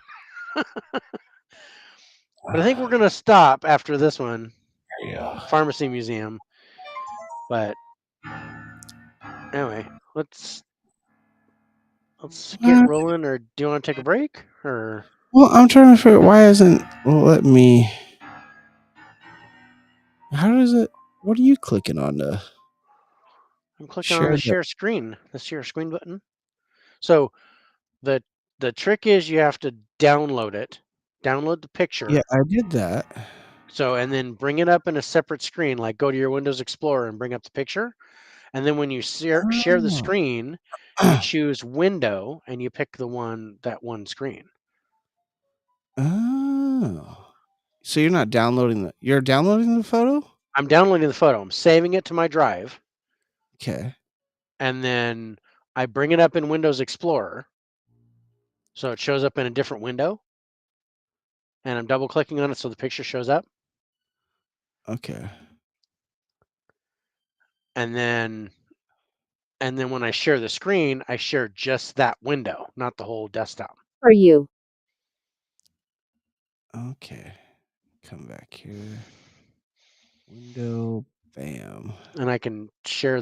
But I think we're going to stop after this one, yeah. Pharmacy Museum. But anyway, let's get Uh, rolling. Or do you want to take a break? Or well, I'm trying to figure why isn't let me. How does it? What are you clicking on to I'm clicking on share the the? share screen, button. So the the trick is you have to download it, download the Yeah, picture. I did that. So and then bring it up in a separate screen, like go to your Windows Explorer and bring up the picture. And then when you share the Oh. screen, you choose Window and you pick that one screen. Oh. So you're not downloading the. You're downloading the photo. I'm downloading the photo. I'm saving it to my drive, Okay. and then I bring it up in Windows Explorer, so it shows up in a different window. And I'm double clicking on it so the picture shows up. Okay. And then when I share the screen, I share just that window, not the whole desktop. For you. Okay. Come back here. Window. Bam. And I can share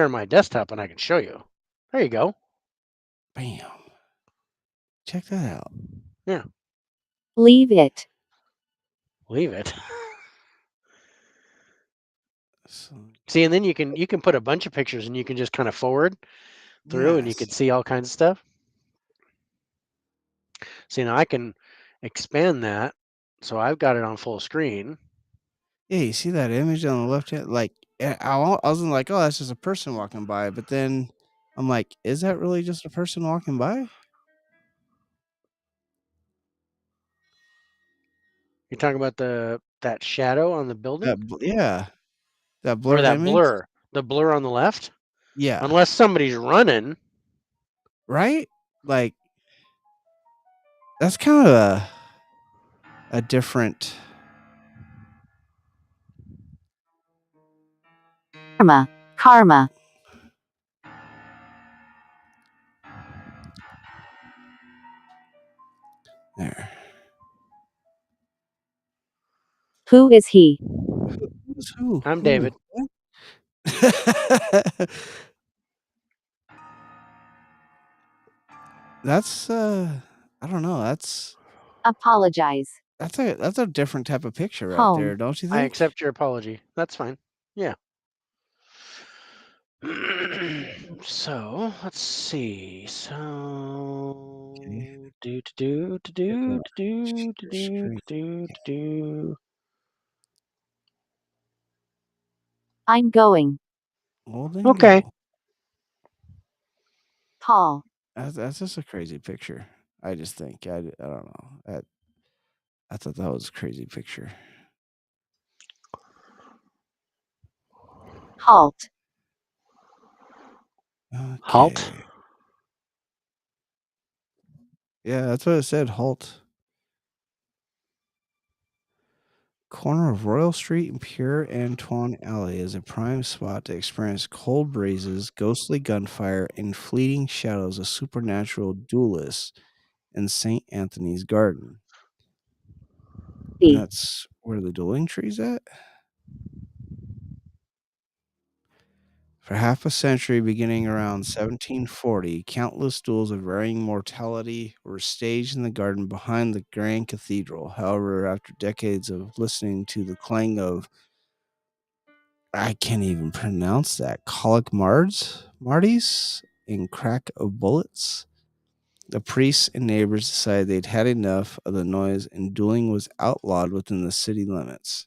my desktop and I can show you. There you go. Bam. Check that out. Yeah. Leave it. Leave it. So, See, and then you can put a bunch of pictures and you can just kind of forward through and you can yes. see all kinds of stuff. See, now I can expand that. So I've got it on full screen. Yeah, you see that image on the left hand? Like, I wasn't like, oh, that's just a person walking by. But then I'm like, is that really just a person walking by? You're talking about that shadow on the building Yeah, that or blurred that image. blur, the blur on the left? Yeah, Unless somebody's running. right? Like, that's kind of a different. Karma. Karma. There. Who is he? Who's who? I'm Who? David. What? That's I don't know. Apologize. That's a different type of picture right Home. there, don't you I think? accept your apology. That's fine. Yeah. So let's see. Okay. So do do do Get do the do do share do screen. do do. I'm going. Well, then Okay. go. Call. That's just a crazy picture. I just think I don't know. I thought that was a crazy picture. Halt. Halt. Okay. Yeah, that's what it said. Halt. Corner of Royal Street and Pure Antoine Alley is a prime spot to experience cold breezes, ghostly gunfire, and fleeting shadows of supernatural duelists in St. Anthony's Garden. And B. that's where the dueling tree's at? For half a century, beginning around 1740, countless duels of varying mortality were staged in the garden behind the Grand Cathedral. However, after decades of listening to the clang of, I can't even pronounce that, colic Marties, and crack of bullets, the priests and neighbors decided they'd had enough of the noise and dueling was outlawed within the city limits.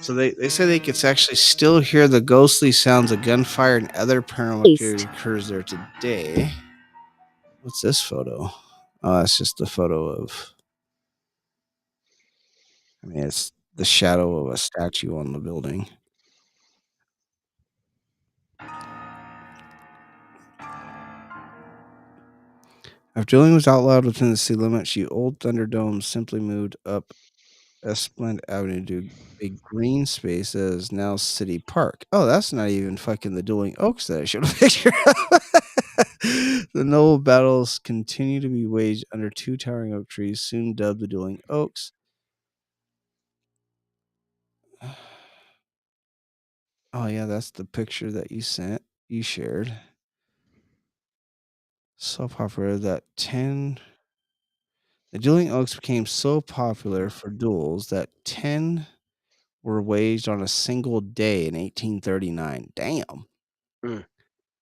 So they say they could actually still hear the ghostly sounds of gunfire and other paranormal activity East. occurs there today. What's this photo? Oh, that's just a photo of. I mean, it's the shadow of a statue on the building. After dueling was outlawed within the city limits, the old Thunderdome simply moved up Esplin Avenue to a green space that is now City Park. Oh, that's not even fucking the Dueling Oaks that I showed a picture of. The noble battles continue to be waged under two towering oak trees, soon dubbed the Dueling Oaks. Oh yeah, that's the picture that you shared. So popular that the Dueling Oaks became so popular for duels that 10 were waged on a single day in 1839. Damn. Mm.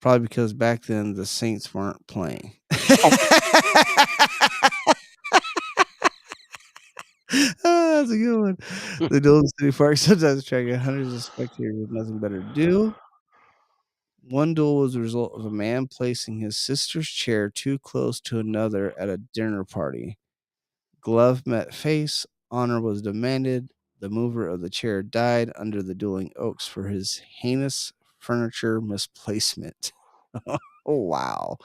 Probably because back then the Saints weren't playing. That's a good one. The Dillon City Park sometimes attracted hundreds of spectators with nothing better to do. One duel was the result of a man placing his sister's chair too close to another at a dinner party. Glove met face, honor was demanded. The mover of the chair died under the dueling oaks for his heinous furniture misplacement. Oh, wow.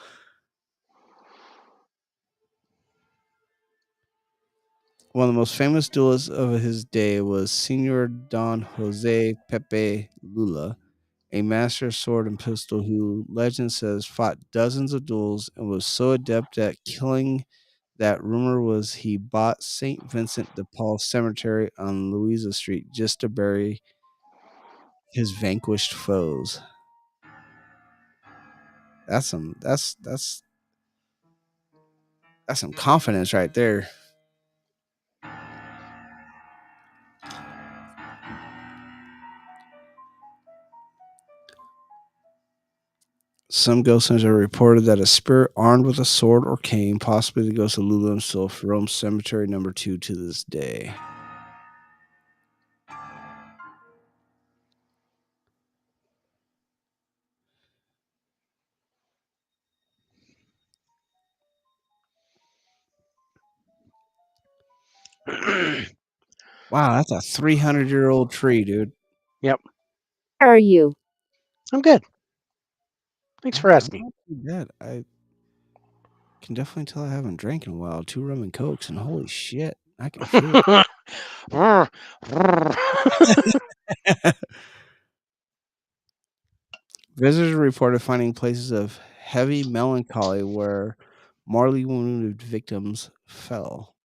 One of the most famous duelists of his day was Senor Don Jose Pepe Lula, a master of sword and pistol who, legend says, fought dozens of duels and was so adept at killing that rumor was he bought St. Vincent de Paul Cemetery on Louisa Street just to bury his vanquished foes. That's some confidence right there. Some ghost hunters have reported that a spirit armed with a sword or cane, possibly the ghost of Lulu himself, roams cemetery number 2 to this day. Wow, that's a 300-year-old tree, dude. Yep. How are you? I'm good. Thanks for I'm asking. not too bad. I can definitely tell I haven't drank in a while. 2 rum and cokes, and holy shit, I can feel it. Visitors reported finding places of heavy melancholy where mortally wounded victims fell.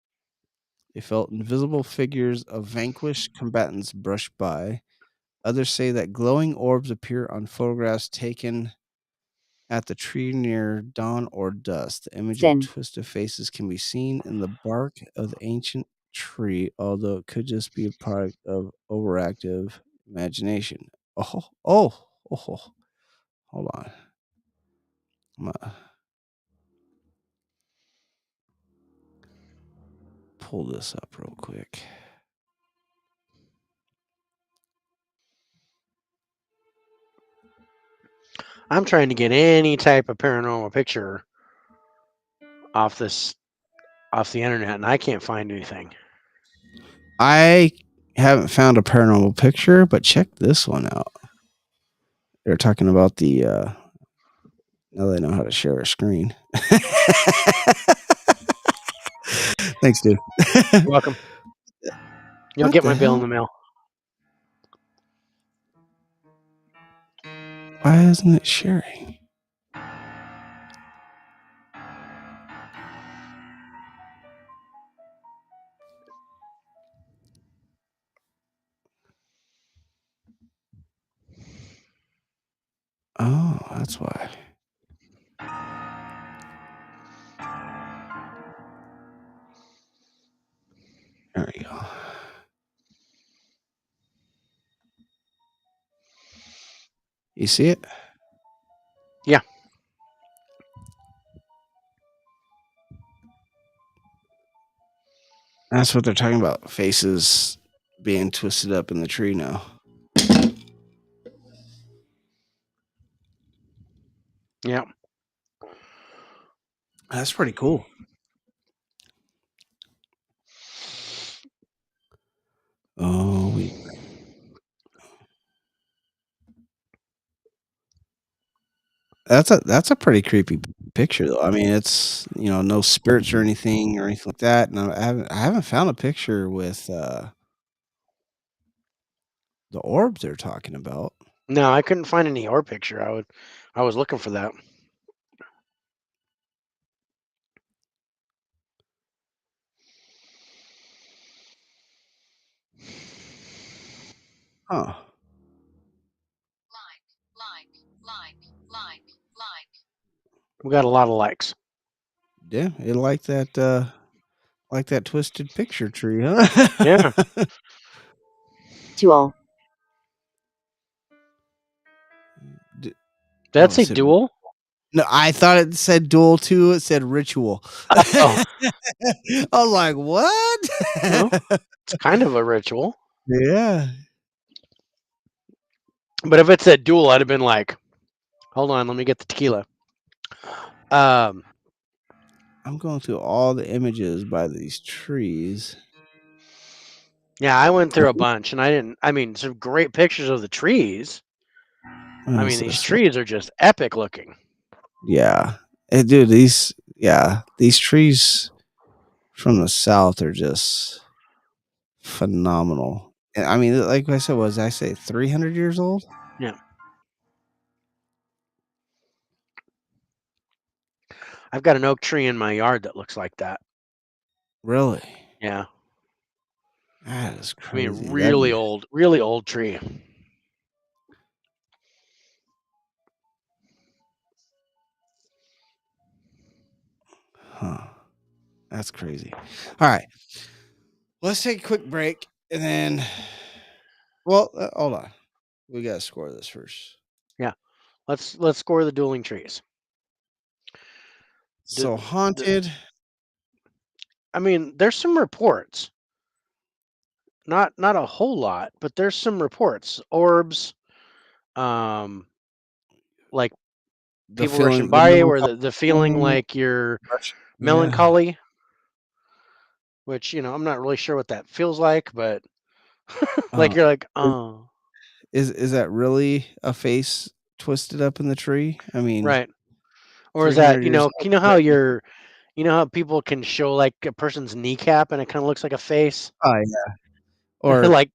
They felt invisible figures of vanquished combatants brush by. Others say that glowing orbs appear on photographs taken at the tree near dawn or dusk. The image of Sin. twisted faces can be seen in the bark of the ancient tree, although it could just be a product of overactive imagination. Oh, hold on. I'm gonna pull this up real quick. I'm trying to get any type of paranormal picture off the internet, and I can't find anything. I haven't found a paranormal picture, but check this one out. They're talking about the now they know how to share a screen. Thanks, dude. You're welcome. You'll What get the my bill in the hell? mail. Why isn't it sharing? Oh, that's why. There we go. You see it? Yeah. That's what they're talking about. Faces being twisted up in the tree now. Yeah. That's pretty cool. Oh, that's a pretty creepy picture though. I mean, it's no spirits or anything like that. And I haven't found a picture with the orbs they're talking about. No, I couldn't find any orb picture. I was looking for that. Huh. We got a lot of likes. Yeah, it like that twisted picture tree, huh? Yeah. Dual. D- Did that oh, it say said dual? no. I thought it said dual too. It said ritual. Oh, I was like, what? well, it's kind of a ritual. Yeah. But if it said dual, I'd have been like, hold on, let me get the tequila. Um, I'm going through all the images by these trees. yeah, I went through a bunch, and I mean, some great pictures of the trees. What I is mean, these this? trees are just epic looking. Yeah. Dude, these trees from the south are just phenomenal. And I mean, like I said, was I say 300 years old? Yeah. I've got an oak tree in my yard that looks like that. Really? Yeah. That is I mean, crazy. That'd be really old tree. Huh. That's crazy. All right. Let's take a quick break and then. Well, hold on. We gotta score this first. Yeah. Let's score the dueling trees. The, So the, haunted. I mean, there's some reports. Not a whole lot, but there's some reports. Orbs, um, like The people rushing feeling, the by you, or the feeling melancholy. like you're Yeah. melancholy, which I'm not really sure what that feels like, but like Uh, you're like, is, oh, is that really a face twisted up in the tree? I mean, right. Or is that 300 years old. how people can show like a person's kneecap and it kind of looks like a face? Oh yeah. Or Like,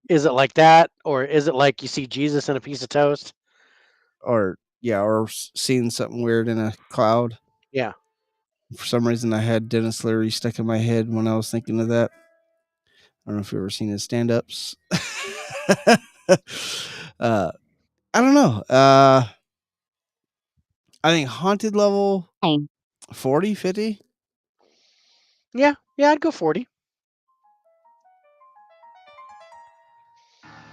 is it like that, or is it like you see Jesus in a piece of toast? seeing something weird in a cloud. Yeah, For some reason, I had Dennis Leary stuck in my head when I was thinking of that. I don't know if you've ever seen his stand-ups. uh, I don't know. I think haunted level Nine. 40, 50. yeah. I'd go 40.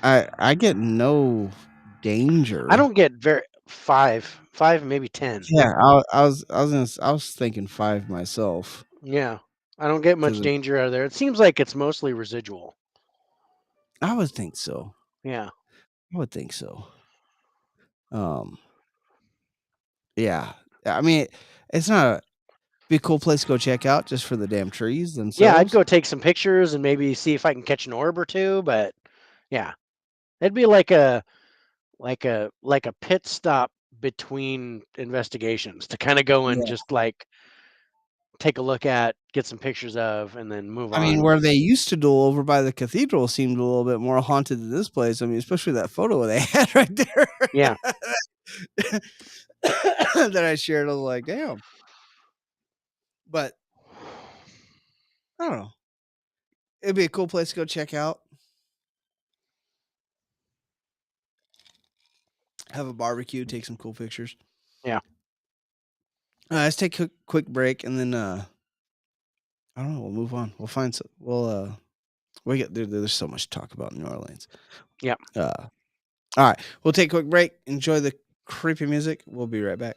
I get no I danger. don't get very five, maybe 10. Yeah, I was thinking 5 myself Yeah, I don't get much because danger out of there. It seems like it's mostly residual. I would think so. Yeah, I would think so. Um, yeah. I mean, it's not a be a cool place to go check out just for the damn trees yeah. I'd themselves. go take some pictures and maybe see if I can catch an orb or two. But yeah, it'd be like a pit stop between investigations to kind of go and Yeah. just like take a look at, get some pictures of, and then move I mean, on. where they used to duel over by the cathedral seemed a little bit more haunted than this place. I mean, especially that photo they had right there Yeah, that I shared. I was like, damn. But I don't know. It'd be a cool place to go check out. Have a barbecue, take some cool pictures. yeah, Let's take a quick break and then I don't know, we'll move on. We'll find some there's so much to talk about in New Orleans. yeah. All right. We'll take a quick break. Enjoy the creepy music. We'll be right back.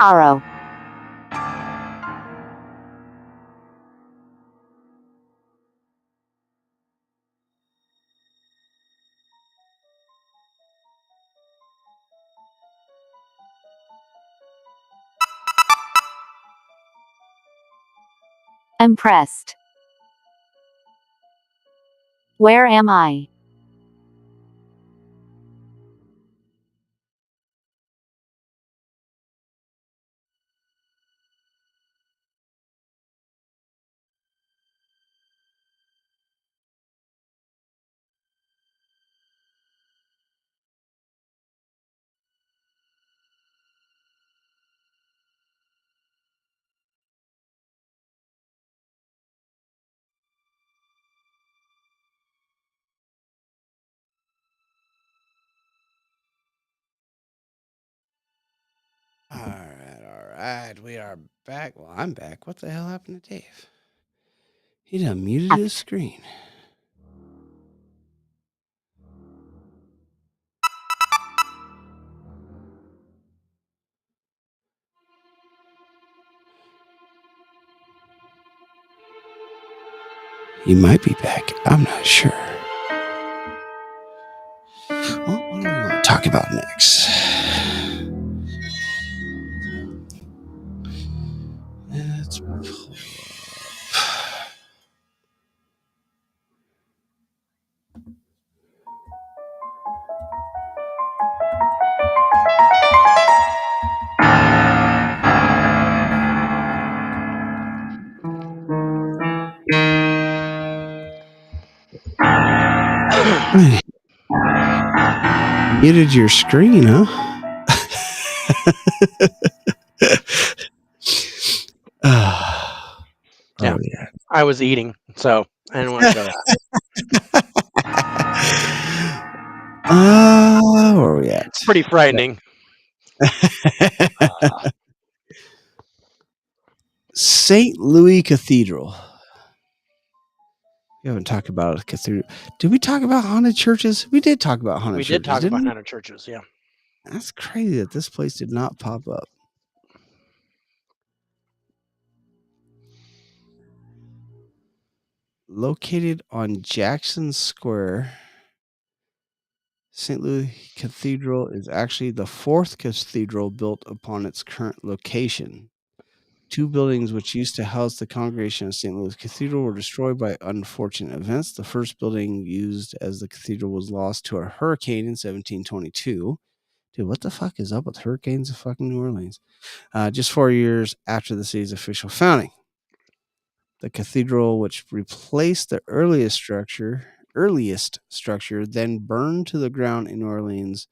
Arrow. Impressed. Where am I? All right. We are back. Well, I'm back. What the hell happened to Dave? He done muted his screen. He might be back. I'm not sure. Well, what do we want to talk about next? Let's pull up. Muted your screen, huh? Yeah. Oh, yeah. I was eating, so I didn't want to show that. Where are we at? It's pretty frightening. St. Louis Cathedral. We haven't talked about a cathedral. Did we talk about haunted churches? We did talk about haunted We churches. did talk didn't about we? haunted churches, yeah. That's crazy that this place did not pop up. Located on Jackson Square, St. Louis Cathedral is actually the fourth cathedral built upon its current location. Two buildings which used to house the congregation of St. Louis Cathedral were destroyed by unfortunate events. The first building used as the cathedral was lost to a hurricane in 1722. Dude, what the fuck is up with hurricanes in fucking New Orleans? Just 4 years after the city's official founding. The cathedral, which replaced the earliest structure, then burned to the ground in New Orleans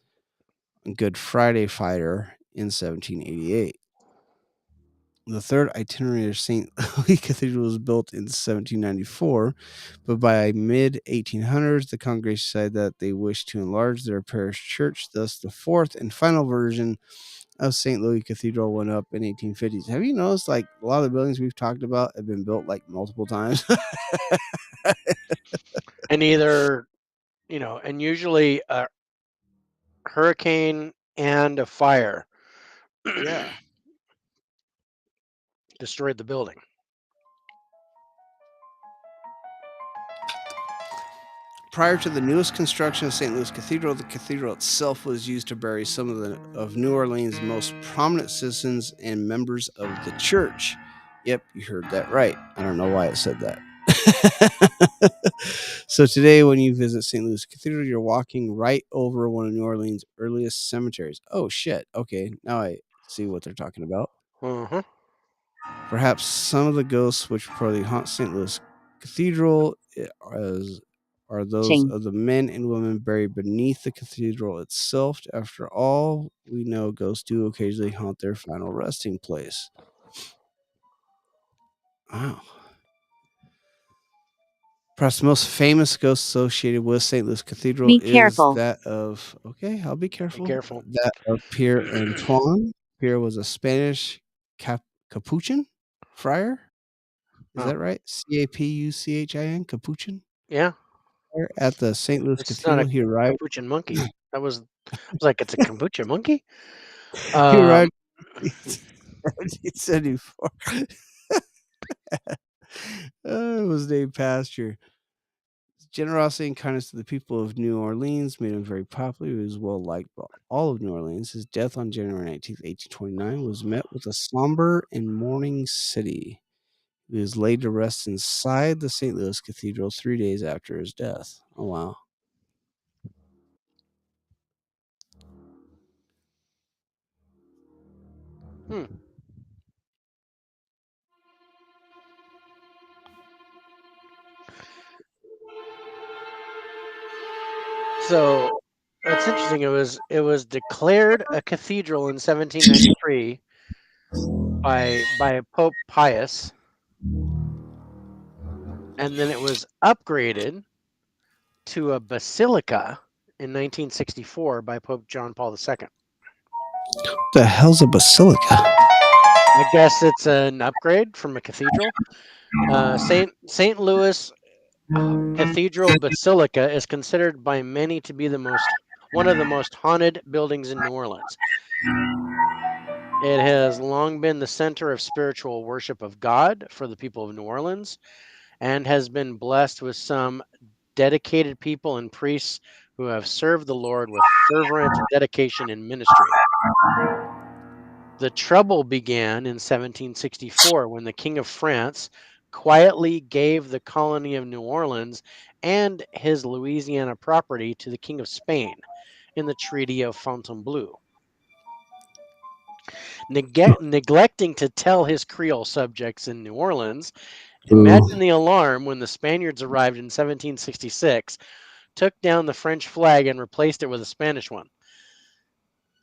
on Good Friday fire in 1788. The third itinerary of St. Louis Cathedral was built in 1794, but by mid 1800s, the congregation decided that they wished to enlarge their parish church. Thus, the fourth and final version of St. Louis Cathedral went up in 1850s. Have you noticed, like, a lot of the buildings we've talked about have been built like multiple times? And either, and usually a hurricane and a fire Yeah. destroyed the building. Prior to the newest construction of St. Louis Cathedral, the cathedral itself was used to bury some of New Orleans' most prominent citizens and members of the church. Yep, you heard that right. I don't know why it said that. So today, when you visit St. Louis Cathedral, you're walking right over one of New Orleans' earliest cemeteries. Oh shit! Okay, now I see what they're talking about. Uh-huh. Perhaps some of the ghosts which probably haunt St. Louis Cathedral are those Ching. of the men and women buried beneath the cathedral itself. After all, we know ghosts do occasionally haunt their final resting place. Wow. Perhaps the most famous ghost associated with St. Louis Cathedral Be is careful. that of, okay, I'll be Be careful, careful. that of Pierre Antoine. Pierre was a Spanish Capuchin friar. Is Oh, that right? Capuchin? Capuchin? yeah. At the St. Louis It's not Cathedral. a He arrived. capuchin monkey. I was like, it's a kombucha monkey? He Um, arrived. 1974. It was named Pasture. His generosity and kindness to the people of New Orleans made him very popular. He was well liked by all of New Orleans. His death on January 19th, 1829 was met with a somber and mourning city. He was laid to rest inside the St. Louis Cathedral 3 days after his death. Oh, wow. Hmm. So that's interesting. It was declared a cathedral in 1793 by Pope Pius, and then it was upgraded to a basilica in 1964 by Pope John Paul II. The hell's a basilica? I guess it's an upgrade from a cathedral. Saint Louis Cathedral Basilica is considered by many to be one of the most haunted buildings in New Orleans. It has long been the center of spiritual worship of God for the people of New Orleans and has been blessed with some dedicated people and priests who have served the Lord with fervent dedication in ministry. The trouble began in 1764 when the King of France quietly gave the colony of New Orleans and his Louisiana property to the King of Spain in the Treaty of Fontainebleau, neglecting to tell his Creole subjects in New Orleans. Imagine Ooh. the alarm when the Spaniards arrived in 1766, took down the French flag, and replaced it with a Spanish one.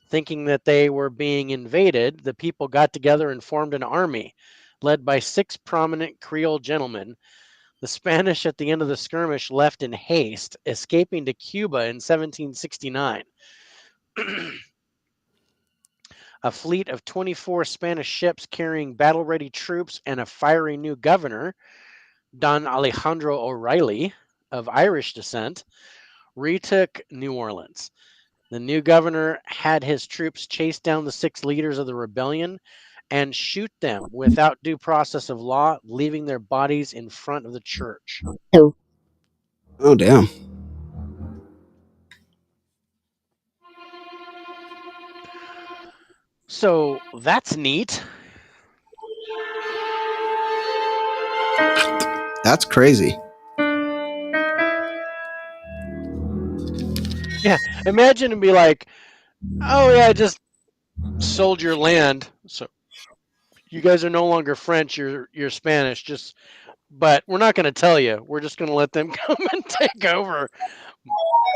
Thinking that they were being invaded, the people got together and formed an army led by 6 prominent Creole gentlemen. The Spanish, at the end of the skirmish, left in haste, escaping to Cuba in 1769. A fleet of 24 Spanish ships carrying battle ready troops and a fiery new governor, Don Alejandro O'Reilly, of Irish descent, retook New Orleans. The new governor had his troops chase down the 6 leaders of the rebellion and shoot them without due process of law, leaving their bodies in front of the church. Oh, damn. So that's neat. That's crazy. Yeah, imagine and be like, oh yeah, I just sold your land, so you guys are no longer French, you're Spanish. But we're not going to tell you. We're just going to let them come and take over.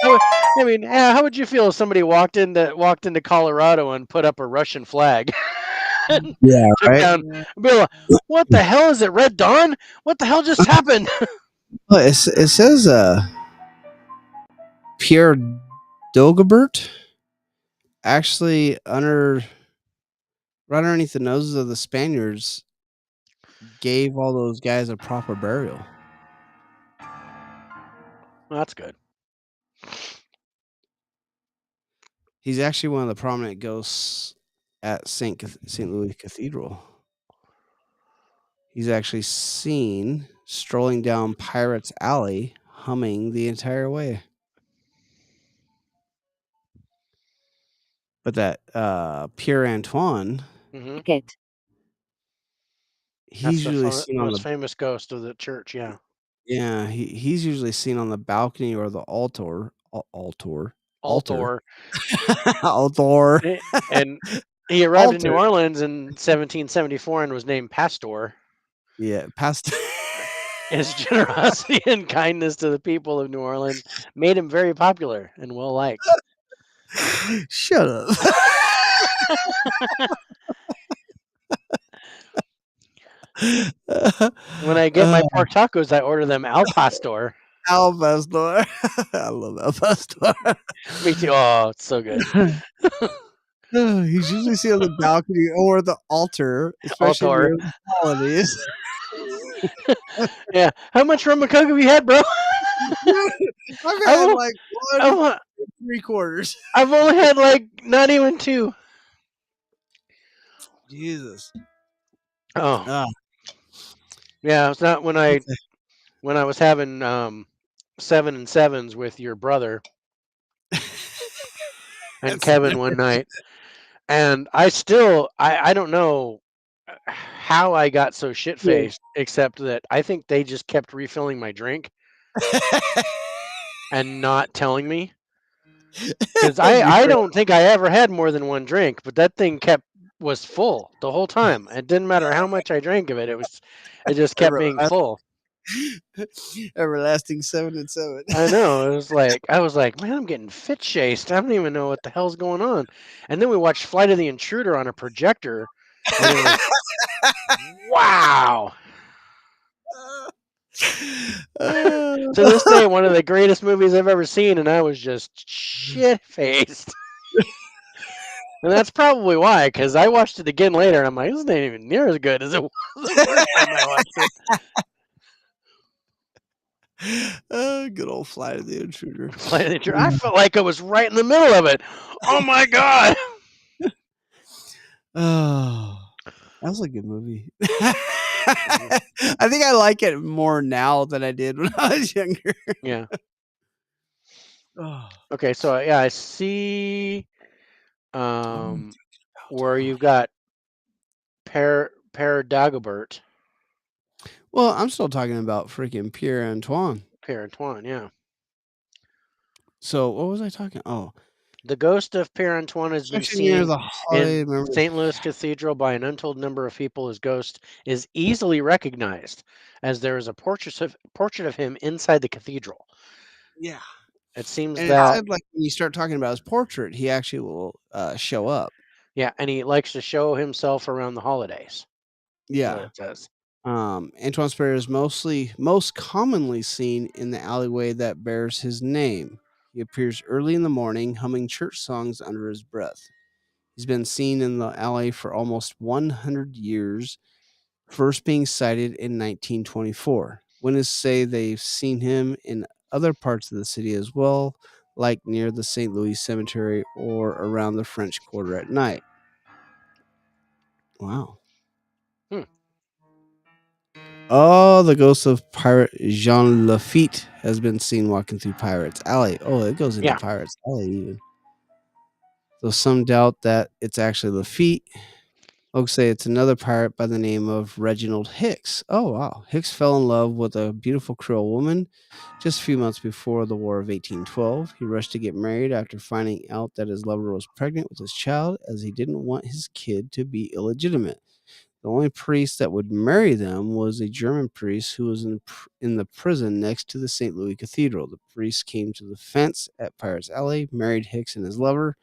How would you feel if somebody walked into Colorado and put up a Russian flag and Yeah, took right? down? Be like, what the hell is it, Red Dawn? What the hell just happened? Well, it says Pierre Dogobert actually right underneath the noses of the Spaniards gave all those guys a proper burial. Well, that's good. He's actually one of the prominent ghosts at St. Louis Cathedral. He's actually seen strolling down Pirates Alley, humming the entire way. But that Pierre Antoine, Hmm. That's he's the usually seen on most the famous ghost of the church. Yeah, yeah he's usually seen on the balcony or the altar Altor. altar Eh, and he arrived in New altar. Orleans in 1774 and was named Pastor. Yeah, past. His generosity and kindness to the people of New Orleans made him very popular and well liked. Shut up. When I get uh, my pork tacos, I order them al pastor. Al Pastor. I love Al Pastor. Me too. Oh, it's so good. He's usually seen on the balcony or the altar, especially Altor. near the holidays. Yeah. How much rum and coke have you had, bro? I've I've, had o- like I've, 1 3/4. I've only had like not even 2. Jesus. Oh, Ah, yeah. It's not when I okay. when I was having 7 and 7s with your brother and That's Kevin one night, and I don't know how I got so shit never. faced, except that I think they just kept refilling my drink and not telling me. Because I You're don't think I ever had more than one drink, but that thing was full the whole time. It didn't matter how much I drank of it. It just kept being everlasting, full. everlasting 7 and 7. I know. It was like I was like, man, I'm getting fit chased. I don't even know what the hell's going on. And then we watched Flight of the Intruder on a projector, and it was wow. To this day, one of the greatest movies I've ever seen, and I was just shit faced. And that's probably why, because I watched it again later, and I'm like, this ain't even near as good as it was the first time I watched it. Good old Flight of the Intruder. Flight of the Intruder. I felt like I was right in the middle of it. Oh my god! Oh, that was a good movie. Mhm. I think I like it more now than I did when I was younger. Yeah. Oh, Okay. So yeah, I see. what were we Um, talking about? where Oh, you've got Dagobert, well, I'm still talking about freaking Pierre Antoine. Pierre Antoine. Yeah. So what was I talking? Oh, The ghost of Pierre Antoine has been section near seen the holiday in memory. St. Louis Cathedral by an untold number of people. His ghost is easily recognized, as there is a portrait of him inside the cathedral. Yeah, It seems and it that said like when you start talking about his portrait, he actually will show up. yeah, and he likes to show himself around the holidays. Is what Yeah. it says. Antoine Sperry is most commonly seen in the alleyway that bears his name. He appears early in the morning, humming church songs under his breath. He's been seen in the alley for almost 100 years, first being sighted in 1924. Witnesses say they've seen him in other parts of the city as well, like near the St. Louis Cemetery or around the French Quarter at night. Wow. Hmm. Oh, the ghost of pirate Jean Lafitte has been seen walking through Pirates Alley. Oh, it goes into Yeah. Pirates Alley even. Though some doubt that it's actually Lafitte. Folks say it's another pirate by the name of Reginald Hicks. Oh, wow. Hicks fell in love with a beautiful Creole woman just a few months before the War of 1812. He rushed to get married after finding out that his lover was pregnant with his child, as he didn't want his kid to be illegitimate. The only priest that would marry them was a German priest who was in the prison next to the St. Louis Cathedral. The priest came to the fence at Pirates Alley, married Hicks and his lover.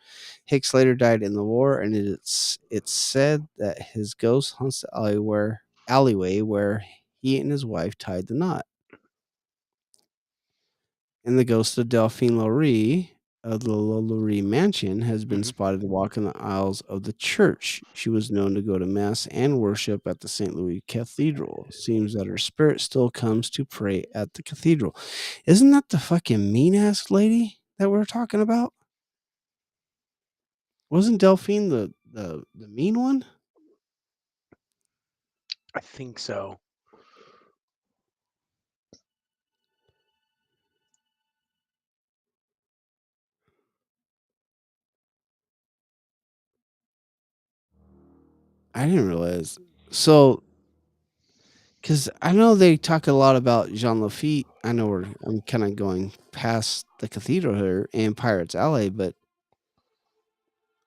Hicks later died in the war, and it's said that his ghost haunts the alleyway where he and his wife tied the knot. And the ghost of Delphine Laurie of the Laurie mansion has been Hmm. spotted walking the aisles of the church. She was known to go to mass and worship at the St. Louis Cathedral. Seems that her spirit still comes to pray at the cathedral. Isn't that the fucking mean ass lady that we're talking about? Wasn't Delphine the mean one? I think so. I didn't realize. So, because I know they talk a lot about Jean Lafitte. I know I'm kind of going past the cathedral here in Pirates Alley, but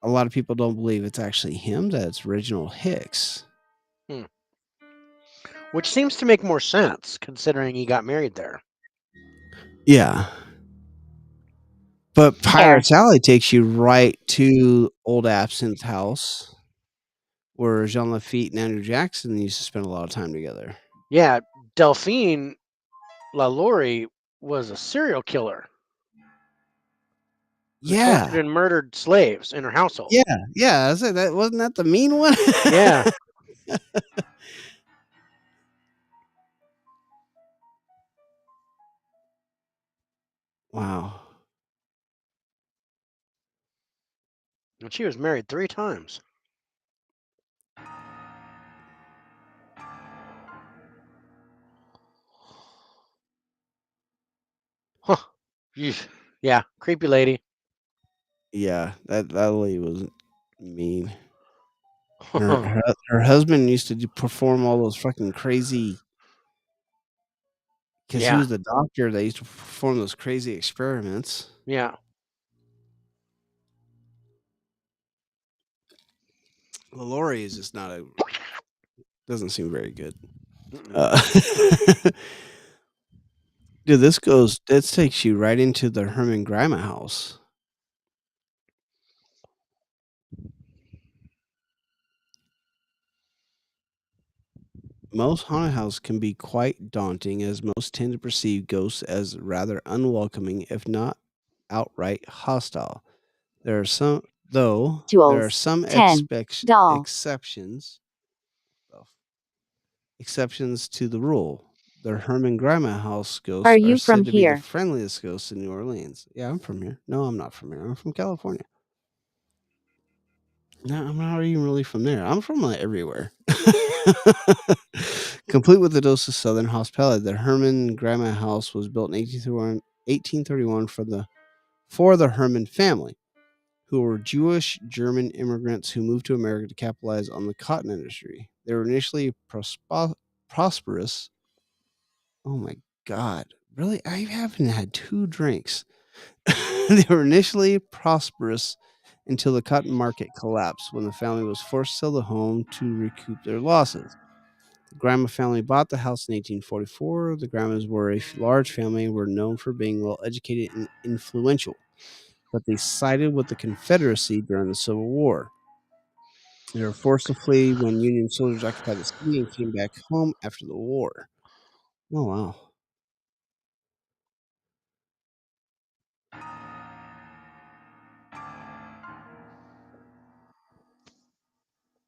a lot of people don't believe it's actually him, that it's Reginald Hicks. Hmm. Which seems to make more sense considering he got married there. Yeah. But Hair. Pirates Alley takes you right to Old Absinthe House, where Jean Lafitte and Andrew Jackson used to spend a lot of time together. Yeah, Delphine LaLaurie was a serial killer who tortured Yeah. and murdered slaves in her household. Yeah. I said that wasn't that the mean one? Yeah. Wow. And she was married 3 times. Huh. Yeah, creepy lady. Yeah, that lady was mean. Her husband used to perform all those fucking crazy because he Yeah, was the doctor that used to perform those crazy experiments. yeah. Lori is just not a doesn't seem very good. Mm-mm. Uh, dude, this takes you right into the Herman Grima house. Most haunted houses can be quite daunting, as most tend to perceive ghosts as rather unwelcoming, if not outright hostile. There are some, though, there are Jules. some 10. Doll. exceptions to the rule. The Herman Grima house Are ghosts are you from said to be the here? friendliest ghosts in New Orleans. Yeah, I'm from here. No, I'm not from here. I'm from California. No, I'm not even really from there. I'm from everywhere. Complete with a dose of Southern hospitality, the Herman Grima House was built in 1831 for the Herman family, who were Jewish German immigrants who moved to America to capitalize on the cotton industry. They were initially prosperous. Oh my God. Really? I haven't had two drinks. They were initially prosperous until the cotton market collapsed when the family was forced to sell the home to recoup their losses. The Grima family bought the house in 1844. The Grimas were a large family and were known for being well educated and influential, but they sided with the Confederacy during the Civil War. They were forced to flee when Union soldiers occupied the city and came back home after the war. Oh, wow.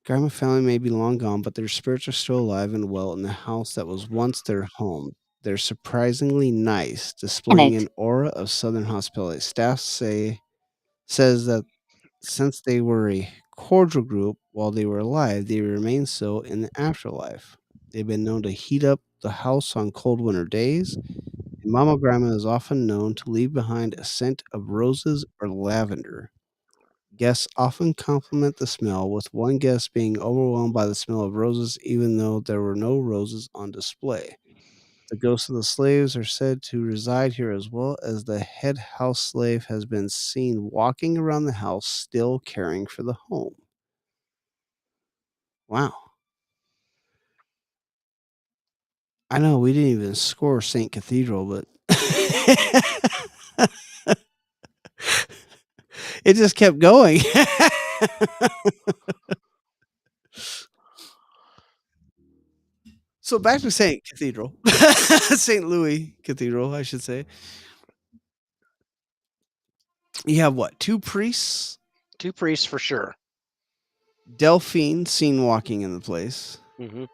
Grima family may be long gone, but their spirits are still alive and well in the house that was once their home. They're surprisingly nice, displaying Planet. an aura of southern hospitality. Says that since they were a cordial group while they were alive, they remain so in the afterlife. They've been known to heat up the house on cold winter days, and Mama Grandma is often known to leave behind a scent of roses or lavender. Guests often compliment the smell, with one guest being overwhelmed by the smell of roses, even though there were no roses on display. The ghosts of the slaves are said to reside here as well, as the head house slave has been seen walking around the house still caring for the home. Wow. I know we didn't even score St. Cathedral, but it just kept going. So back to St. Cathedral, St. Louis Cathedral, I should say. You have what? Two priests, Two priests for sure. Delphine seen walking in the place. Hmm.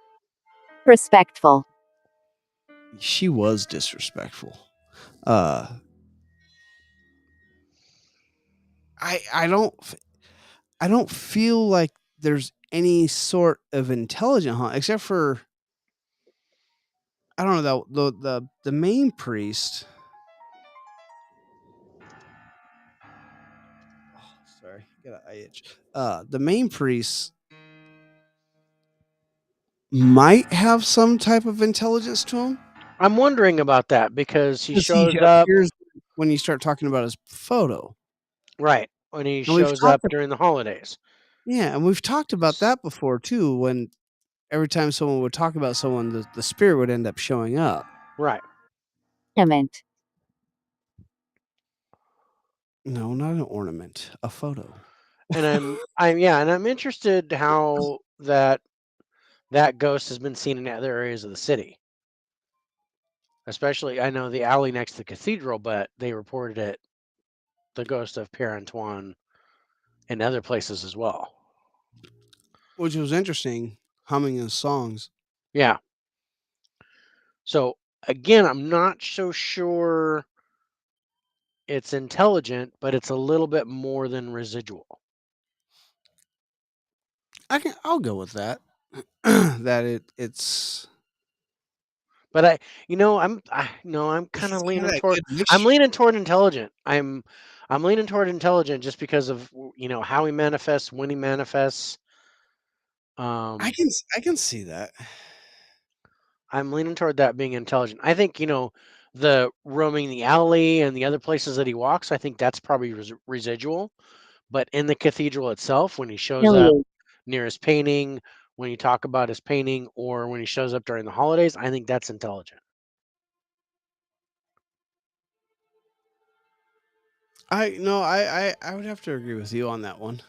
Respectful. She was disrespectful. Uh, I I don't feel like there's any sort of intelligent hunt except for I don't know the main priest. Oh, sorry, got an itch. The main priest might have some type of intelligence to him I'm wondering about that because he because he shows up appears when you start talking about his photo, right when he and we've shows up talked. during the holidays. Yeah, and we've talked about that before too. When every time someone would talk about someone, the spirit would end up showing up. Right. Ornament. No, not an ornament, a photo. And I'm interested how that ghost has been seen in other areas of the city. Especially, I know the alley next to the cathedral, but they reported it, the ghost of Pere Antoine, in other places as well. Which was interesting, humming his songs. Yeah. So again, I'm not so sure it's intelligent, but it's a little bit more than residual. I'll go with that. That it's But I'm kind He's of got leaning that toward. good I'm mixture. leaning toward intelligent. I'm leaning toward intelligent just because of how he manifests, when he manifests. Um, I can see that. I'm leaning toward that being intelligent. I think the roaming the alley and the other places that he walks. I think that's probably residual. But in the cathedral itself, when he shows up Affiliate. near his painting, when you talk about his painting, or when he shows up during the holidays, I think that's intelligent. I no, I would have to agree with you on that one.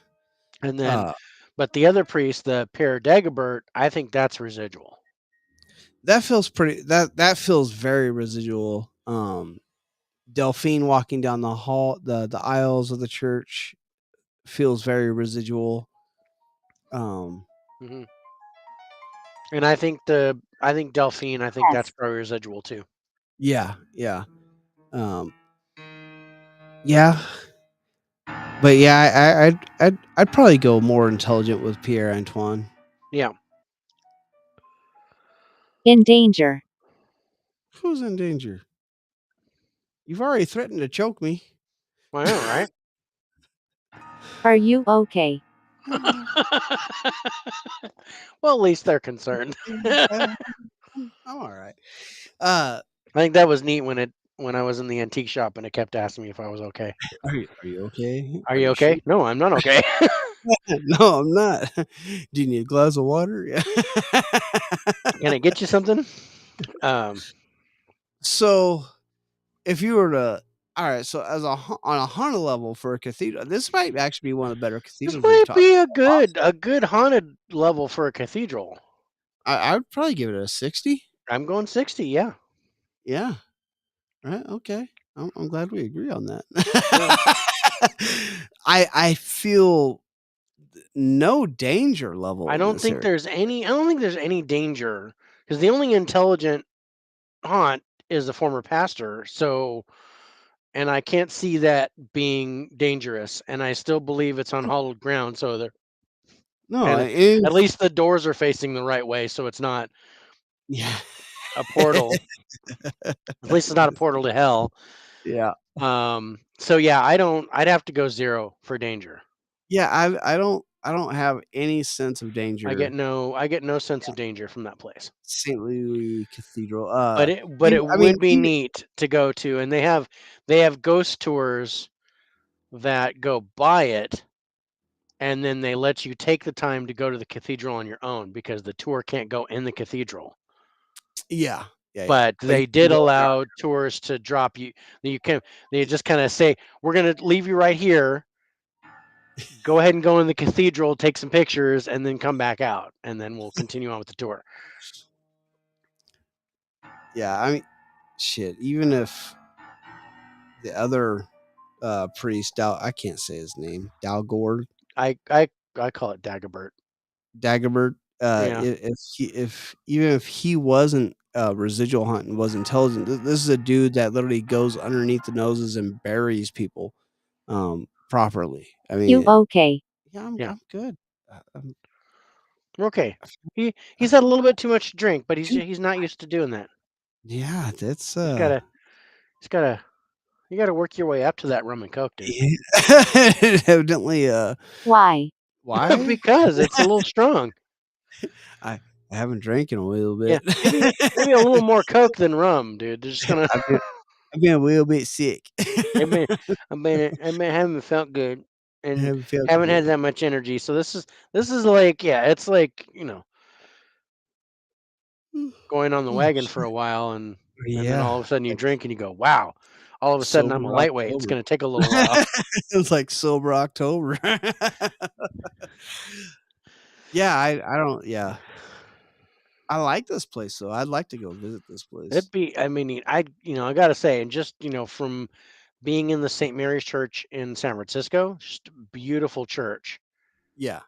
And then, Uh, but the other priest, the Per Dagobert, I think that's residual. that feels pretty. That feels very residual. Delphine walking down the hall, the aisles of the church feels very residual. Um, hmm And I think Delphine, I think that's S. probably residual too. yeah, yeah, um, yeah. But yeah, I'd probably go more intelligent with Pierre Antoine. Yeah, In danger. Who's in danger? You've already threatened to choke me. I know, right? Are you okay? Well, at least they're concerned. I I'm all right. Uh, think that was neat when I was in the antique shop and it kept asking me if I was okay. are you okay? Are Are you you sure? okay? No, I'm not okay. No, I'm not. Do you need a glass of water? Yeah. Can I get you something? Um, So, if you were to, all right, so on a haunted level for a cathedral, this might actually be one of the better this cathedrals we've might talked be about. a good haunted level for a cathedral. I would probably give it a 60. I'm going 60. Yeah, Yeah. Right. Okay. I'm glad we agree on that. yeah. I feel no danger level I in don't this think area. there's any. I don't think there's any danger because the only intelligent haunt is the former pastor. So, and I can't see that being dangerous. And I still believe it's on hollowed ground. So there, No, and it, at least the doors are facing the right way, so it's not yeah. a portal. At least it's not a portal to hell. Yeah. So yeah, I don't. I'd have to go 0 for danger. Yeah, I don't have any sense of danger. I get no sense of danger from that place. St. Louis Cathedral. But it I mean, would be even neat to go to, and they have ghost tours that go by it, and then they let you take the time to go to the cathedral on your own because the tour can't go in the cathedral. yeah, yeah. But But you they can did go around. allow tours to drop you. You can they just kind of say, "We're gonna leave you right here. Go ahead and go in the cathedral, take some pictures, and then come back out, and then we'll continue on with the tour." Yeah, I mean, shit. Even if the other priest, I can't say his name, Dalgord, I I I call it Dagobert. Dagobert. Yeah. If even if he wasn't residual hunting, was intelligent. This is a dude that literally goes underneath the noses and buries people properly. I You mean, okay? yeah, Yeah. I'm good. I'm, Okay. I He's had a little bit too much to drink, but feel he's not used to doing that. yeah, that's He's gotta he's gotta you gotta work your way up to that rum and coke, dude. yeah. Evidently Why? why? Because it's a little strong. I I haven't drank in a little Yeah. bit. Maybe a little more coke than rum, dude. They're just gonna I've been I've been a little bit sick. I've been haven't felt good I and haven't felt haven't good. had that much energy. So this is like, yeah, it's like, going on the Oh, wagon for shit. a while, and then Yeah, all of a sudden you like drink and you go, "Wow." All of a sudden I'm a sober lightweight. It's October. going to take a little while. It's like sober October. Yeah, I don't yeah. I like this place though. I'd like to go visit this place. It'd be I mean, I got to say, and just, from being in the St. Mary's Church in San Francisco, just a beautiful church. Yeah.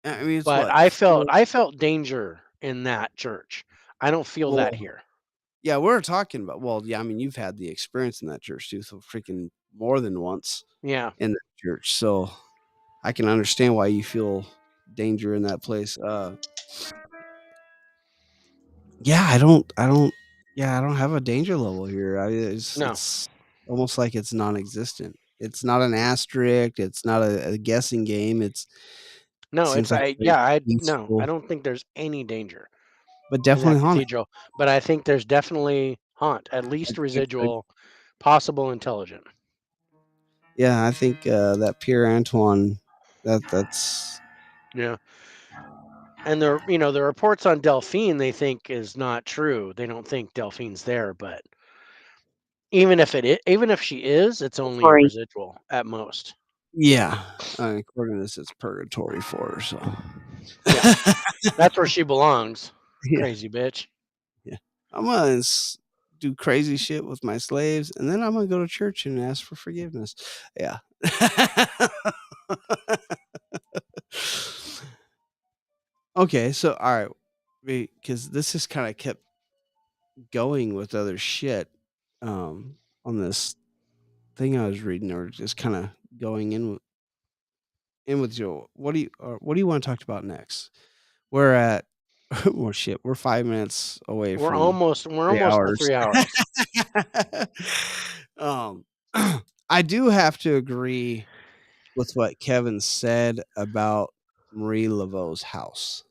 I mean, it's But what? 4 I felt danger in that church. I don't feel that well, here. yeah, we're talking about well, yeah, I mean, you've had the experience in that church too, so freaking more than once Yeah. in that church. So I can understand why you feel danger in that place. Yeah, I don't have a danger level here. No, It's almost like it's non-existent. It's not an asterisk, it's not a guessing game, no, seems it's like I very yeah, I no, I peaceful, don't think there's any danger but in that definitely haunted. cathedral, but I think there's definitely at I least think it's a residual, possible intelligent. Yeah, I think, that Pierre Antoine, that's Yeah. And the reports on Delphine they think is not true. They don't think Delphine's there, but even if she is, it's only a Tory. residual at most. yeah, according to this, it's purgatory for her, so Yeah. That's where she belongs. yeah, Crazy bitch. yeah. I'm gonna do crazy shit with my slaves, and then I'm gonna go to church and ask for forgiveness. Yeah. Okay, so all right, because this has kind of kept going with other shit, on this thing I was reading, or just kind of going in with you. What do you want to talk about next? We're at well, shit. We're 5 minutes away from We're 3 almost to hours. 3 hours. um, I do have to agree with what Kevin said about Marie Laveau's house.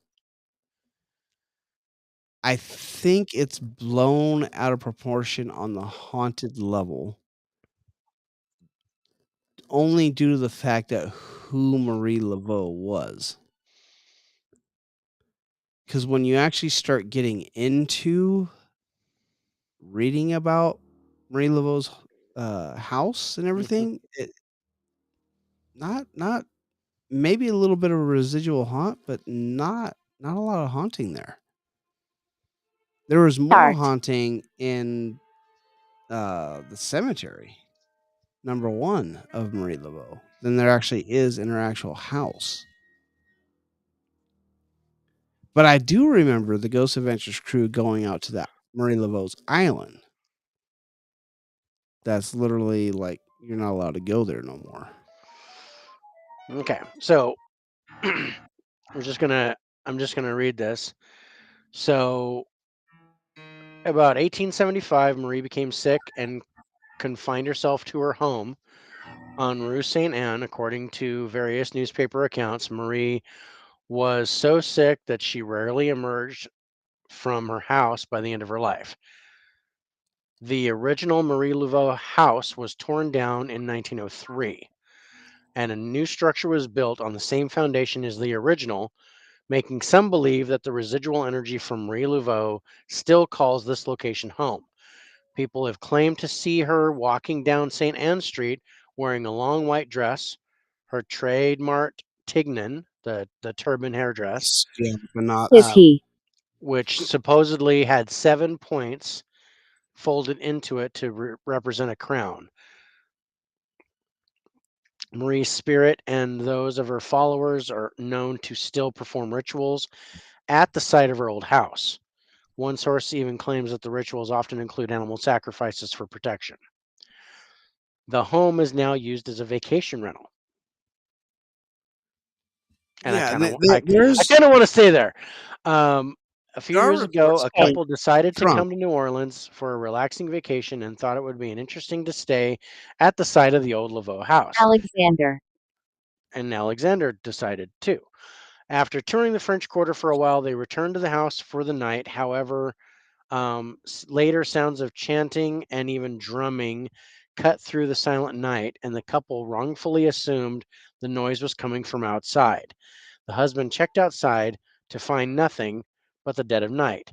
I think it's blown out of proportion on the haunted level, only due to the fact that who Marie Laveau was. Because when you actually start getting into reading about Marie Laveau's house and Mhm. everything, not maybe a little bit of a residual haunt, but not a lot of haunting there. There was more Start. haunting in the cemetery, number one of Marie Laveau, than there actually is in her actual house. But I do remember the Ghost Adventures crew going out to that Marie Laveau's island. That's literally like you're not allowed to go there no more. Okay. So we're just gonna I'm just gonna read this. So about 1875, Marie became sick and confined herself to her home on Rue St. Anne. According to various newspaper accounts, Marie was so sick that she rarely emerged from her house by the end of her life. The original Marie Laveau house was torn down in 1903, and a new structure was built on the same foundation as the original, making some believe that the residual energy from Marie Laveau still calls this location home. People have claimed to see her walking down St. Anne Street wearing a long white dress, her trademark tignon, the turban hairdress, Yeah, but not Is he? which supposedly had 7 points folded into it to represent a crown. Marie's spirit and those of her followers are known to still perform rituals at the site of her old house. One source even claims that the rituals often include animal sacrifices for protection. The home is now used as a vacation rental, and yeah. I kind of want to stay there. A few There are years ago, reports a Okay. couple decided to Trump. come to New Orleans for a relaxing vacation and thought it would be an interesting to stay at the site of the old Laveau house. Alexander. And Alexander decided too. After touring the French Quarter for a while, they returned to the house for the night. However, later sounds of chanting and even drumming cut through the silent night, and the couple wrongfully assumed the noise was coming from outside. The husband checked outside to find nothing but the dead of night.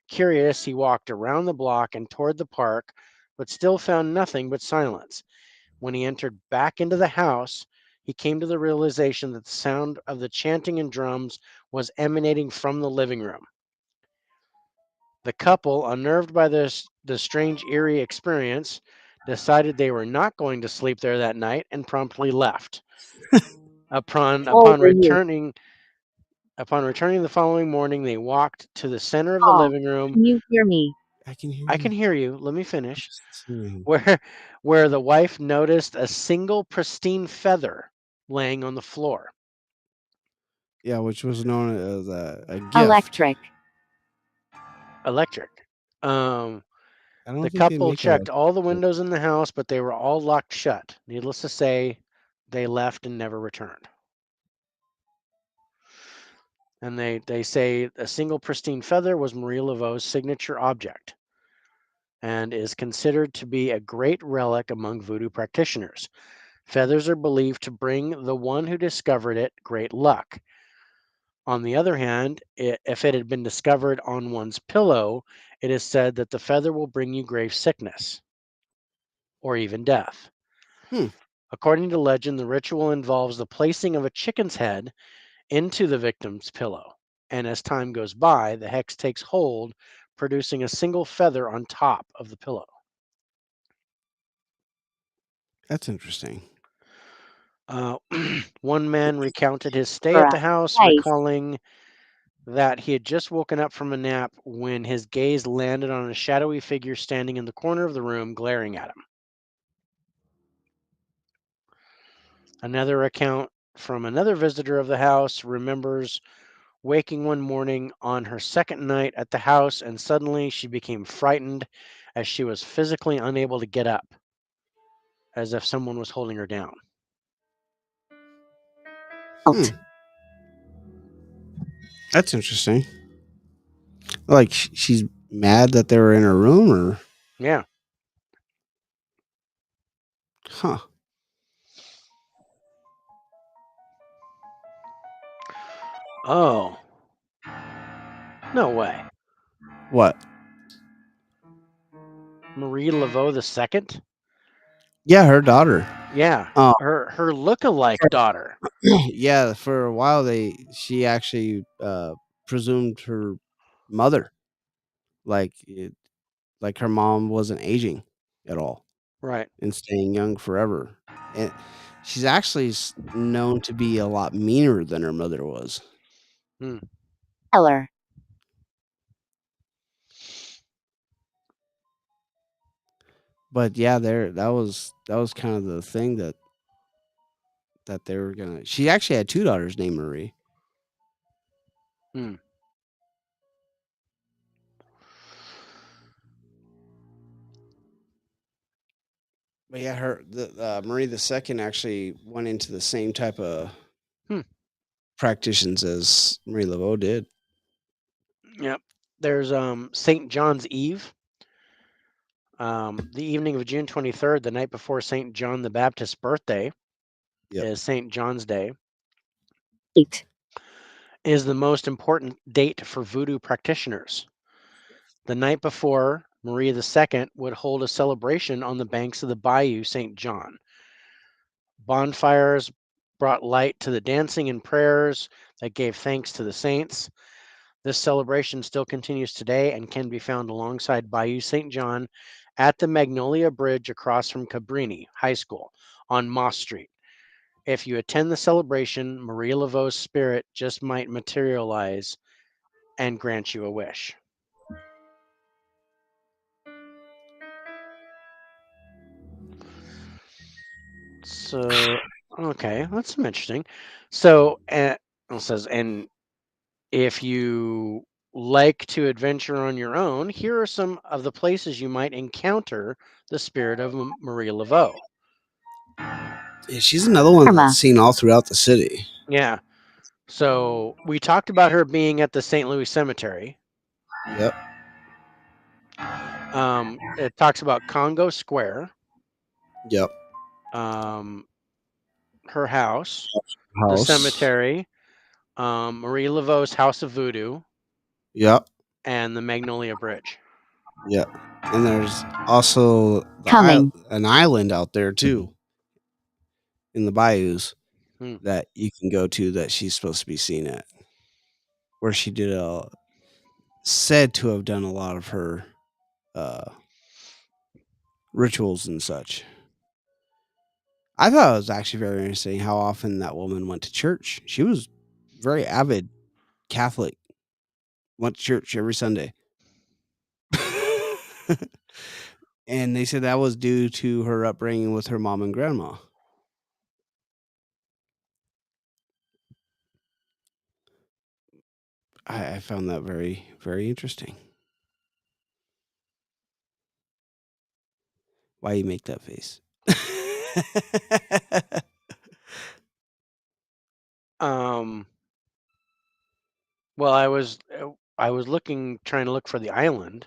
Curious, he walked around the block and toward the park, but still found nothing but silence. When he entered back into the house, he came to the realization that the sound of the chanting and drums was emanating from the living room. The couple, unnerved by the strange, eerie experience, decided they were not going to sleep there that night and promptly left. Upon How old upon are you? returning upon returning the following morning, they walked to the center of the Paul. living room. Can you hear me? I can hear I can you. hear you. Let me I'm finish. just listening. Where where the wife noticed a single pristine feather laying on the floor. Yeah, which was known as a gift. Electric. electric. Um, I don't the think they couple make checked all the electric. windows in the house, but they were all locked shut. Needless to say, they left and never returned. And they say a single pristine feather was Marie Laveau's signature object and is considered to be a great relic among voodoo practitioners. Feathers are believed to bring the one who discovered it great luck. On the other hand, if it had been discovered on one's pillow, it is said that the feather will bring you grave sickness or even death. Hmm, According to legend, the ritual involves the placing of a chicken's head into the victim's pillow. And as time goes by, the hex takes hold, producing a single feather on top of the pillow. that's interesting. Uh, one man recounted his stay at Bruh. the house, Nice. recalling that he had just woken up from a nap when his gaze landed on a shadowy figure standing in the corner of the room, glaring at him. Another account from another visitor of the house remembers waking one morning on her second night at the house, and suddenly she became frightened as she was physically unable to get up, as if someone was holding her down. Hmm, that's interesting. Like she's mad that they were in her room, or Yeah. huh? Oh, no way. What? Marie Laveau the second? Yeah, her daughter. Yeah. Uh, Her look-alike daughter. yeah, for a while she actually presumed her mother, like like her mom wasn't aging at all Right. and staying young forever. And she's actually known to be a lot meaner than her mother was. Hmm. Eller. But yeah, there that was kind of the thing that they were gonna. She actually had two daughters named Marie. Hmm. But yeah, Marie the second actually went into the same type of Hmm. practitioners as Marie Laveau did. Yep. There's St. John's Eve. The evening of June 23rd, the night before St. John the Baptist's birthday, Yep. is St. John's Day, 8. is the most important date for voodoo practitioners. The night before, Maria II would hold a celebration on the banks of the Bayou St. John. Bonfires brought light to the dancing and prayers that gave thanks to the saints. This celebration still continues today and can be found alongside Bayou St. John at the Magnolia Bridge across from Cabrini High School on Moss Street. If you attend the celebration, Maria Laveau's spirit just might materialize and grant you a wish. So, okay, that's some interesting. So, it says, and if you like to adventure on your own, here are some of the places you might encounter the spirit of Maria Laveau. Yeah, she's another one that's Karma. seen all throughout the city. Yeah. So we talked about her being at the St. Louis Cemetery. Yep. It talks about Congo Square, Yep. um, her house, the House. cemetery, Marie Laveau's House of Voodoo, Yep. and the Magnolia Bridge. Yep. And there's also Coming. an island out there too in the bayous Hmm. that you can go to that she's supposed to be seen at, where she did a said to have done a lot of her uh, rituals and such. I thought it was actually very interesting how often that woman went to church. She was very avid Catholic, went to church every Sunday. And they said that was due to her upbringing with her mom and grandma. I found that very, very interesting. Why you make that face? Um, well, I was trying to look for the island,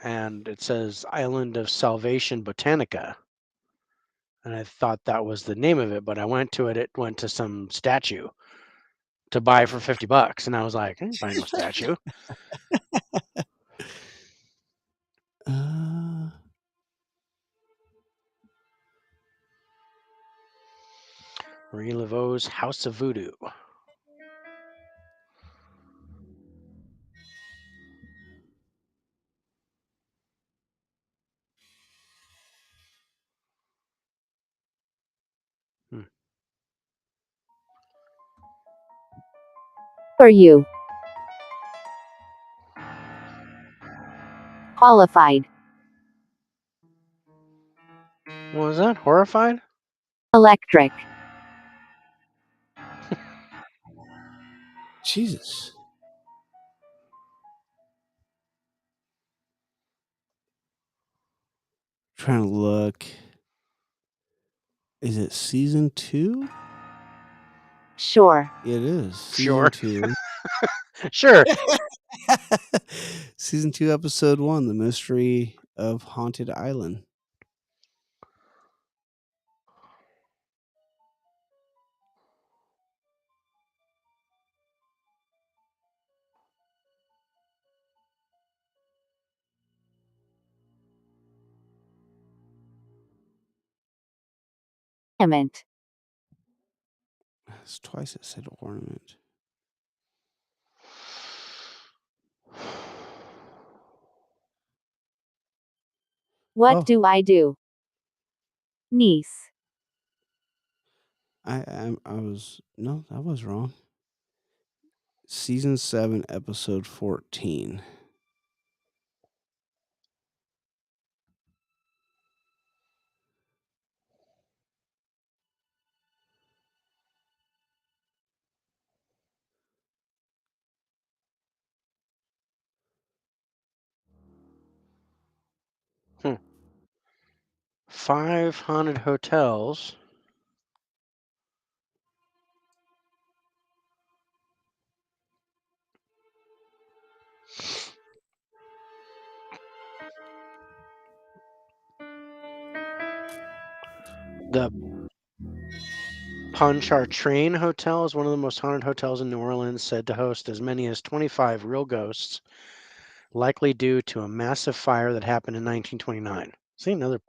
and it says Island of Salvation Botanica, and I thought that was the name of it. But I went to it. It went to some statue to buy for $50, and I was like, I ain't buying no statue. uh, Marie Laveau's House of Voodoo. Hmm. For you. Qualified. What was that? Horrified? Electric. Jesus. Trying to look. Is it season 2? Sure. It is Sure. season 2. Sure. Season 2, episode 1, The Mystery of Haunted Island. Ornament. It's twice it said ornament. What Oh. do I do? Niece. I was no, that was wrong. Season 7, episode 14. Hmm. 5 haunted hotels. The Pontchartrain Hotel is one of the most haunted hotels in New Orleans, said to host as many as 25 real ghosts, likely due to a massive fire that happened in 1929. See, another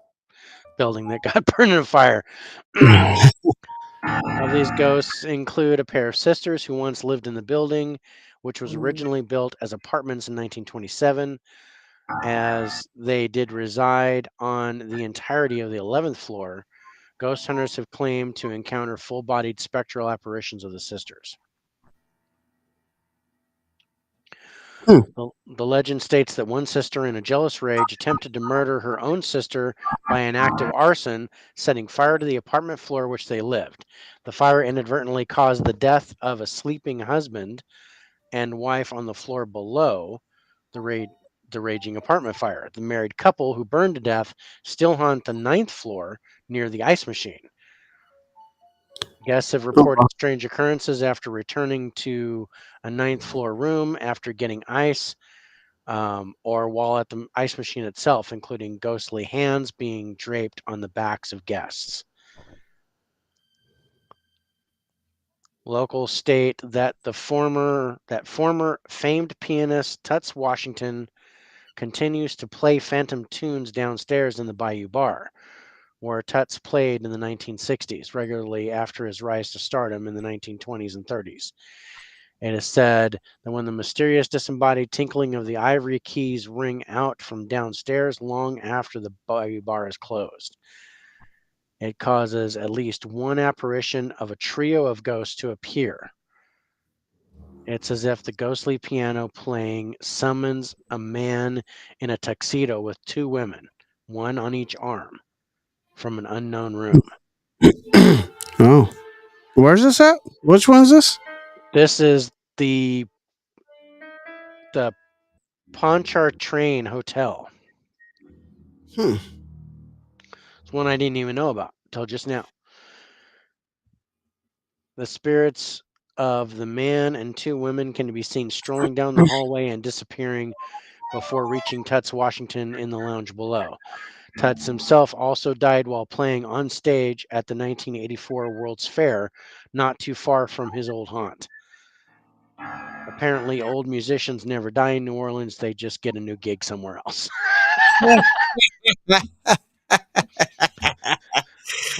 building that got burned in a fire. Of these ghosts include a pair of sisters who once lived in the building, which was originally built as apartments in 1927, as they did reside on the entirety of the 11th floor. Ghost hunters have claimed to encounter full-bodied spectral apparitions of the sisters. Hmm. The legend states that one sister, in a jealous rage, attempted to murder her own sister by an act of arson, setting fire to the apartment floor which they lived. The fire inadvertently caused the death of a sleeping husband and wife on the floor below the raging apartment fire. The married couple who burned to death still haunt the 9th floor near the ice machine. Guests have reported strange occurrences after returning to a 9th floor room after getting ice, or while at the ice machine itself, including ghostly hands being draped on the backs of guests. Locals state that former famed pianist Toots Washington continues to play phantom tunes downstairs in the Bayou Bar, where Toots played in the 1960s, regularly after his rise to stardom in the 1920s and 30s. It is said that when the mysterious disembodied tinkling of the ivory keys ring out from downstairs long after the Bayou Bar is closed, it causes at least one apparition of a trio of ghosts to appear. It's as if the ghostly piano playing summons a man in a tuxedo with 2 women, one on each arm, from an unknown room. Oh. Where's this at? Which one is this? This is the Pontchartrain Hotel. Hmm. It's one I didn't even know about till just now. The spirits of the man and two women can be seen strolling down the hallway and disappearing before reaching Tut's Washington in the lounge below. Tut's himself also died while playing on stage at the 1984 World's Fair, not too far from his old haunt. Apparently, old musicians never die in New Orleans, they just get a new gig somewhere else.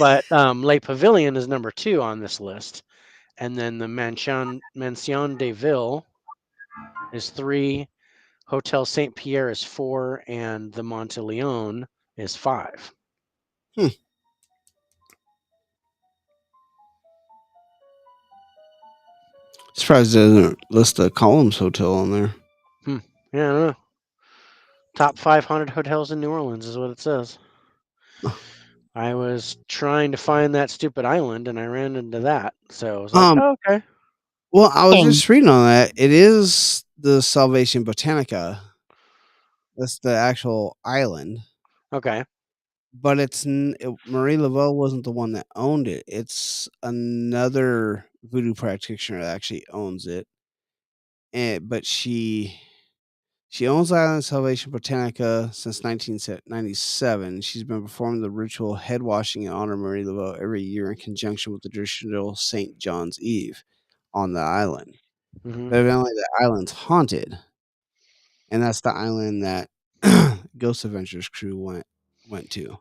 But Le Pavilion is number 2 on this list. And then the Mansion de Ville is 3, Hotel St. Pierre is 4, and the Monteleone is 5. Hmm. Surprised it doesn't list the Columns Hotel on there. Yeah, I don't know. Top 5 haunted hotels in New Orleans is what it says. I was trying to find that stupid island and I ran into that. So I was like, Um, oh, okay. well, I was Ing. just reading on that. It is the Salvation Botanica. That's the actual island, Okay. but Marie Laveau wasn't the one that owned it. It's another voodoo practitioner that actually owns it. But she owns the island Salvation Botanica since 1997. She's been performing the ritual head washing in honor of Marie Laveau every year in conjunction with the traditional St. John's Eve on the island. Hmm. But evidently, the island's haunted, and that's the island that Ghost Adventures crew went to.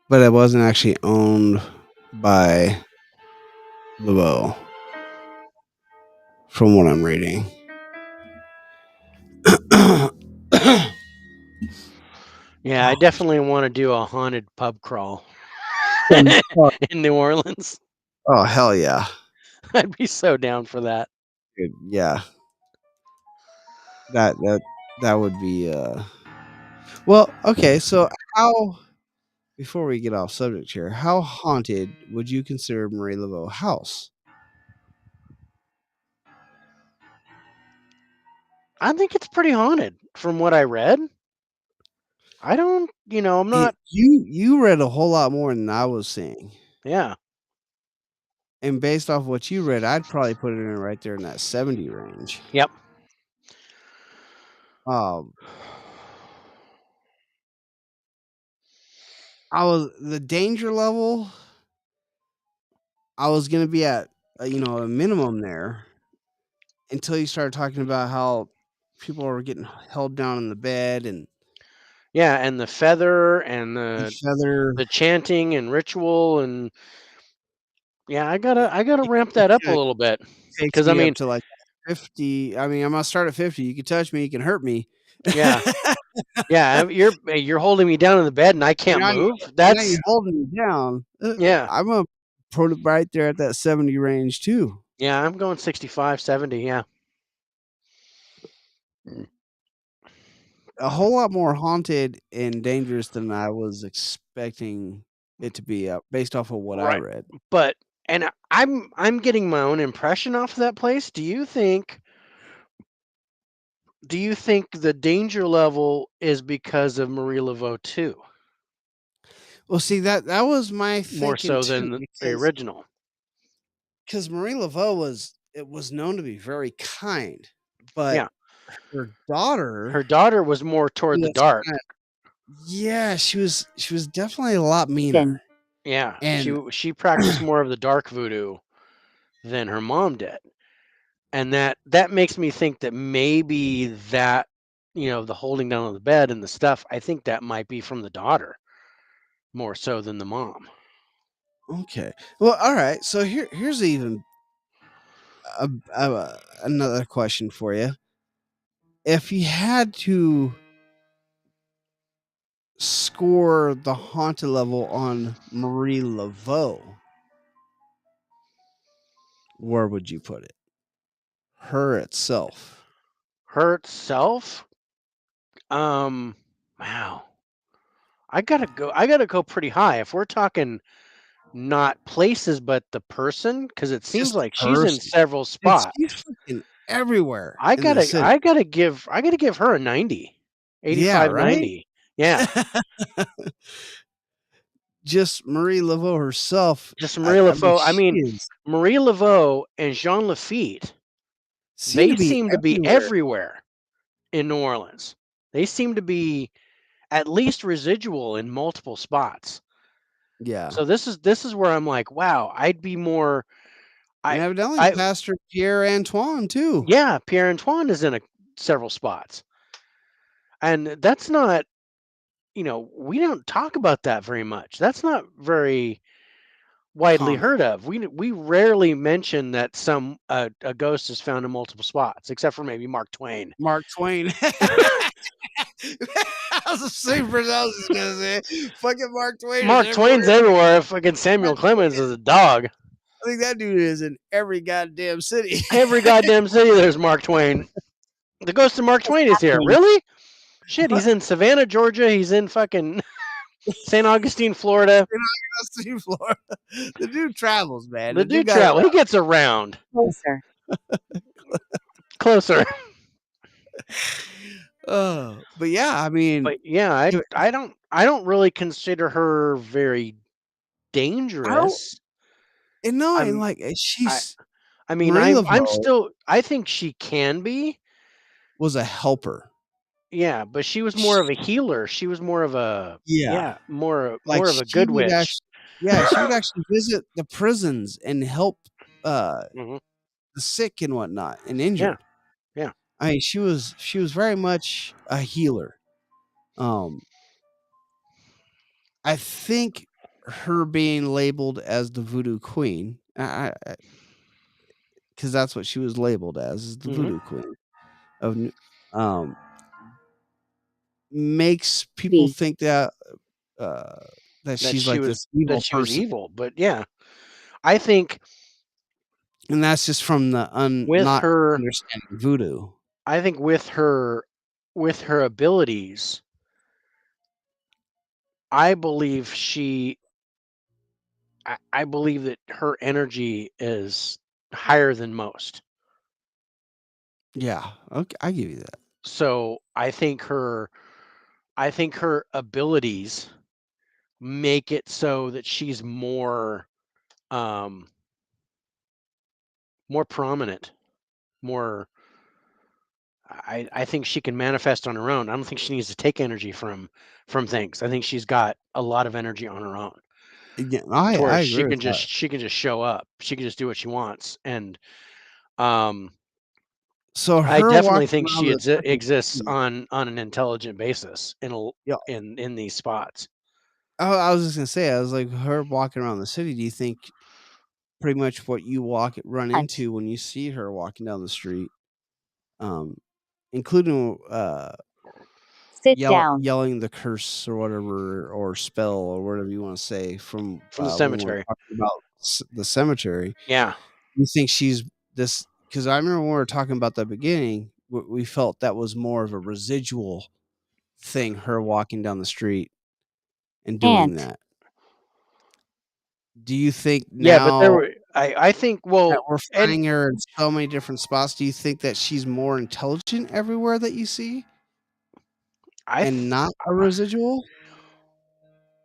But it wasn't actually owned by Laveau, from what I'm reading. Yeah, I definitely want to do a haunted pub crawl Oh, in New Orleans. oh, hell yeah. I'd be so down for that. Dude, yeah. That that that would be well, okay, so how before we get off subject here, how haunted would you consider Marie Laveau house? I think it's pretty haunted from what I read. I don't, I'm not, You read a whole lot more than I was saying. yeah. And based off what you read, I'd probably put it in right there in that 70 range. Yep. Um, I was the danger level, I was gonna be at a minimum there until you started talking about how people were getting held down in the bed and Yeah, and the feather and the feather. the chanting and ritual and yeah, I It, gotta it, ramp it that up a kinda little bit. takes Cause I me up mean, to like 50. I mean, I'm gonna start at 50. You can touch me, you can hurt me. yeah, yeah, you're holding me down in the bed and I can't now, you, move. now That's you're holding me down. yeah, I'm gonna put it right there at that 70 range too. yeah. I'm going 65, 70. Yeah, A whole lot more haunted and dangerous than I was expecting it to be, based off of what I right. read. But and I'm getting my own impression off of that place. Do you think the danger level is because of Marie Laveau too, Well, see that was my more thinking so too, than the because original? Marie Laveau was known to be very kind, but Yeah, her daughter her daughter was more toward the was dark. kinda, yeah, she was definitely a lot Sin. meaner, Yeah, and she practiced more of the dark voodoo than her mom did. And that makes me think that maybe that, the holding down of the bed and the stuff, I think that might be from the daughter more so than the mom. okay. Well, all right. So here's even another question for you. If you had to score the haunted level on Marie Laveau, where would you put it? Her itself. Her itself, wow. I gotta go pretty high. If we're talking not places, but the person, because it seems Just the like she's in person. several Dude, spots. she's fucking everywhere I in the gotta city. I gotta give her a 90. Yeah, 85, right? 90. Yeah. Just Marie Laveau herself, Just I Marie I mean, Laveau. I she mean, is Marie Laveau and Jean Lafitte, seem to they be seem to be everywhere. everywhere in New Orleans. They seem to be at least residual in multiple spots. Yeah. So this is where I'm like, wow, I'd be more And I evidently I Pastor Pierre Antoine too. yeah, Pierre Antoine is in several spots. And that's not, we don't talk about that very much. That's not very widely Common. heard of. We rarely mention that a ghost is found in multiple spots, except for maybe Mark Twain. Mark Twain. I was the same person I was just gonna say. Fucking Mark Twain is Mark everywhere. Twain's everywhere. Fucking Samuel Clemens is a dog. I think that dude is in every goddamn city. Every goddamn city there's Mark Twain. The ghost of Mark What's Twain is here. happening? Really? Shit, he's in Savannah, Georgia. He's in fucking St. Augustine, Florida. See Florida. The dude travels, man. The The dude dude got travel. He around. gets around. Closer. Closer. Oh, but yeah, I mean, But yeah, if- I don't really consider her very I don't. dangerous. And no, and I'm like I she's I mean, Marie I'm Laveau still I think she can be. was a helper. Yeah, but she was more of a healer. She was more of a Yeah, yeah, more like more of a she good would witch. actually, yeah, she would actually visit the prisons and help uh Mhm. the sick and whatnot and Yeah, injured. yeah. I mean, she was very much a healer. Um, I think her being labeled as the voodoo queen, because that's what she was labeled as, is the Mhm. voodoo queen of, um, makes people B. think uh, that That she's like this that evil she was person, evil, but yeah. I think and that's just from the with not her understanding voodoo. I think with her abilities, I believe I believe that her energy is higher than most. Yeah, okay, I give you that. So I think her abilities make it so that she's um more prominent, more I think she can manifest on her own. I don't think she needs to take energy from things. I think she's got a lot of energy on her own Yeah, to where I agree with that. she can just show up. She can just do what she wants. And um So I her definitely walking think around she the fucking exists city, on an intelligent basis yeah, in these spots. I was just gonna say, I was like, her walking around the city, do you think pretty much what you run Touch. into when you see her walking down the street, um, including, Sit down. yelling the curse or whatever, or spell or whatever you wanna say from, From the when we're cemetery. talking about the cemetery. Yeah. You think she's this? Because I remember when we were talking about the beginning, we felt that was more of a residual thing, her walking down the street and doing Ant. that. Do you think Yeah, but there now were I think that well we're and finding her in so many different spots, do you think that she's more intelligent everywhere that you see I and th- not a residual?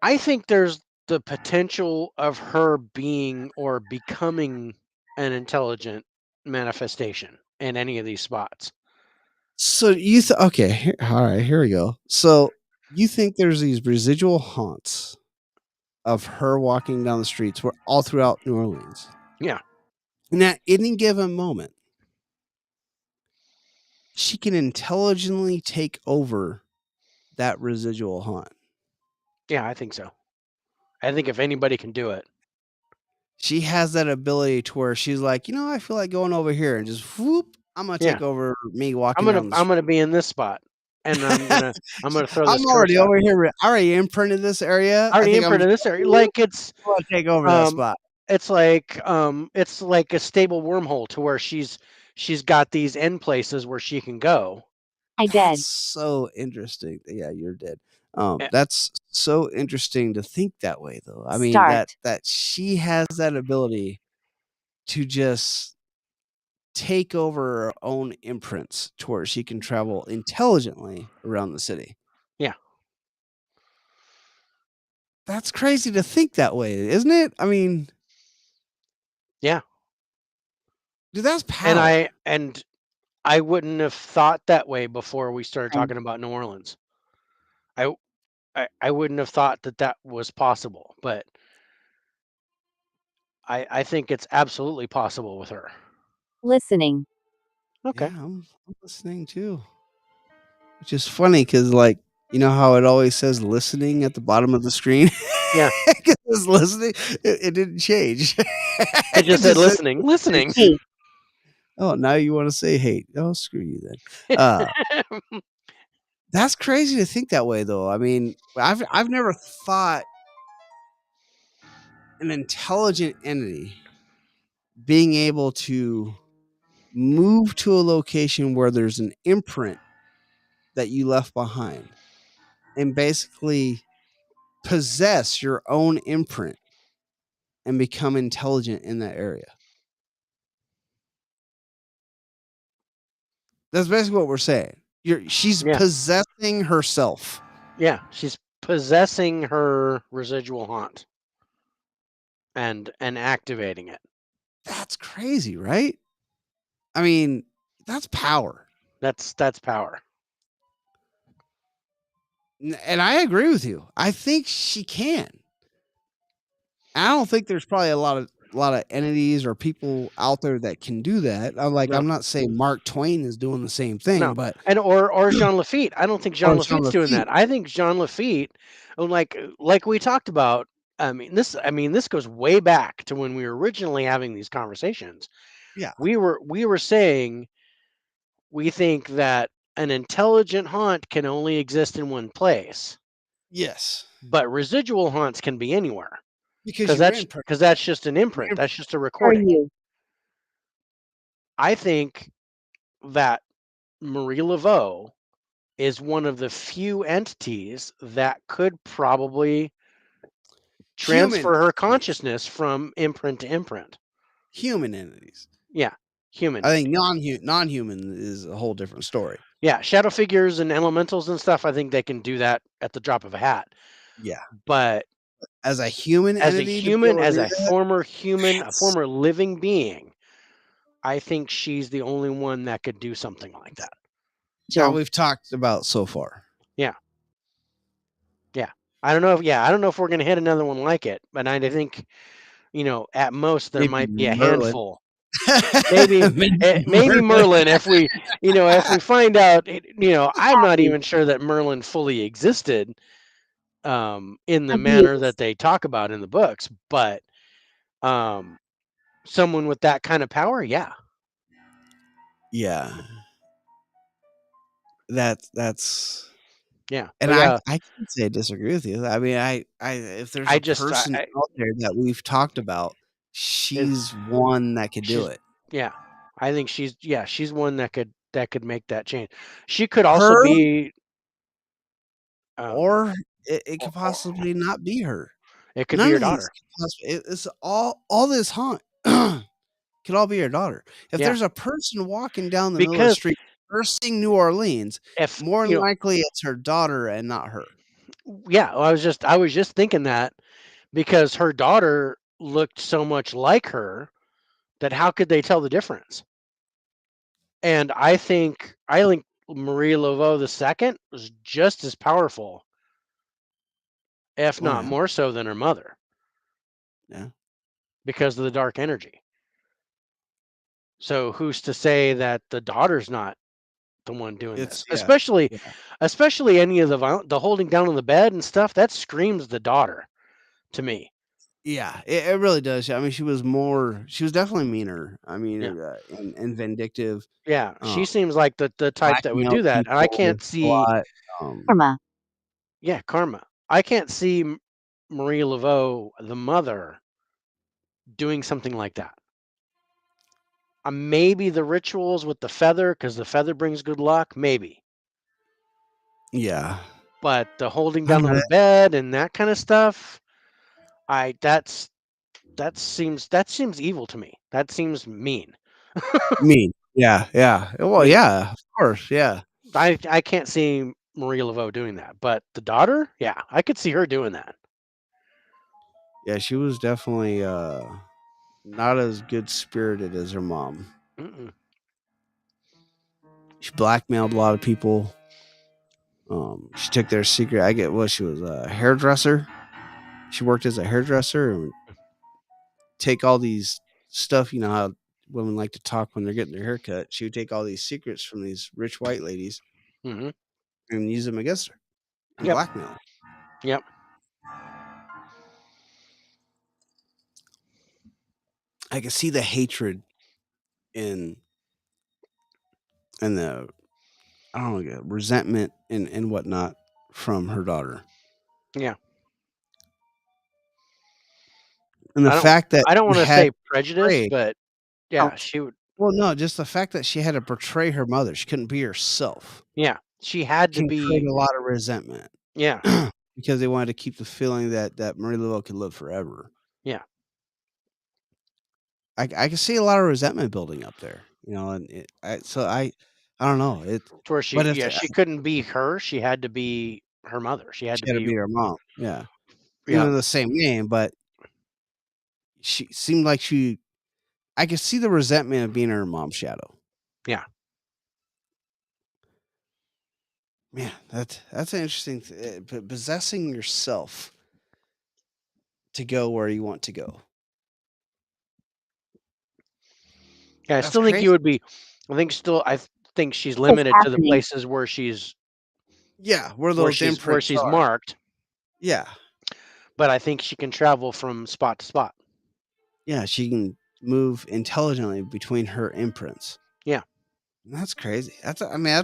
I think there's the potential of her being or becoming an intelligent manifestation in any of these spots. So okay, all right, here we go. So you think there's these residual haunts of her walking down the streets where all throughout New Orleans. Yeah. And at any given moment, she can intelligently take over that residual haunt. Yeah, I think so. I think if anybody can do it. She has that ability to where she's like, I feel like going over here and just whoop, I'm gonna Yeah. take over me walking down the I'm gonna street. be in this spot and I'm gonna throw I'm this curse already out. over here. I already imprinted this area. I I already think I'm imprinted just this gonna area. whoop, I'm gonna take over that Um, spot. it's like a stable wormhole to where she's got these end places where she can go. I That's dead. so interesting. Yeah, you're dead. Eh, That's so interesting to think that way, though. I mean, Start. that she has that ability to just take over her own imprints to where she can travel intelligently around the city. yeah, That's crazy to think that way, isn't it? I mean, yeah. dude, that's And power. I wouldn't have thought that way before we started And talking about New Orleans. I I wouldn't have thought that that was possible, but I think it's absolutely possible with her. listening. Okay. Yeah, I'm listening too. Which is funny because, like, you know how it always says listening at the bottom of the screen? Yeah. 'Cause it's listening. It didn't change. It It just said just said listening, listening. Hate. oh, now you wanna say hate. Oh, screw you then. Uh, that's crazy to think that way, though. I mean, I've never thought an intelligent entity being able to move to a location where there's an imprint that you left behind and basically possess your own imprint and become intelligent in that area. That's basically what we're saying. She's Yeah. possessing herself. Yeah. She's possessing her residual haunt and activating it. That's crazy, right? I mean, that's power. That's power. And I agree with you. I think she can. I don't think there's probably a lot of entities or people out there that can do that. No. I'm not saying Mark Twain is doing the same thing, No. but And or Jean Lafitte. I don't think or Jean Jean Lafitte's doing Lafitte. that. I think Jean Lafitte, like we talked about, I mean this goes way back to when we were originally having these conversations. Yeah. We were saying we think that an intelligent haunt can only exist in one place, Yes. but residual haunts can be anywhere Because because you're that's in per because that's just an you're imprint. in That's just a Are recording. you? I think that Marie Laveau is one of the few entities that could probably human transfer her entities. consciousness from imprint to imprint. Human entities. Yeah, human I think entities. non-human is a whole different story. Yeah, shadow figures and elementals and stuff. I think they can do that at the drop of a hat. Yeah. But As a human as a entity to be human, able to as do a that, former human, a that's former living being, I think she's the only one that could do something like that. how Jill. we've talked about so far. Yeah, yeah. I don't know if we're gonna hit another one like it, but I think at most there Maybe might be a Merlin. handful. Maybe Maybe maybe Merlin. Merlin if we find out I'm not even sure that Merlin fully existed in the manner Abuse. that they talk about in the books, but um someone with that kind of power, yeah. Yeah. That's Yeah. and But yeah, I can't say I disagree with you. I mean, I if there's I a just person out there that we've talked about, she's it's one that could do she's it. yeah. I think she's one that could make that change. She could also Her be um or it or, could or possibly not be her. it could be None your of these daughter. could it's all this haunt could all be your daughter. If Yeah. there's a person walking down the middle of the Because street cursing New Orleans, if more than likely it's her daughter and not her. yeah, I was just thinking that because her daughter looked so much like her that how could they tell the difference? And I think Marie Laveau the second was just as powerful, if Oh, not yeah. more so than her mother, Yeah. because of the dark energy. So who's to say that the daughter's not the one doing It's this? yeah. Yeah. Especially any of the holding down on the bed and stuff. That screams the daughter to me. Yeah, it really does. I mean, she was definitely meaner. I Yeah. mean, and vindictive, Yeah, um, she seems like the type that blacking would out do that, and I people can't a see. lot. Um, Karma. Yeah, karma. I can't see Marie Laveau, the mother, doing something like that. Maybe the rituals with the feather, because the feather brings good luck. Maybe, yeah. but the holding I don't down of know, the bed and that kind of stuff, I that seems evil to me. That seems mean. mean. Yeah, yeah. Well, Mean. yeah, of course, yeah. I can't see Marie Laveau doing that, but the daughter, yeah, I could see her doing that. Yeah, she was definitely, not as good-spirited as her mom. Mm-mm. She blackmailed a lot of people. She took their secret. I get what she was a hairdresser. She worked as a hairdresser and would take all these stuff. You know how women like to talk when they're getting their hair cut. She would take all these secrets from these rich white ladies Hmm. and use them against her and Yep. blackmail her. Yep. I could see the hatred in and the I don't know resentment and whatnot from her daughter, Yeah. and the I don't. fact that I don't she want to had say to prejudice, portray. but yeah, she would. Well, no, just the fact that she had to portray her mother. She couldn't be herself. Yeah, she had to Can create be. a lot of resentment Yeah. because they wanted to keep the feeling that Marie Laveau could live forever. Yeah. I can see a lot of resentment building up there, and I don't know it. To where But if she couldn't be her. She had to be her mother. She had she to had to be. be her mom, yeah, Yeah. even the same name, but she seemed like I could see the resentment of being her mom's shadow. Yeah. Man, that's an interesting. Possessing yourself to go where you want to go. Yeah. I That's still think you crazy. would be. I think she's What's limited to the happening? places where she's Yeah, where where those she's where imprints she's are. marked. Yeah, But I think she can travel from spot to spot. yeah, she can move intelligently between her imprints. Yeah. That's crazy. I mean,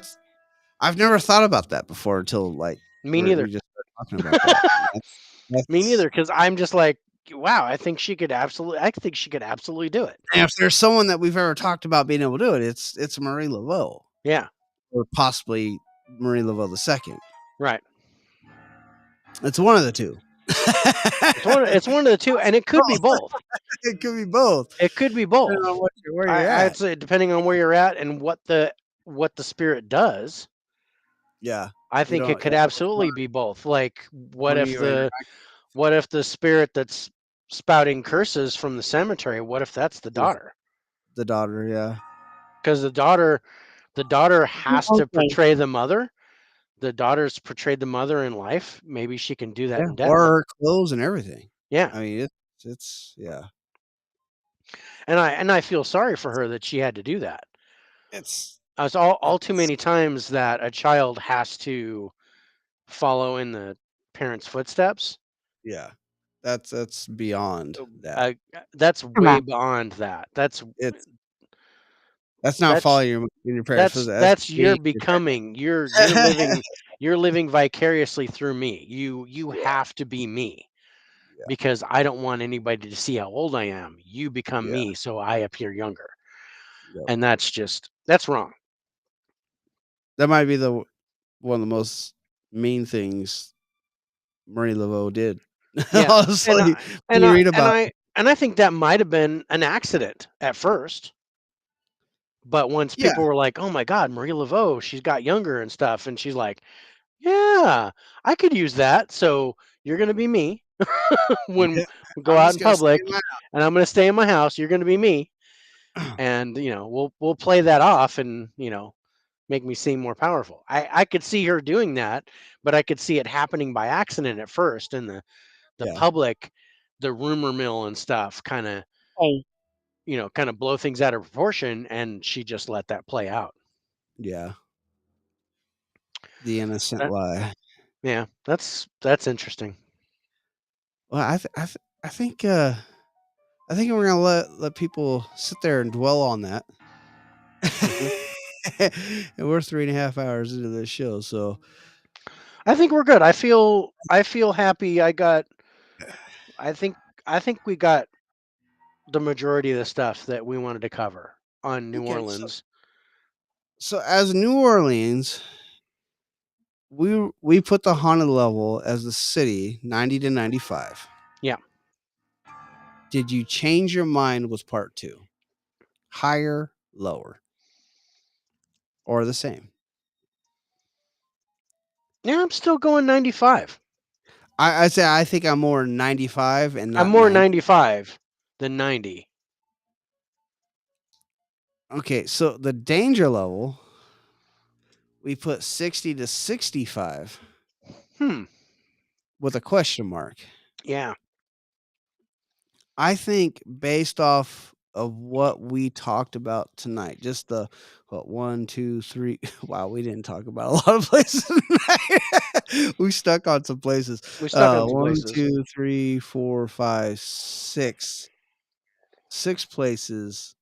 I've never thought about that before until like Me we neither. just started talking about that. Me That's neither. Because I'm just like, wow. I think she could absolutely. I think she could absolutely do it. and if there's someone that we've ever talked about being able to do it, it's Marie Laveau Yeah. or possibly Marie Laveau II. Right. It's one of the two. It's one of the two, and it could be Both. both. It could be both, It could be depending both. on where you're I'd at. say depending on where you're at and what the spirit does, Yeah, I you think it don't. could Yeah, which one? absolutely be both. Like, One of you interact. what if the spirit that's spouting curses from the cemetery? What if that's the Is daughter? the daughter? Yeah, Because the daughter has to Okay. portray the mother. The daughter's portrayed the mother in life. Maybe she can do that yeah, in or death. her clothes and everything. Yeah, I mean, it's yeah, and I feel sorry for her that she had to do that. it's It's all too it's many times that a child has to follow in the parents' footsteps. yeah, that's beyond that. That's way Karma. beyond that. It's that's not That's following your parents' that's footsteps. That's that's your being your parent. becoming. You're living vicariously through me. You Yeah, have to be me yeah, because I don't want anybody to see how old I am. You become yeah, me, so I appear younger, yep. and that's wrong. That might be the one of the most mean things Marie Laveau did. Yeah, and Honestly, I when and you I read and about I it. and I think that might have been an accident at first. But once Yeah, people were like, "Oh my God, Marie Laveau, she's got younger and stuff," and she's like, "Yeah, I could use that." So you're gonna be me when yeah, we go I'm out just in gonna stay public, in my and I'm gonna stay in my house. You're gonna be me, and we'll play that off, and make me seem more powerful. I could see her doing that, but I could see it happening by accident at first, and the Yeah, public, the rumor mill and stuff, Hey. kind of blow things out of proportion, and she just let that play out. yeah, the innocent That, lie. yeah, that's interesting. Well, I think we're gonna let people sit there and dwell on that. Hmm. And we're 3.5 hours into this show, so I think we're good. I feel happy. I think I think we got the majority of the stuff that we wanted to cover on New okay. So, Orleans. so as New Orleans, we put the haunted level as the city 90 to 95. Yeah. Did you change your mind with part 2? Higher, lower, or the same? Yeah, I'm still going 95. I say I think I'm more 95 and I'm not more 90. 95 than 90. Okay, so the danger level we put 60 to 65 Hmm. with a question mark. Yeah. I think based off of what we talked about tonight, just the what 1, 2, 3. Wow, we didn't talk about a lot of places tonight. We stuck on some places. We stuck on some 1, places. 2, 3, 4, 5, 6. 6 places.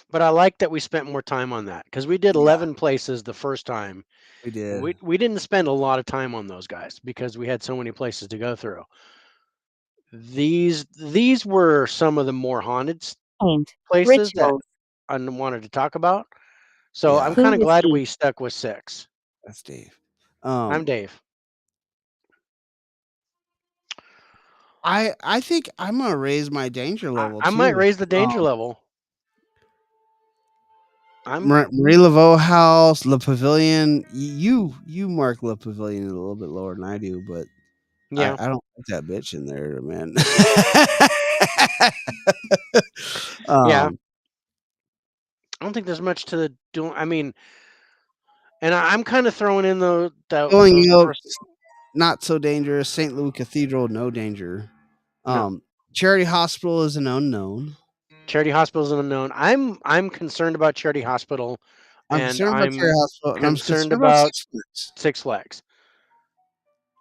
But I like that we spent more time on that because we did Yeah, 11 places the first time. we did. We didn't spend a lot of time on those guys because we had so many places to go through. These were some of the more haunted Paint. places that Rituals. I wanted to talk about. So I'm Yeah, kind Who of is glad he? we stuck with 6. that's Dave. I'm Dave. I think I'm gonna raise my danger level I might too. raise the danger level. I'm Marie Laveau House, Le Pavilion. You mark Le Pavilion a little bit lower than I do, but yeah, I don't put that bitch in there, man. yeah. um, I don't think there's much to the do. I mean, and I'm kind of throwing in Going those Oaks, first. not so dangerous. St. Louis Cathedral, no danger. No, Charity Hospital is an unknown. Charity Hospital is an unknown. I'm concerned about Charity Hospital, I'm and concerned about I'm Charity Hospital, and I'm concerned concerned about about Six Flags. Six Flags.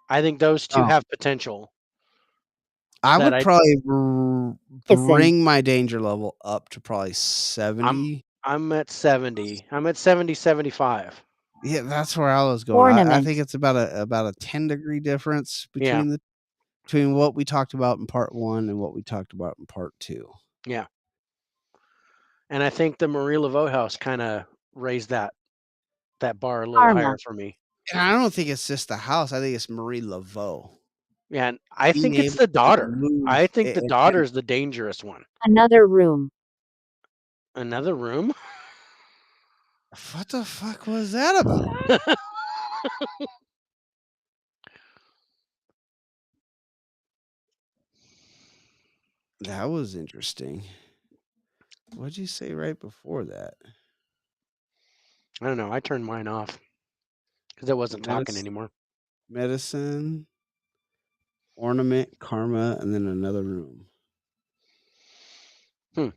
I think those two Um, have potential. I That would probably Kissing. bring my danger level up to probably I'm 70. I'm at 70. I'm at 70, 75. Yeah, that's where I was going. I Ornament. think it's about a 10-degree difference Yeah, between what we talked about in part 1 and what we talked about in part 2. yeah. And I think the Marie Laveau house kind of raised that bar a little Karma. higher for me. And I don't think it's just the house. I think it's Marie Laveau. Yeah, and I Being think it's able the to daughter. move I think the daughter is the dangerous one. Another room. Another room? what the fuck was that about? That was interesting. What'd you say right before that? I don't know. I turned mine off because it wasn't talking Medicine, anymore. medicine, ornament, karma, and then another room. Hmm.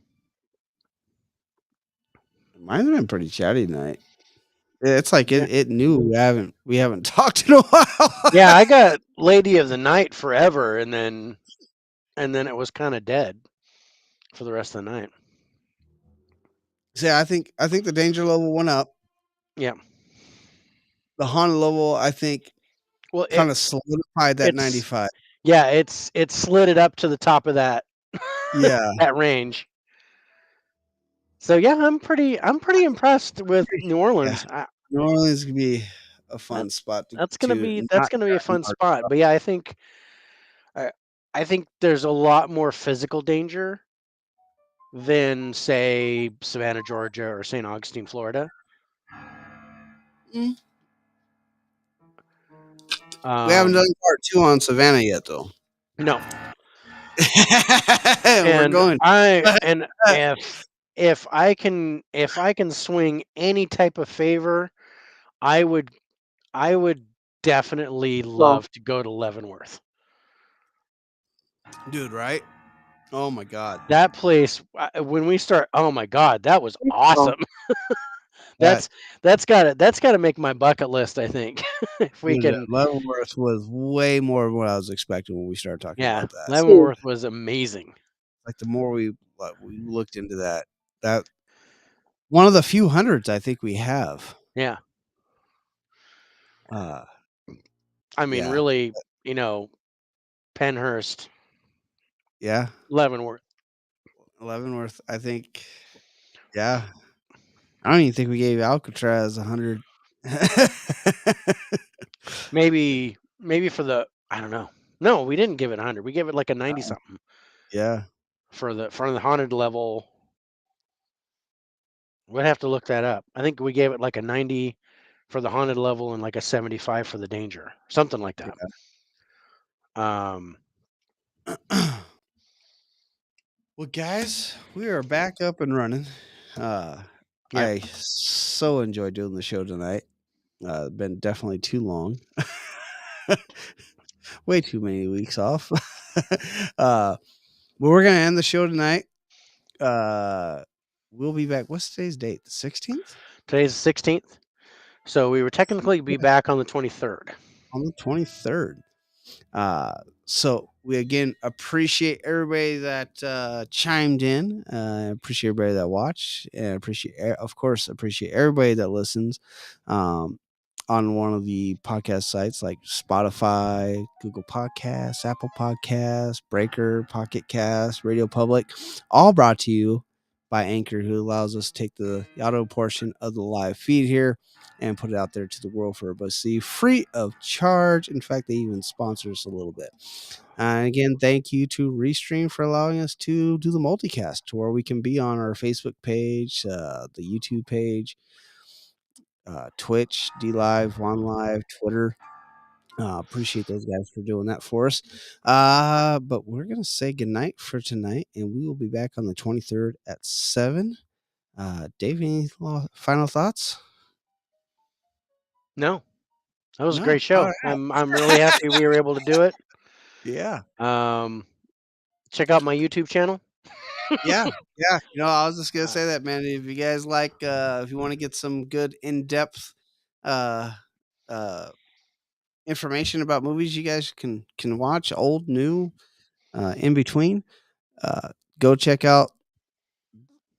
Mine's been pretty chatty tonight. It's like Yeah. it knew we haven't talked in a while. Yeah, I got Lady of the Night forever and then it was kind of dead for the rest of the night. See, I think the danger level went up. Yeah. The haunted level, I think, Well, kind of solidified that it's 95. yeah, it's slid it up to the top of that Yeah. that range. So yeah, I'm pretty impressed with New Yeah. Orleans. New Orleans could be a That fun spot that's gonna to be not that's gonna be a try and fun mark spot. up. But yeah, I I think there's a lot more physical danger than say Savannah, Georgia, or St. Augustine, Florida. Mm. We haven't done Um, part 2 on Savannah yet, though. no, We're and going. I and if I can swing any type of favor, I would I would definitely Ritual. love to go to Leavenworth. Dude, right? Oh my god. That place, when we start, oh my God, that was Ritual. awesome. That That's gotta make my bucket list, I think. If we dude, can, Leavenworth was way more than what I was expecting when we started talking yeah, about that. Two. Leavenworth was amazing. Like the more we looked into that one of the few hundreds I think we have. Yeah. Uh, I mean, yeah, really, you know, Penhurst, yeah, Leavenworth. Leavenworth. I think, yeah. I don't even think we gave Alcatraz 100. Maybe for the I don't know. No, we didn't give it 100. We gave it like a 90 something Yeah. for the haunted level. We'd have to look that up. I think we gave it like a 90 for the haunted level and like a 75 for the danger, something like that. Um, Well, guys, we are back up and running. yeah, I so enjoyed doing the show tonight. Been definitely too long. Way too many weeks off. But we're gonna end the show tonight. Uh, we'll be back. What's today's date? The 16th? today's the 16th, so we would technically be Yeah, back on the 23rd. on the 23rd. Uh, so we again appreciate everybody that chimed in. Appreciate everybody that watched, and of course, appreciate everybody that listens. On one of the podcast sites like Spotify, Google Podcasts, Apple Podcasts, Breaker, Pocket Cast, Radio Public, all brought to you by Anchor, who allows us to take the audio portion of the live feed here and put it out there to the world for everybody to see free of charge. In fact, they even sponsor us a little bit. And again, thank you to Restream for allowing us to do the multicast to where we can be on our Facebook page, the YouTube page, Twitch, D Live, One Live, Twitter. Appreciate those guys for doing that for us. But we're gonna say goodnight for tonight, and we will be back on the 23rd at 7. Dave, any final thoughts? No, that was a No. great All show. right. I'm really happy we were able to do it. Yeah. Um, check out my YouTube channel. Yeah. Yeah. I was just gonna Uh, say that, man. If you guys like, if you want to get some good in-depth, uh, uh, information about movies, you guys can watch old, new, in between. Uh, go check out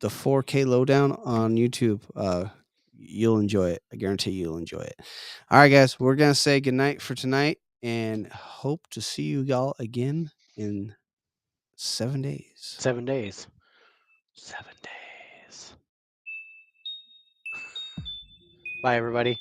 the 4K lowdown on YouTube. You'll enjoy it. I guarantee you'll enjoy it. All right, guys, we're gonna say goodnight for tonight, and hope to see you y'all again in 7 days. 7 days. 7 days. Bye, everybody.